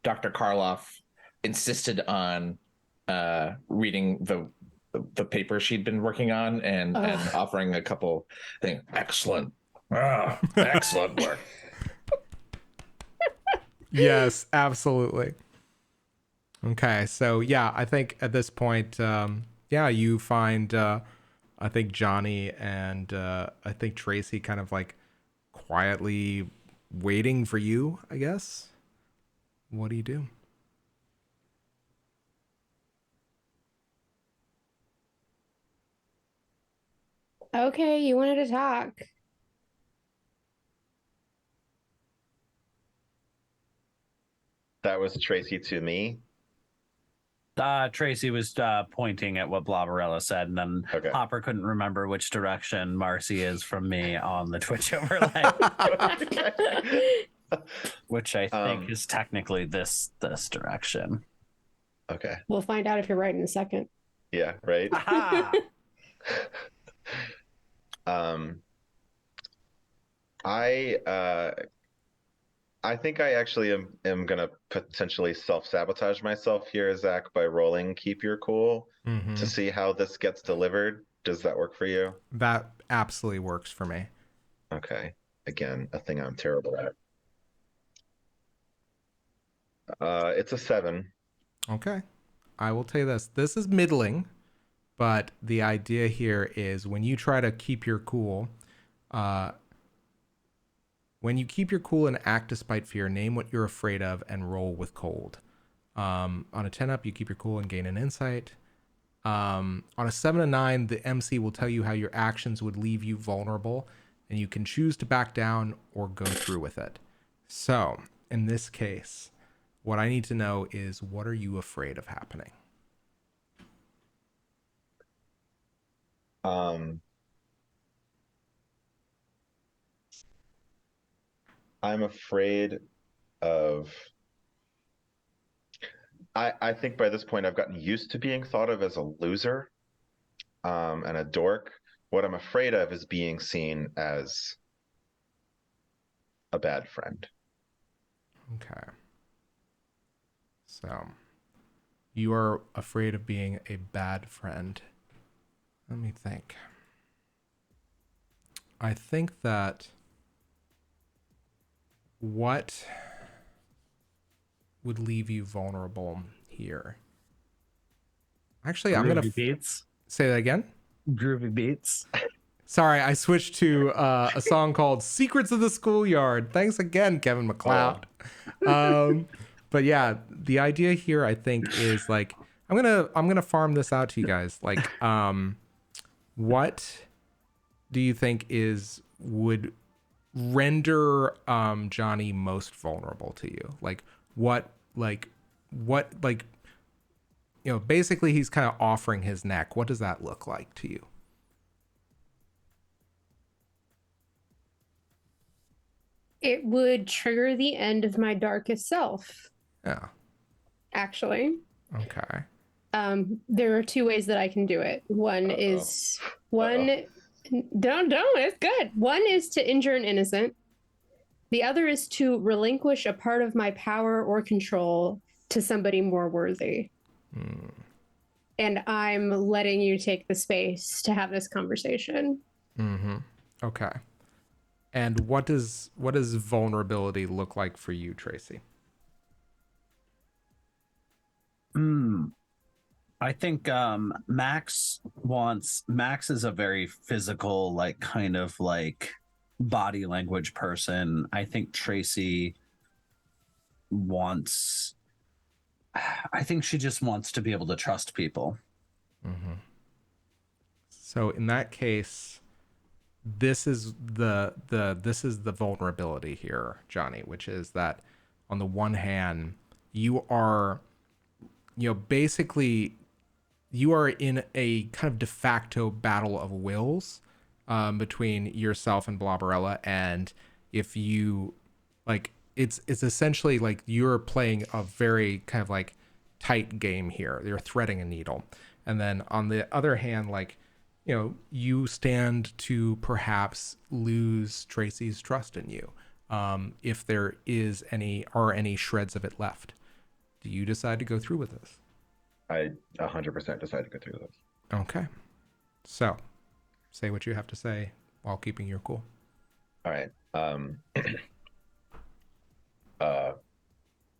Dr. Karloff insisted on reading the paper she'd been working on and offering a couple things. Excellent. Excellent work. Yes, absolutely. Okay, so yeah, I think at this point, yeah, you find I think Johnny and I think Tracy kind of like quietly waiting for you, I guess. What do you do? Okay, you wanted to talk. That was Tracy to me. Tracy was pointing at what Bloberella said, and then Hopper couldn't remember which direction Marcy is from me on the Twitch overlay. Which I think is technically this direction. Okay. We'll find out if you're right in a second. Yeah, right? I think I actually am going to potentially self-sabotage myself here, Zach, by rolling Keep Your Cool to see how this gets delivered. Does that work for you? That absolutely works for me. Okay. Again, a thing I'm terrible at. It's a 7. Okay. I will tell you this. This is middling, but the idea here is when you try to keep your cool, when you keep your cool and act despite fear, name what you're afraid of and roll with cold. On a 10 up, you keep your cool and gain an insight. On a 7 to 9, the MC will tell you how your actions would leave you vulnerable, and you can choose to back down or go through with it. So, in this case, what I need to know is, what are you afraid of happening? I'm afraid of... I think by this point I've gotten used to being thought of as a loser and a dork. What I'm afraid of is being seen as a bad friend. Okay. So, you are afraid of being a bad friend. Let me think. I think that what would leave you vulnerable here? Actually, I'm going to beats. say that again. Groovy beats. Sorry, I switched to a song called Secrets of the Schoolyard. Thanks again, Kevin MacLeod. But yeah, the idea here, I think, is like, I'm gonna farm this out to you guys. Like, what do you think would render Johnny most vulnerable to you? Like, what, basically he's kind of offering his neck. What does that look like to you? It would trigger the end of my darkest self. Yeah. Actually. Okay. There are two ways that I can do it. Don't, it's good. One is to injure an innocent. The other is to relinquish a part of my power or control to somebody more worthy. And I'm letting you take the space to have this conversation. Okay. And what does vulnerability look like for you, Tracy? I think Max is a very physical, like kind of like body language person. I think Tracy she just wants to be able to trust people. So in that case, this is the vulnerability here, Johnny, which is that on the one hand, you are basically you are in a kind of de facto battle of wills between yourself and Bloberella, and if you like, it's essentially like you're playing a very kind of like tight game here. You're threading a needle, and then on the other hand, like, you stand to perhaps lose Tracy's trust in you, if there are any shreds of it left. Do you decide to go through with this? I 100% decide to go through this. Okay. So, say what you have to say while keeping your cool. All right.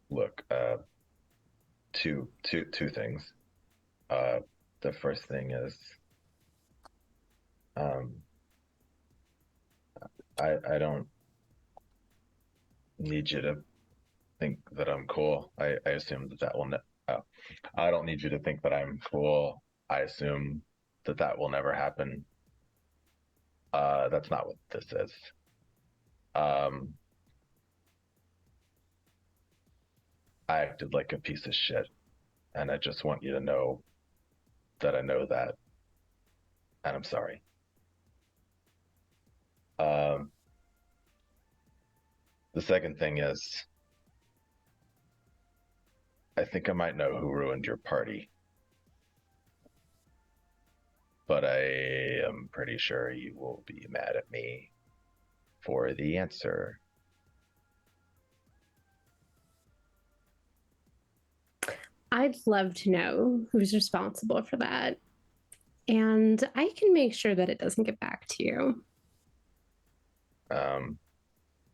Look, two things. The first thing is, I don't need you to think that I'm cool. I assume that will I don't need you to think that I'm cool. I assume that will never happen. That's not what this is. I acted like a piece of shit, and I just want you to know that I know that, and I'm sorry. The second thing is, I think I might know who ruined your party, but I am pretty sure you will be mad at me for the answer. I'd love to know who's responsible for that. And I can make sure that it doesn't get back to you.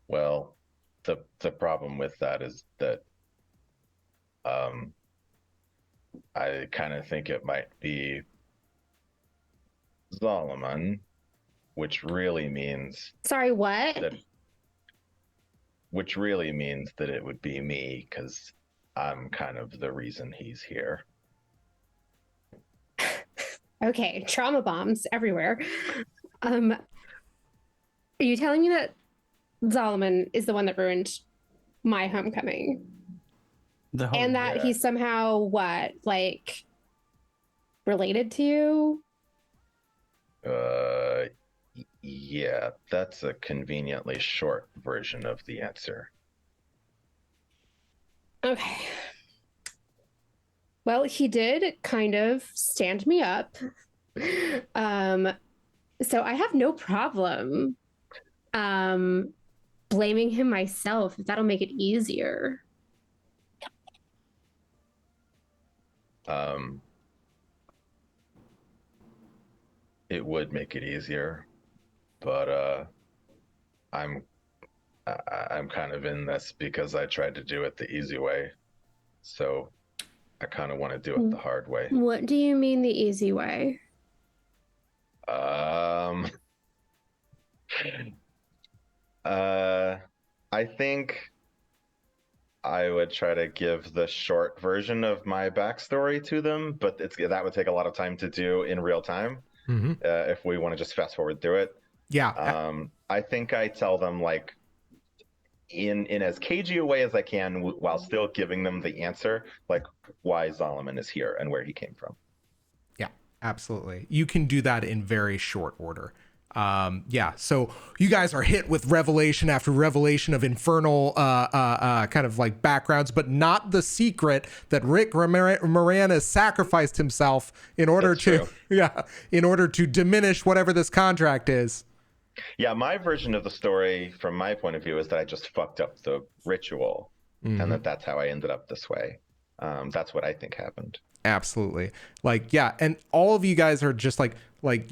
Well, the problem with that is that I kind of think it might be Solomon, which really means... Sorry, what? Which really means that it would be me, because I'm kind of the reason he's here. Okay, trauma bombs everywhere. Are you telling me that Solomon is the one that ruined my homecoming? And that he's somehow like related to you? Yeah, that's a conveniently short version of the answer. Okay. Well, he did kind of stand me up. So I have no problem blaming him myself, if that'll make it easier. it would make it easier, but I'm kind of in this because I tried to do it the easy way, so I kind of want to do it the hard way. What do you mean the easy way? I think I would try to give the short version of my backstory to them, but that would take a lot of time to do in real time. If we want to just fast forward through it. Yeah. I think I tell them like in as cagey a way as I can while still giving them the answer, like why Solomon is here and where he came from. Yeah, absolutely. You can do that in very short order. So you guys are hit with revelation after revelation of infernal kind of like backgrounds, but not the secret that Rick Moranis sacrificed himself in order in order to diminish whatever this contract is. Yeah, my version of the story from my point of view is that I just fucked up the ritual and that's how I ended up this way. That's what I think happened. Absolutely. Like, yeah. And all of you guys are just like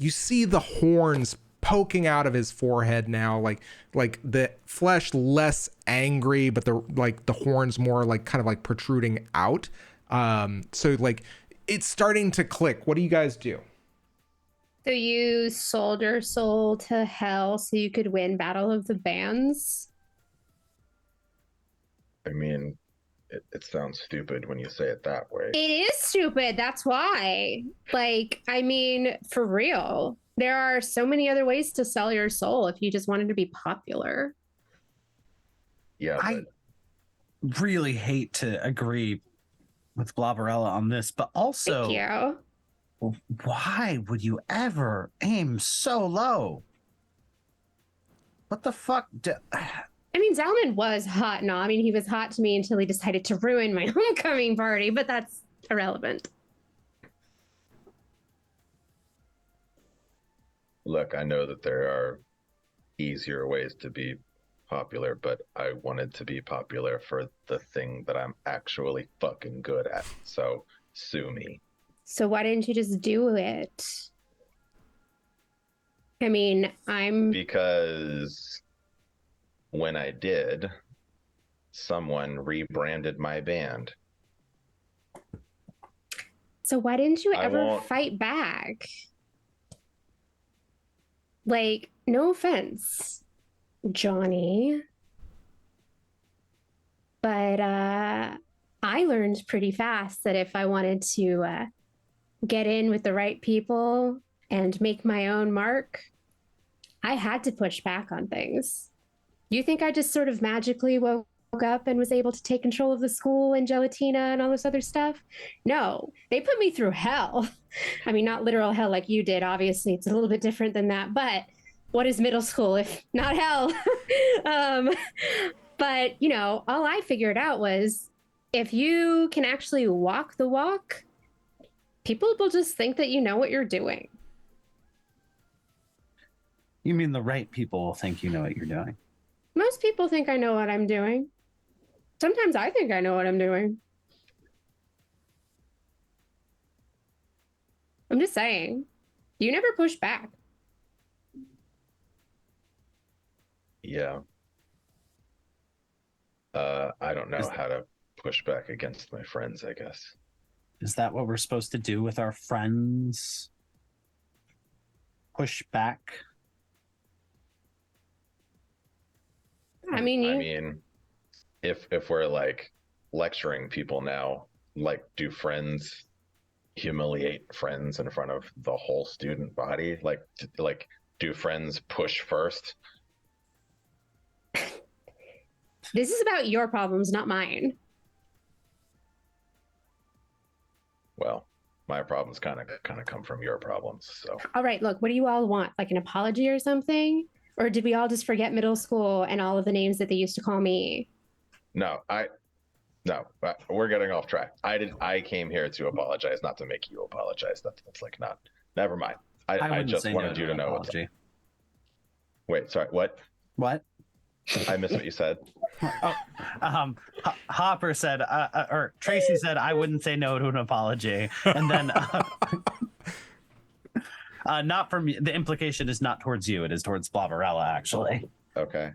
you see the horns poking out of his forehead now, like the flesh less angry, but the horns more like kind of like protruding out. So like it's starting to click. What do you guys do? So you sold your soul to hell so you could win Battle of the Bands? I mean, it sounds stupid when you say it that way. It is stupid. That's why. Like, I mean, for real. There are so many other ways to sell your soul if you just wanted to be popular. Yeah, I really hate to agree with Bloberella on this, but also, Thank you. Why would you ever aim so low? What the fuck? I mean, Zalman was hot. No, I mean, he was hot to me until he decided to ruin my homecoming party, but that's irrelevant. Look, I know that there are easier ways to be popular, but I wanted to be popular for the thing that I'm actually fucking good at. So sue me. So why didn't you just do it? I mean, Because when I did, someone rebranded my band. So why didn't you ever fight back? Like, no offense, Johnny, but I learned pretty fast that if I wanted to get in with the right people and make my own mark, I had to push back on things. You think I just sort of magically woke up and was able to take control of the school and Gelatina and all this other stuff? No, they put me through hell. I mean, not literal hell like you did. Obviously, it's a little bit different than that. But what is middle school if not hell? But, you know, all I figured out was if you can actually walk the walk, people will just think that you know what you're doing. You mean the right people will think you know what you're doing? Most people think I know what I'm doing. Sometimes I think I know what I'm doing. I'm just saying, you never push back. Yeah. I don't know how to push back against my friends, I guess. Is that what we're supposed to do with our friends? Push back? I mean, if we're like lecturing people now, like, do friends humiliate friends in front of the whole student body? Like do friends push first? This is about your problems, not mine. Well, my problems kind of come from your problems. So, all right, look, what do you all want? Like an apology or something? Or did we all just forget middle school and all of the names that they used to call me? No, we're getting off track. I came here to apologize, not to make you apologize. That's like not. Never mind. I just wanted you to know. Wait, sorry. What? What? I missed what you said. Hopper said, or Tracy said, I wouldn't say no to an apology. And then Not from the implication is not towards you. It is towards Bloberella, actually. Okay.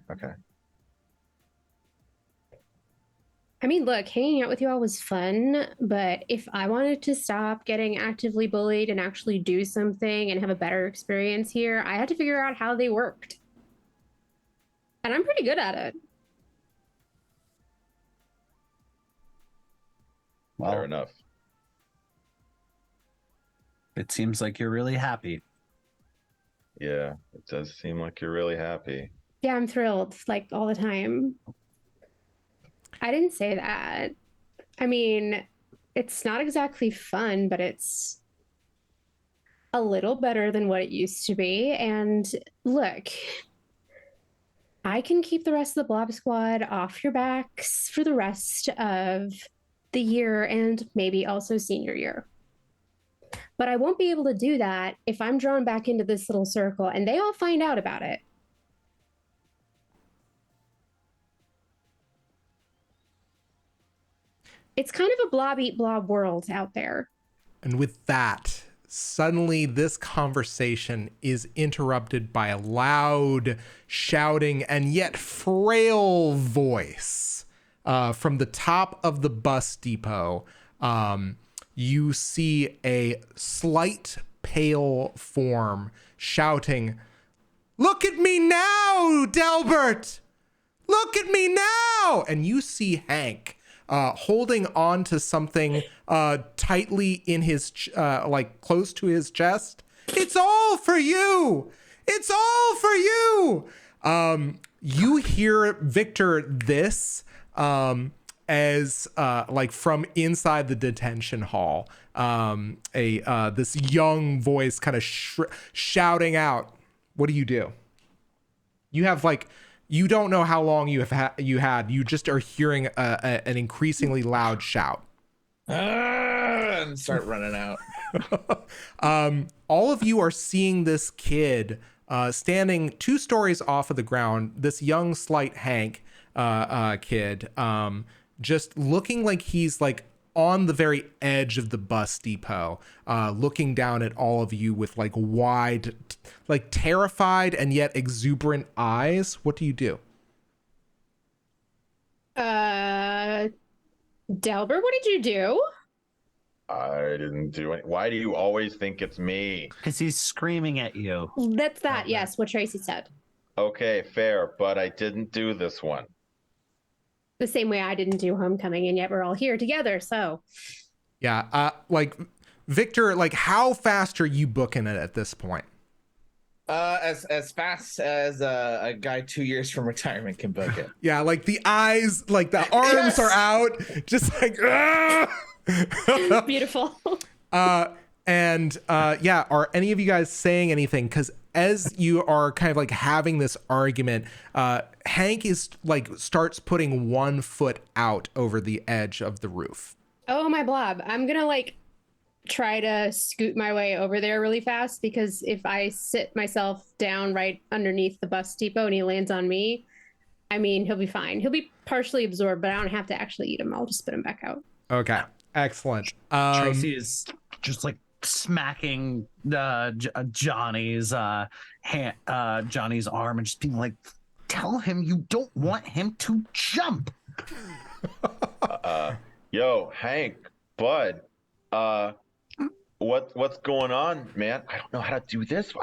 I mean, look, hanging out with you all was fun, but if I wanted to stop getting actively bullied and actually do something and have a better experience here, I had to figure out how they worked. And I'm pretty good at it. Well, Fair enough. it seems like you're really happy. Yeah, it does seem like you're really happy. Yeah, I'm thrilled, like all the time. I didn't say that. I mean, it's not exactly fun, but it's a little better than what it used to be. And look, I can keep the rest of the Blob Squad off your backs for the rest of the year and maybe also senior year. But I won't be able to do that if I'm drawn back into this little circle and they all find out about it. It's kind of a blob eat blob world out there. And with that, suddenly this conversation is interrupted by a loud shouting and yet frail voice from the top of the bus depot. You see a slight pale form shouting, "Look at me now, Delbert! Look at me now!" And you see Hank holding on to something tightly in his, like close to his chest. "It's all for you! It's all for you!" You hear Victor this as like from inside the detention hall, this young voice kind of shouting out. What do? You have like, you don't know how long you just are hearing an increasingly loud shout. And start running out. All of you are seeing this kid standing 2 stories off of the ground, this young, slight Hank kid, just looking like he's like on the very edge of the bus depot, looking down at all of you with like wide, like terrified and yet exuberant eyes. What do you do? Delbert, what did you do? I didn't do it. Why do you always think it's me? Because he's screaming at you. That's that, yes, what Tracy said. Okay, fair, but I didn't do this one. The same way I didn't do homecoming, and yet we're all here together, so. Yeah, like, Victor, like, how fast are you booking it at this point? As fast as a guy 2 years from retirement can book it. Yeah, like the eyes, like the arms are out, just like, Beautiful. Yeah, are any of you guys saying anything? Because as you are kind of like having this argument, Hank is like starts putting 1 foot out over the edge of the roof. Oh, my blob. I'm gonna like try to scoot my way over there really fast, because if I sit myself down right underneath the bus depot and he lands on me, I mean, he'll be fine. He'll be partially absorbed, but I don't have to actually eat him. I'll just spit him back out. Okay, excellent. Tracy is just like smacking Johnny's Johnny's arm and just being like, "Tell him you don't want him to jump." Yo, Hank, bud, what's going on, man? I don't know how to do this. You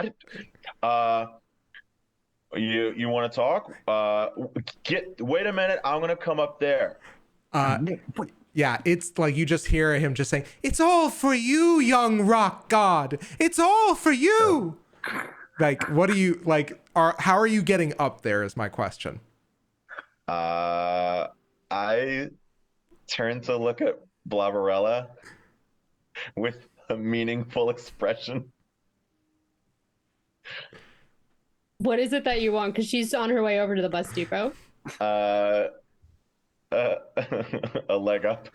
want to talk? Wait a minute. I'm gonna come up there. Yeah, it's like you just hear him just saying, "It's all for you, young rock god. It's all for you." Like, what do you like? How are you getting up there? Is my question. I turn to look at Bloberella with a meaningful expression. What is it that you want? Because she's on her way over to the bus depot. A leg up.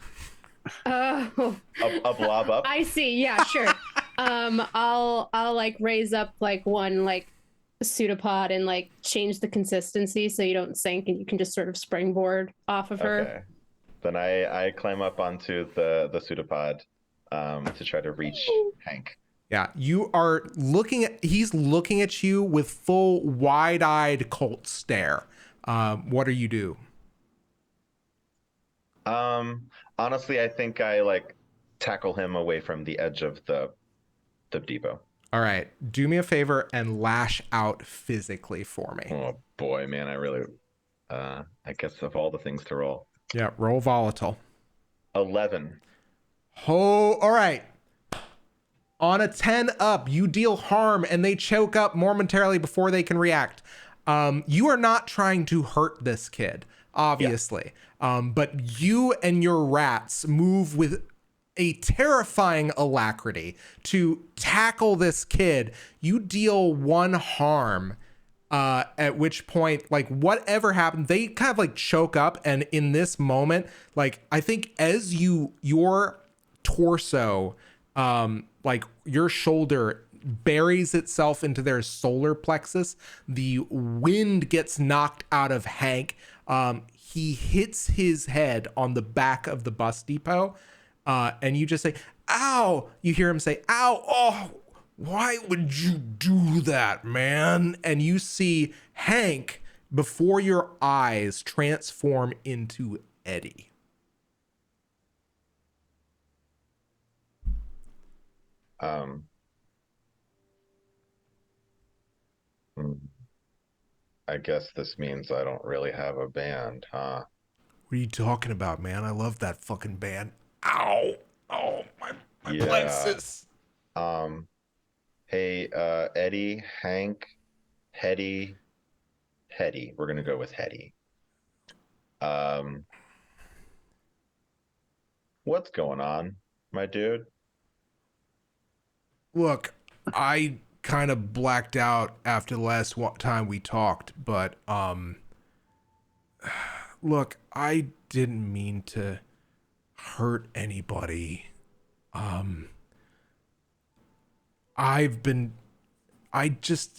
Oh, A blob up. I see. Yeah, sure. I'll like raise up like one like pseudopod and like change the consistency so you don't sink and you can just sort of springboard off of her. Okay. Then I climb up onto the pseudopod to try to reach Hank. Yeah, you are he's looking at you with full wide-eyed cult stare. What do you do? Honestly, I think I like tackle him away from the edge of the depot. All right, do me a favor and lash out physically for me. Oh boy, man, I really I guess of all the things to roll. Yeah, roll volatile. 11. Oh, all right. On a 10 up, you deal harm and they choke up momentarily before they can react. You are not trying to hurt this kid, obviously. Yeah. But you and your rats move with a terrifying alacrity to tackle this kid. You deal 1 harm, at which point, like, whatever happened, they kind of like choke up. And in this moment, like, I think as your torso, like your shoulder buries itself into their solar plexus, the wind gets knocked out of Hank. He hits his head on the back of the bus depot, and you just say, ow. You hear him say, ow. Oh, why would you do that, man? And you see Hank before your eyes transform into Eddie. I guess this means I don't really have a band, huh? What are you talking about, man? I love that fucking band. Ow! Oh, my plexus. Hey, Eddie, Hank, Hetty. We're gonna go with Hetty. What's going on, my dude? Look, I kind of blacked out after the last time we talked, but look, I didn't mean to hurt anybody. I just,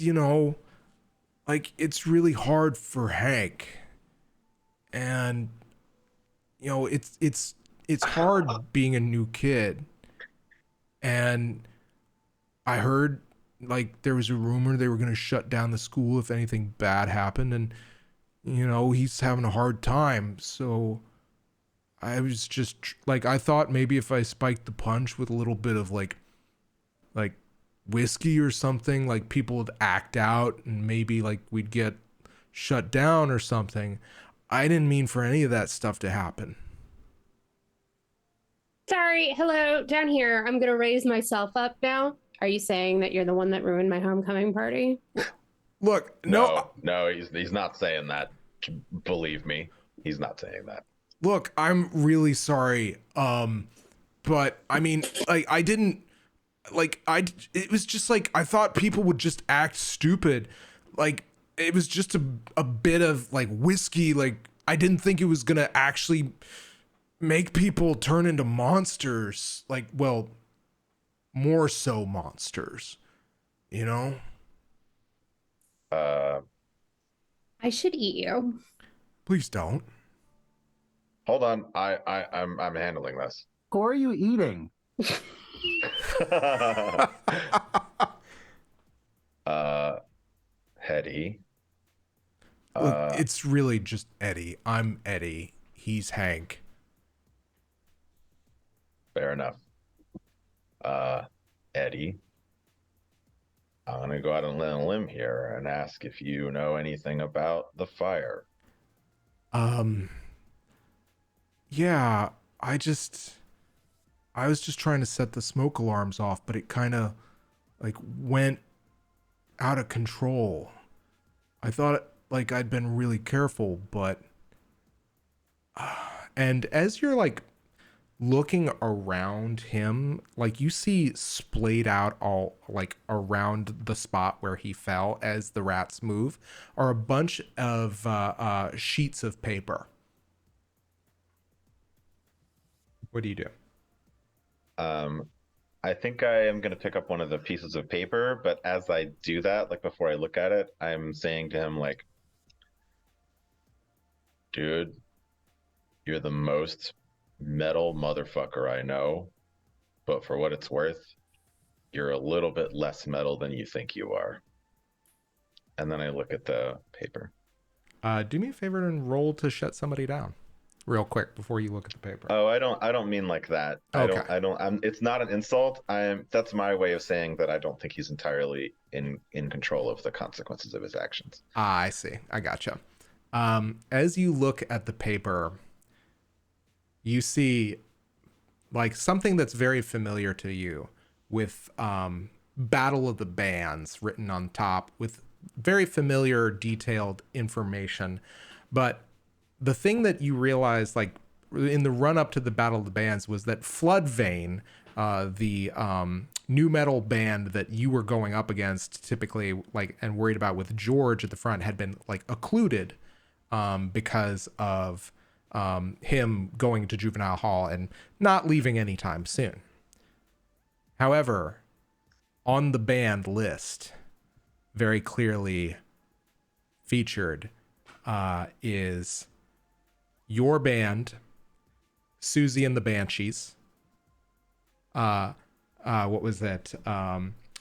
like, it's really hard for Hank, and it's hard being a new kid, and I heard, like, there was a rumor they were going to shut down the school if anything bad happened, and he's having a hard time. So I was just like, I thought maybe if I spiked the punch with a little bit of like whiskey or something, like, people would act out and maybe like we'd get shut down or something. I didn't mean for any of that stuff to happen. Sorry, hello, down here. I'm gonna raise myself up now. Are you saying that you're the one that ruined my homecoming party? Look, no, he's not saying that. Believe me, he's not saying that. Look, I'm really sorry. But I mean, like, I didn't, like, it was just like, I thought people would just act stupid. Like, it was just a bit of like whiskey. Like, I didn't think it was gonna actually make people turn into monsters. Like, well, more so monsters, I should eat you. Please don't. Hold on, I'm handling this. Who are you eating? Hetty. Look, it's really just Eddie. I'm Eddie. He's Hank. Fair enough. Eddie, I'm gonna go out on a limb here and ask if you know anything about the fire. Yeah, I was just trying to set the smoke alarms off, but it kind of like went out of control. I thought like I'd been really careful, but and as you're like looking around him, like, you see splayed out all like around the spot where he fell as the rats move are a bunch of sheets of paper. What do you do? I think I am going to pick up one of the pieces of paper, but as I do that, like, before I look at it, I'm saying to him, like, dude, you're the most metal motherfucker I know, but for what it's worth, you're a little bit less metal than you think you are. And then I look at the paper. Do me a favor and roll to shut somebody down real quick before you look at the paper. Oh, I don't mean like that. Okay. It's not an insult. That's my way of saying that I don't think he's entirely in control of the consequences of his actions. I see. I gotcha. As you look at the paper, you see like something that's very familiar to you with Battle of the Bands written on top with very familiar detailed information. But the thing that you realize like in the run up to the Battle of the Bands was that Floodvein, the new metal band that you were going up against typically like and worried about with George at the front, had been like occluded because of him going to juvenile hall and not leaving anytime soon. However, on the band list, very clearly featured is your band, Susie and the Banshees. What was that?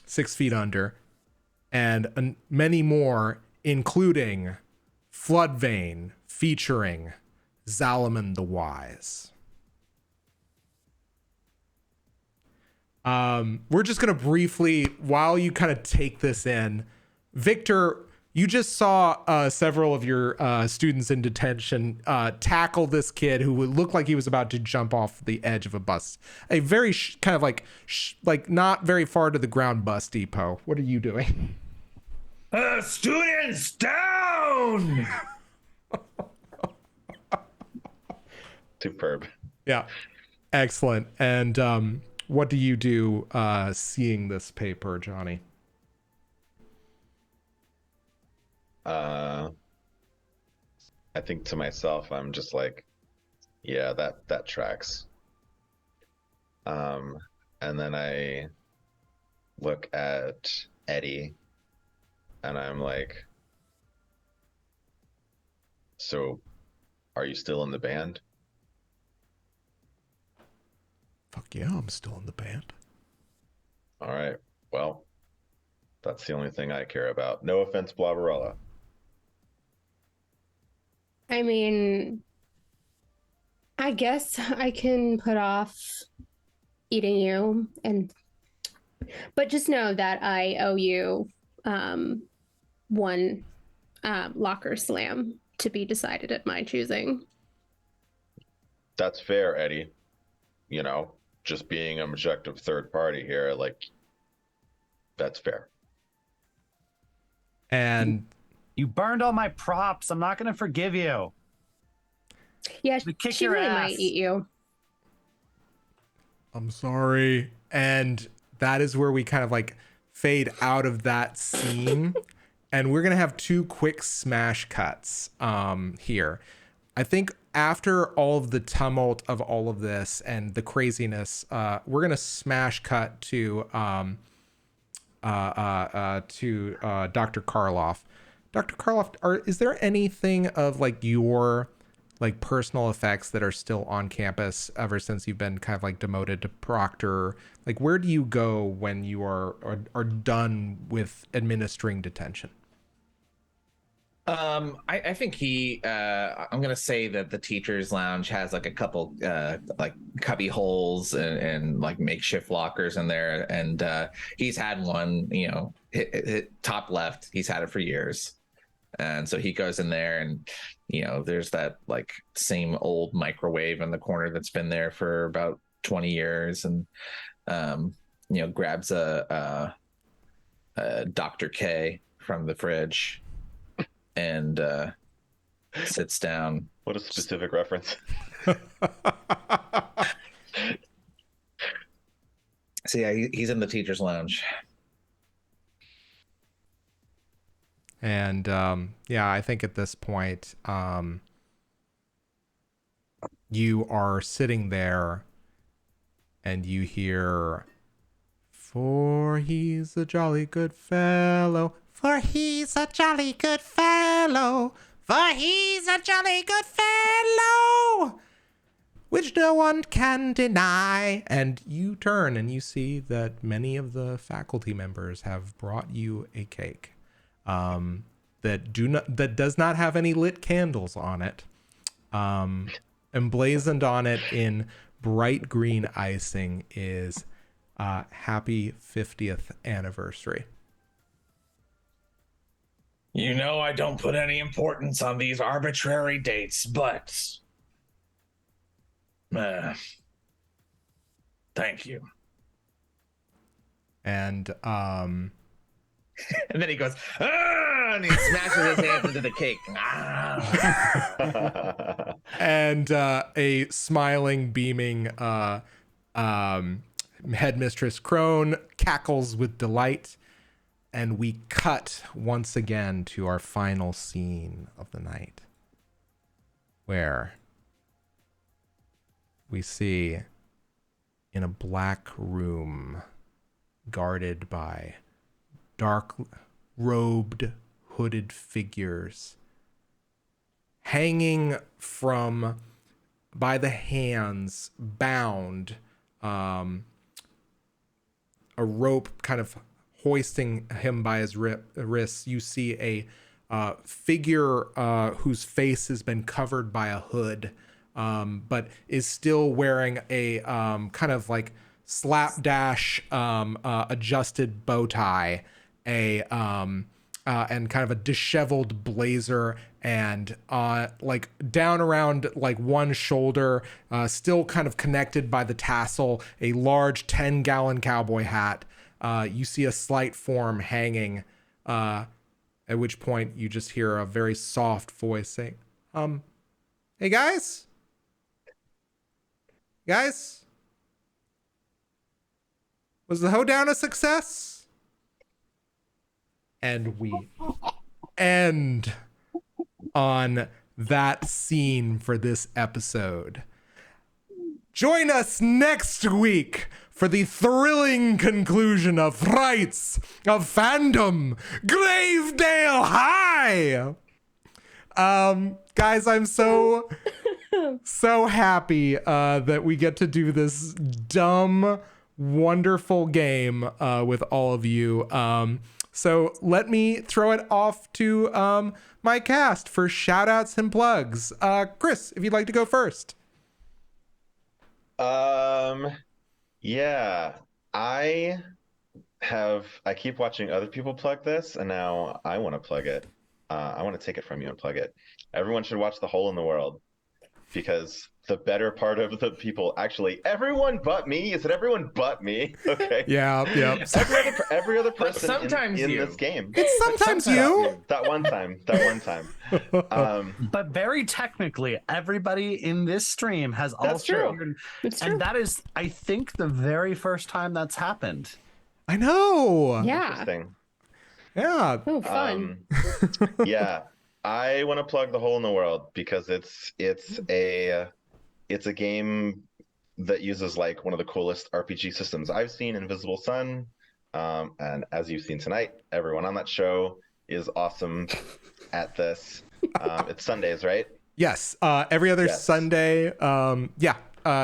6 Feet Under, and many more, including Floodvein featuring Zalaman the Wise. We're just going to briefly, while you kind of take this in, Victor, you just saw several of your students in detention tackle this kid who would look like he was about to jump off the edge of a bus. A very kind of like not very far to the ground bus depot. What are you doing? Students down! Superb. Yeah. Excellent. And what do you do seeing this paper, Johnny? I think to myself, I'm just like, yeah, that tracks. And then I look at Eddie and I'm like, so are you still in the band? Fuck yeah, I'm still in the band. All right. Well, that's the only thing I care about. No offense, Bloberella. I mean, I guess I can put off eating you, but just know that I owe you one locker slam to be decided at my choosing. That's fair, Eddie. You know, just being an objective third party here, like, that's fair. And You burned all my props. I'm not going to forgive you. Yeah, kick she your really ass. might eat you. I'm sorry. And that is where we kind of like fade out of that scene. And we're going to have 2 quick smash cuts here. I think after all of the tumult of all of this and the craziness, we're going to smash cut to Dr. Karloff. Dr. Karloff, is there anything of like your like personal effects that are still on campus ever since you've been kind of like demoted to proctor? Like, where do you go when you are done with administering detention? I think I'm gonna say that the teachers lounge has like a couple like cubby holes and like makeshift lockers in there, and he's had one, you know, hit top left. He's had it for years, and so he goes in there, and you know, there's that like same old microwave in the corner that's been there for about 20 years, and you know, grabs a Dr. K from the fridge and sits down. What a specific reference. So yeah, he's in the teacher's lounge. And yeah, I think at this point, you are sitting there and you hear, "For he's a jolly good fellow, for he's a jolly good fellow, for he's a jolly good fellow." which no one can deny. And you turn and you see that many of the faculty members have brought you a cake that does not have any lit candles on it. Emblazoned on it in bright green icing is happy 50th anniversary. You know, I don't put any importance on these arbitrary dates, but thank you. And and then he goes, ah, and he smashes his hands into the cake. Ah. and a smiling, beaming headmistress Crone cackles with delight. And we cut once again to our final scene of the night, where we see in a black room guarded by dark-robed, hooded figures, hanging from by the hands, bound, a rope kind of hoisting him by his wrists. You see a figure whose face has been covered by a hood, but is still wearing a kind of like slapdash adjusted bow tie, and kind of a disheveled blazer, and like down around like one shoulder, still kind of connected by the tassel, a large 10-gallon cowboy hat. You see a slight form hanging, at which point you just hear a very soft voice say, hey guys? Guys? Was the hoedown a success? And we end on that scene for this episode. Join us next week for the thrilling conclusion of Frights of Fandom, Gravedale High. Guys, I'm so happy that we get to do this dumb, wonderful game with all of you. So let me throw it off to my cast for shout outs and plugs. Chris, if you'd like to go first. Yeah, I keep watching other people plug this, and now I want to plug it. I want to take it from you and plug it. Everyone should watch The Hole in the World, because the better part of the people, actually, everyone but me. Is it everyone but me? Okay. Yeah. Every other person sometimes in you. this game. It's sometimes you. That one time. But very technically, everybody in this stream has That's also, true. and that is, I think, the very first time that's happened. I know. Yeah. Interesting. Yeah. Oh, fun. Yeah. I want to plug The Hole in the World because it's a game that uses like one of the coolest RPG systems I've seen, Invisible Sun. And as you've seen tonight, everyone on that show is awesome at this. It's Sundays, right? Yes. Every other Yes. Sunday.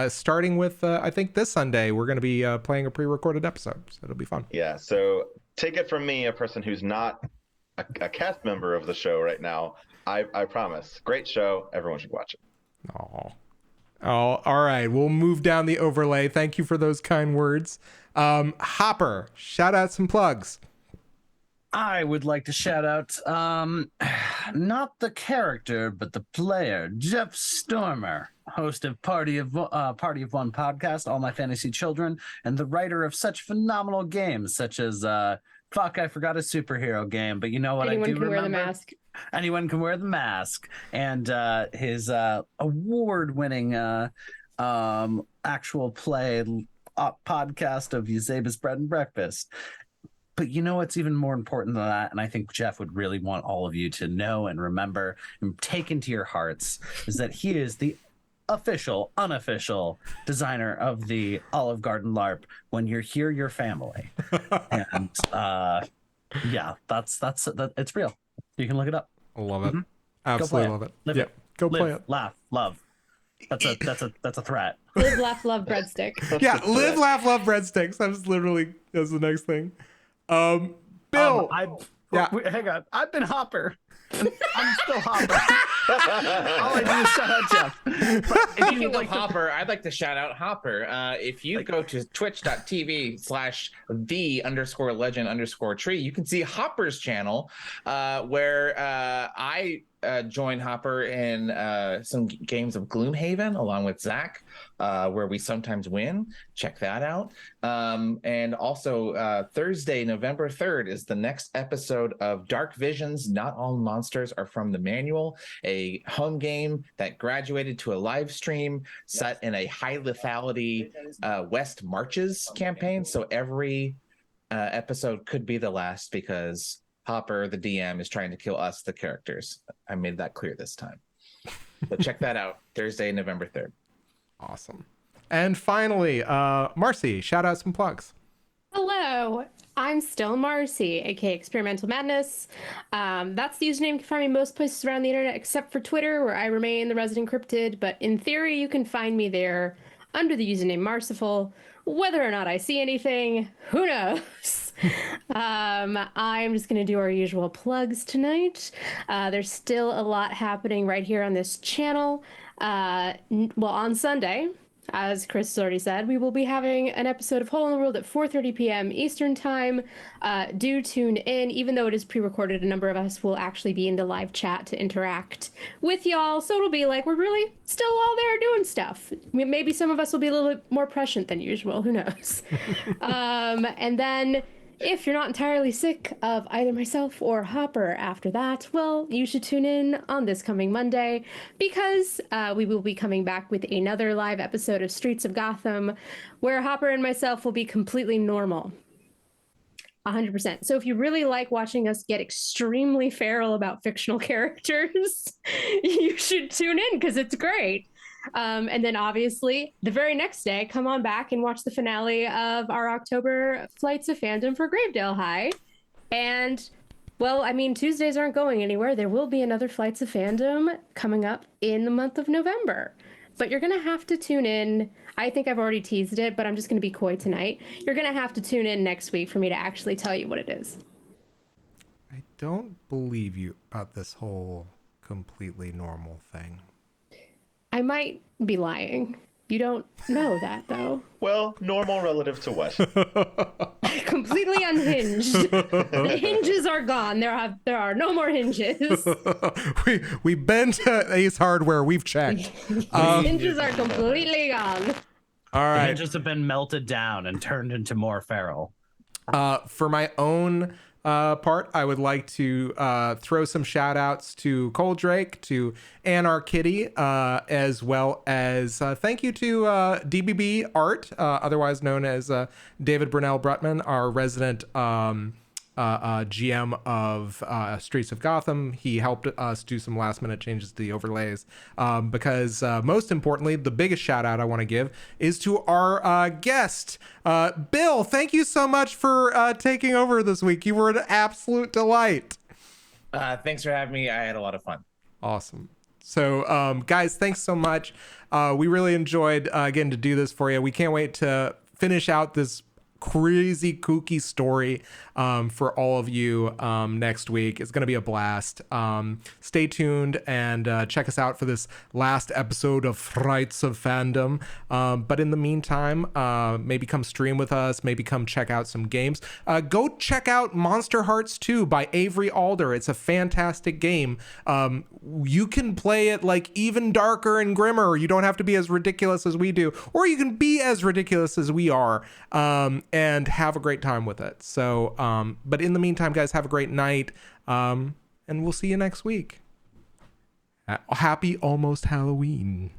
Starting with I think this Sunday we're going to be playing a pre-recorded episode, so it'll be fun. Yeah. So take it from me, a person who's not a cast member of the show right now. I promise. Great show. Everyone should watch it. Oh, all right. We'll move down the overlay. Thank you for those kind words. Hopper, shout out some plugs. I would like to shout out, not the character, but the player, Jeff Stormer, host of Party of One podcast, All My Fantasy Children, and the writer of such phenomenal games, such as fuck, I forgot a superhero game, but you know what? Anyone I do can remember. wear the mask. Anyone can wear the mask, and his award-winning actual play podcast of Eusebius Bread and Breakfast. But you know what's even more important than that, and I think Jeff would really want all of you to know and remember and take into your hearts, is that he is the official, unofficial designer of the Olive Garden LARP. When you're here, your family. And yeah, that's it's real. You can look it up. I love it. Mhm. Absolutely it. love it. Live Yeah, it. go Live, play it. laugh, love. That's a threat. Live, laugh, love breadstick. Yeah, live, laugh, love breadsticks. That's the next thing. Bill. Yeah. Hang on. I've been Hopper. I'm still Hopper. All I do is shout out Jeff. Speaking of Hopper, I'd like to shout out Hopper. If you go to twitch.tv/the_legend_tree, you can see Hopper's channel, where I join Hopper in some games of Gloomhaven along with Zach, where we sometimes win. Check that out. And also Thursday, November 3rd is the next episode of Dark Visions, Not All Monsters Are From the Manual, a home game that graduated to a live stream set in a high lethality West Marches campaign. So every episode could be the last because Hopper, the DM, is trying to kill us, the characters. I made that clear this time. But check that out, Thursday, November 3rd. Awesome. And finally, Marcy, shout out some plugs. Hello, I'm still Marcy, aka Experimental Madness. That's the username you can find me most places around the internet except for Twitter, where I remain the resident cryptid. But in theory, you can find me there under the username Marciful. Whether or not I see anything, who knows? I'm just going to do our usual plugs tonight. There's still a lot happening right here on this channel. On Sunday, as Chris has already said, we will be having an episode of Hole in the World at 4:30 p.m. Eastern Time. Do tune in. Even though it is pre-recorded, a number of us will actually be in the live chat to interact with y'all. So it'll be like we're really still all there doing stuff. Maybe some of us will be a little bit more prescient than usual. Who knows? And then if you're not entirely sick of either myself or Hopper after that, well, you should tune in on this coming Monday because we will be coming back with another live episode of Streets of Gotham where Hopper and myself will be completely normal. 100%. So if you really like watching us get extremely feral about fictional characters, you should tune in because it's great. And then obviously the very next day, come on back and watch the finale of our October Flights of Fandom for Gravedale High. And, well, I mean, Tuesdays aren't going anywhere. There will be another Flights of Fandom coming up in the month of November. But you're going to have to tune in. I think I've already teased it, but I'm just going to be coy tonight. You're going to have to tune in next week for me to actually tell you what it is. I don't believe you about this whole completely normal thing. I might be lying. You don't know that, though. Well, normal relative to what? Completely unhinged. The hinges are gone. There are no more hinges. We've been to Ace Hardware. We've checked. Hinges are completely gone. All right. The hinges have been melted down and turned into more feral. For my own part, I would like to throw some shout outs to Coldrake, to Anar Kitty, as well as thank you to DBB Art, otherwise known as David Brunel Brutman, our resident GM of Streets of Gotham. He helped us do some last minute changes to the overlays because most importantly, the biggest shout out I want to give is to our guest, Bill. Thank you so much for taking over this week. You were an absolute delight. Thanks for having me. I had a lot of fun. Awesome. So guys, thanks so much. We really enjoyed getting to do this for you. We can't wait to finish out this crazy kooky story for all of you next week. It's going to be a blast. Stay tuned and check us out for this last episode of Frights of Fandom. But in the meantime, maybe come stream with us, maybe come check out some games. Go check out Monsterhearts 2 by Avery Alder. It's a fantastic game. You can play it like even darker and grimmer. You don't have to be as ridiculous as we do, or you can be as ridiculous as we are. And have a great time with it. So, but in the meantime, guys, have a great night. And we'll see you next week. Happy almost Halloween.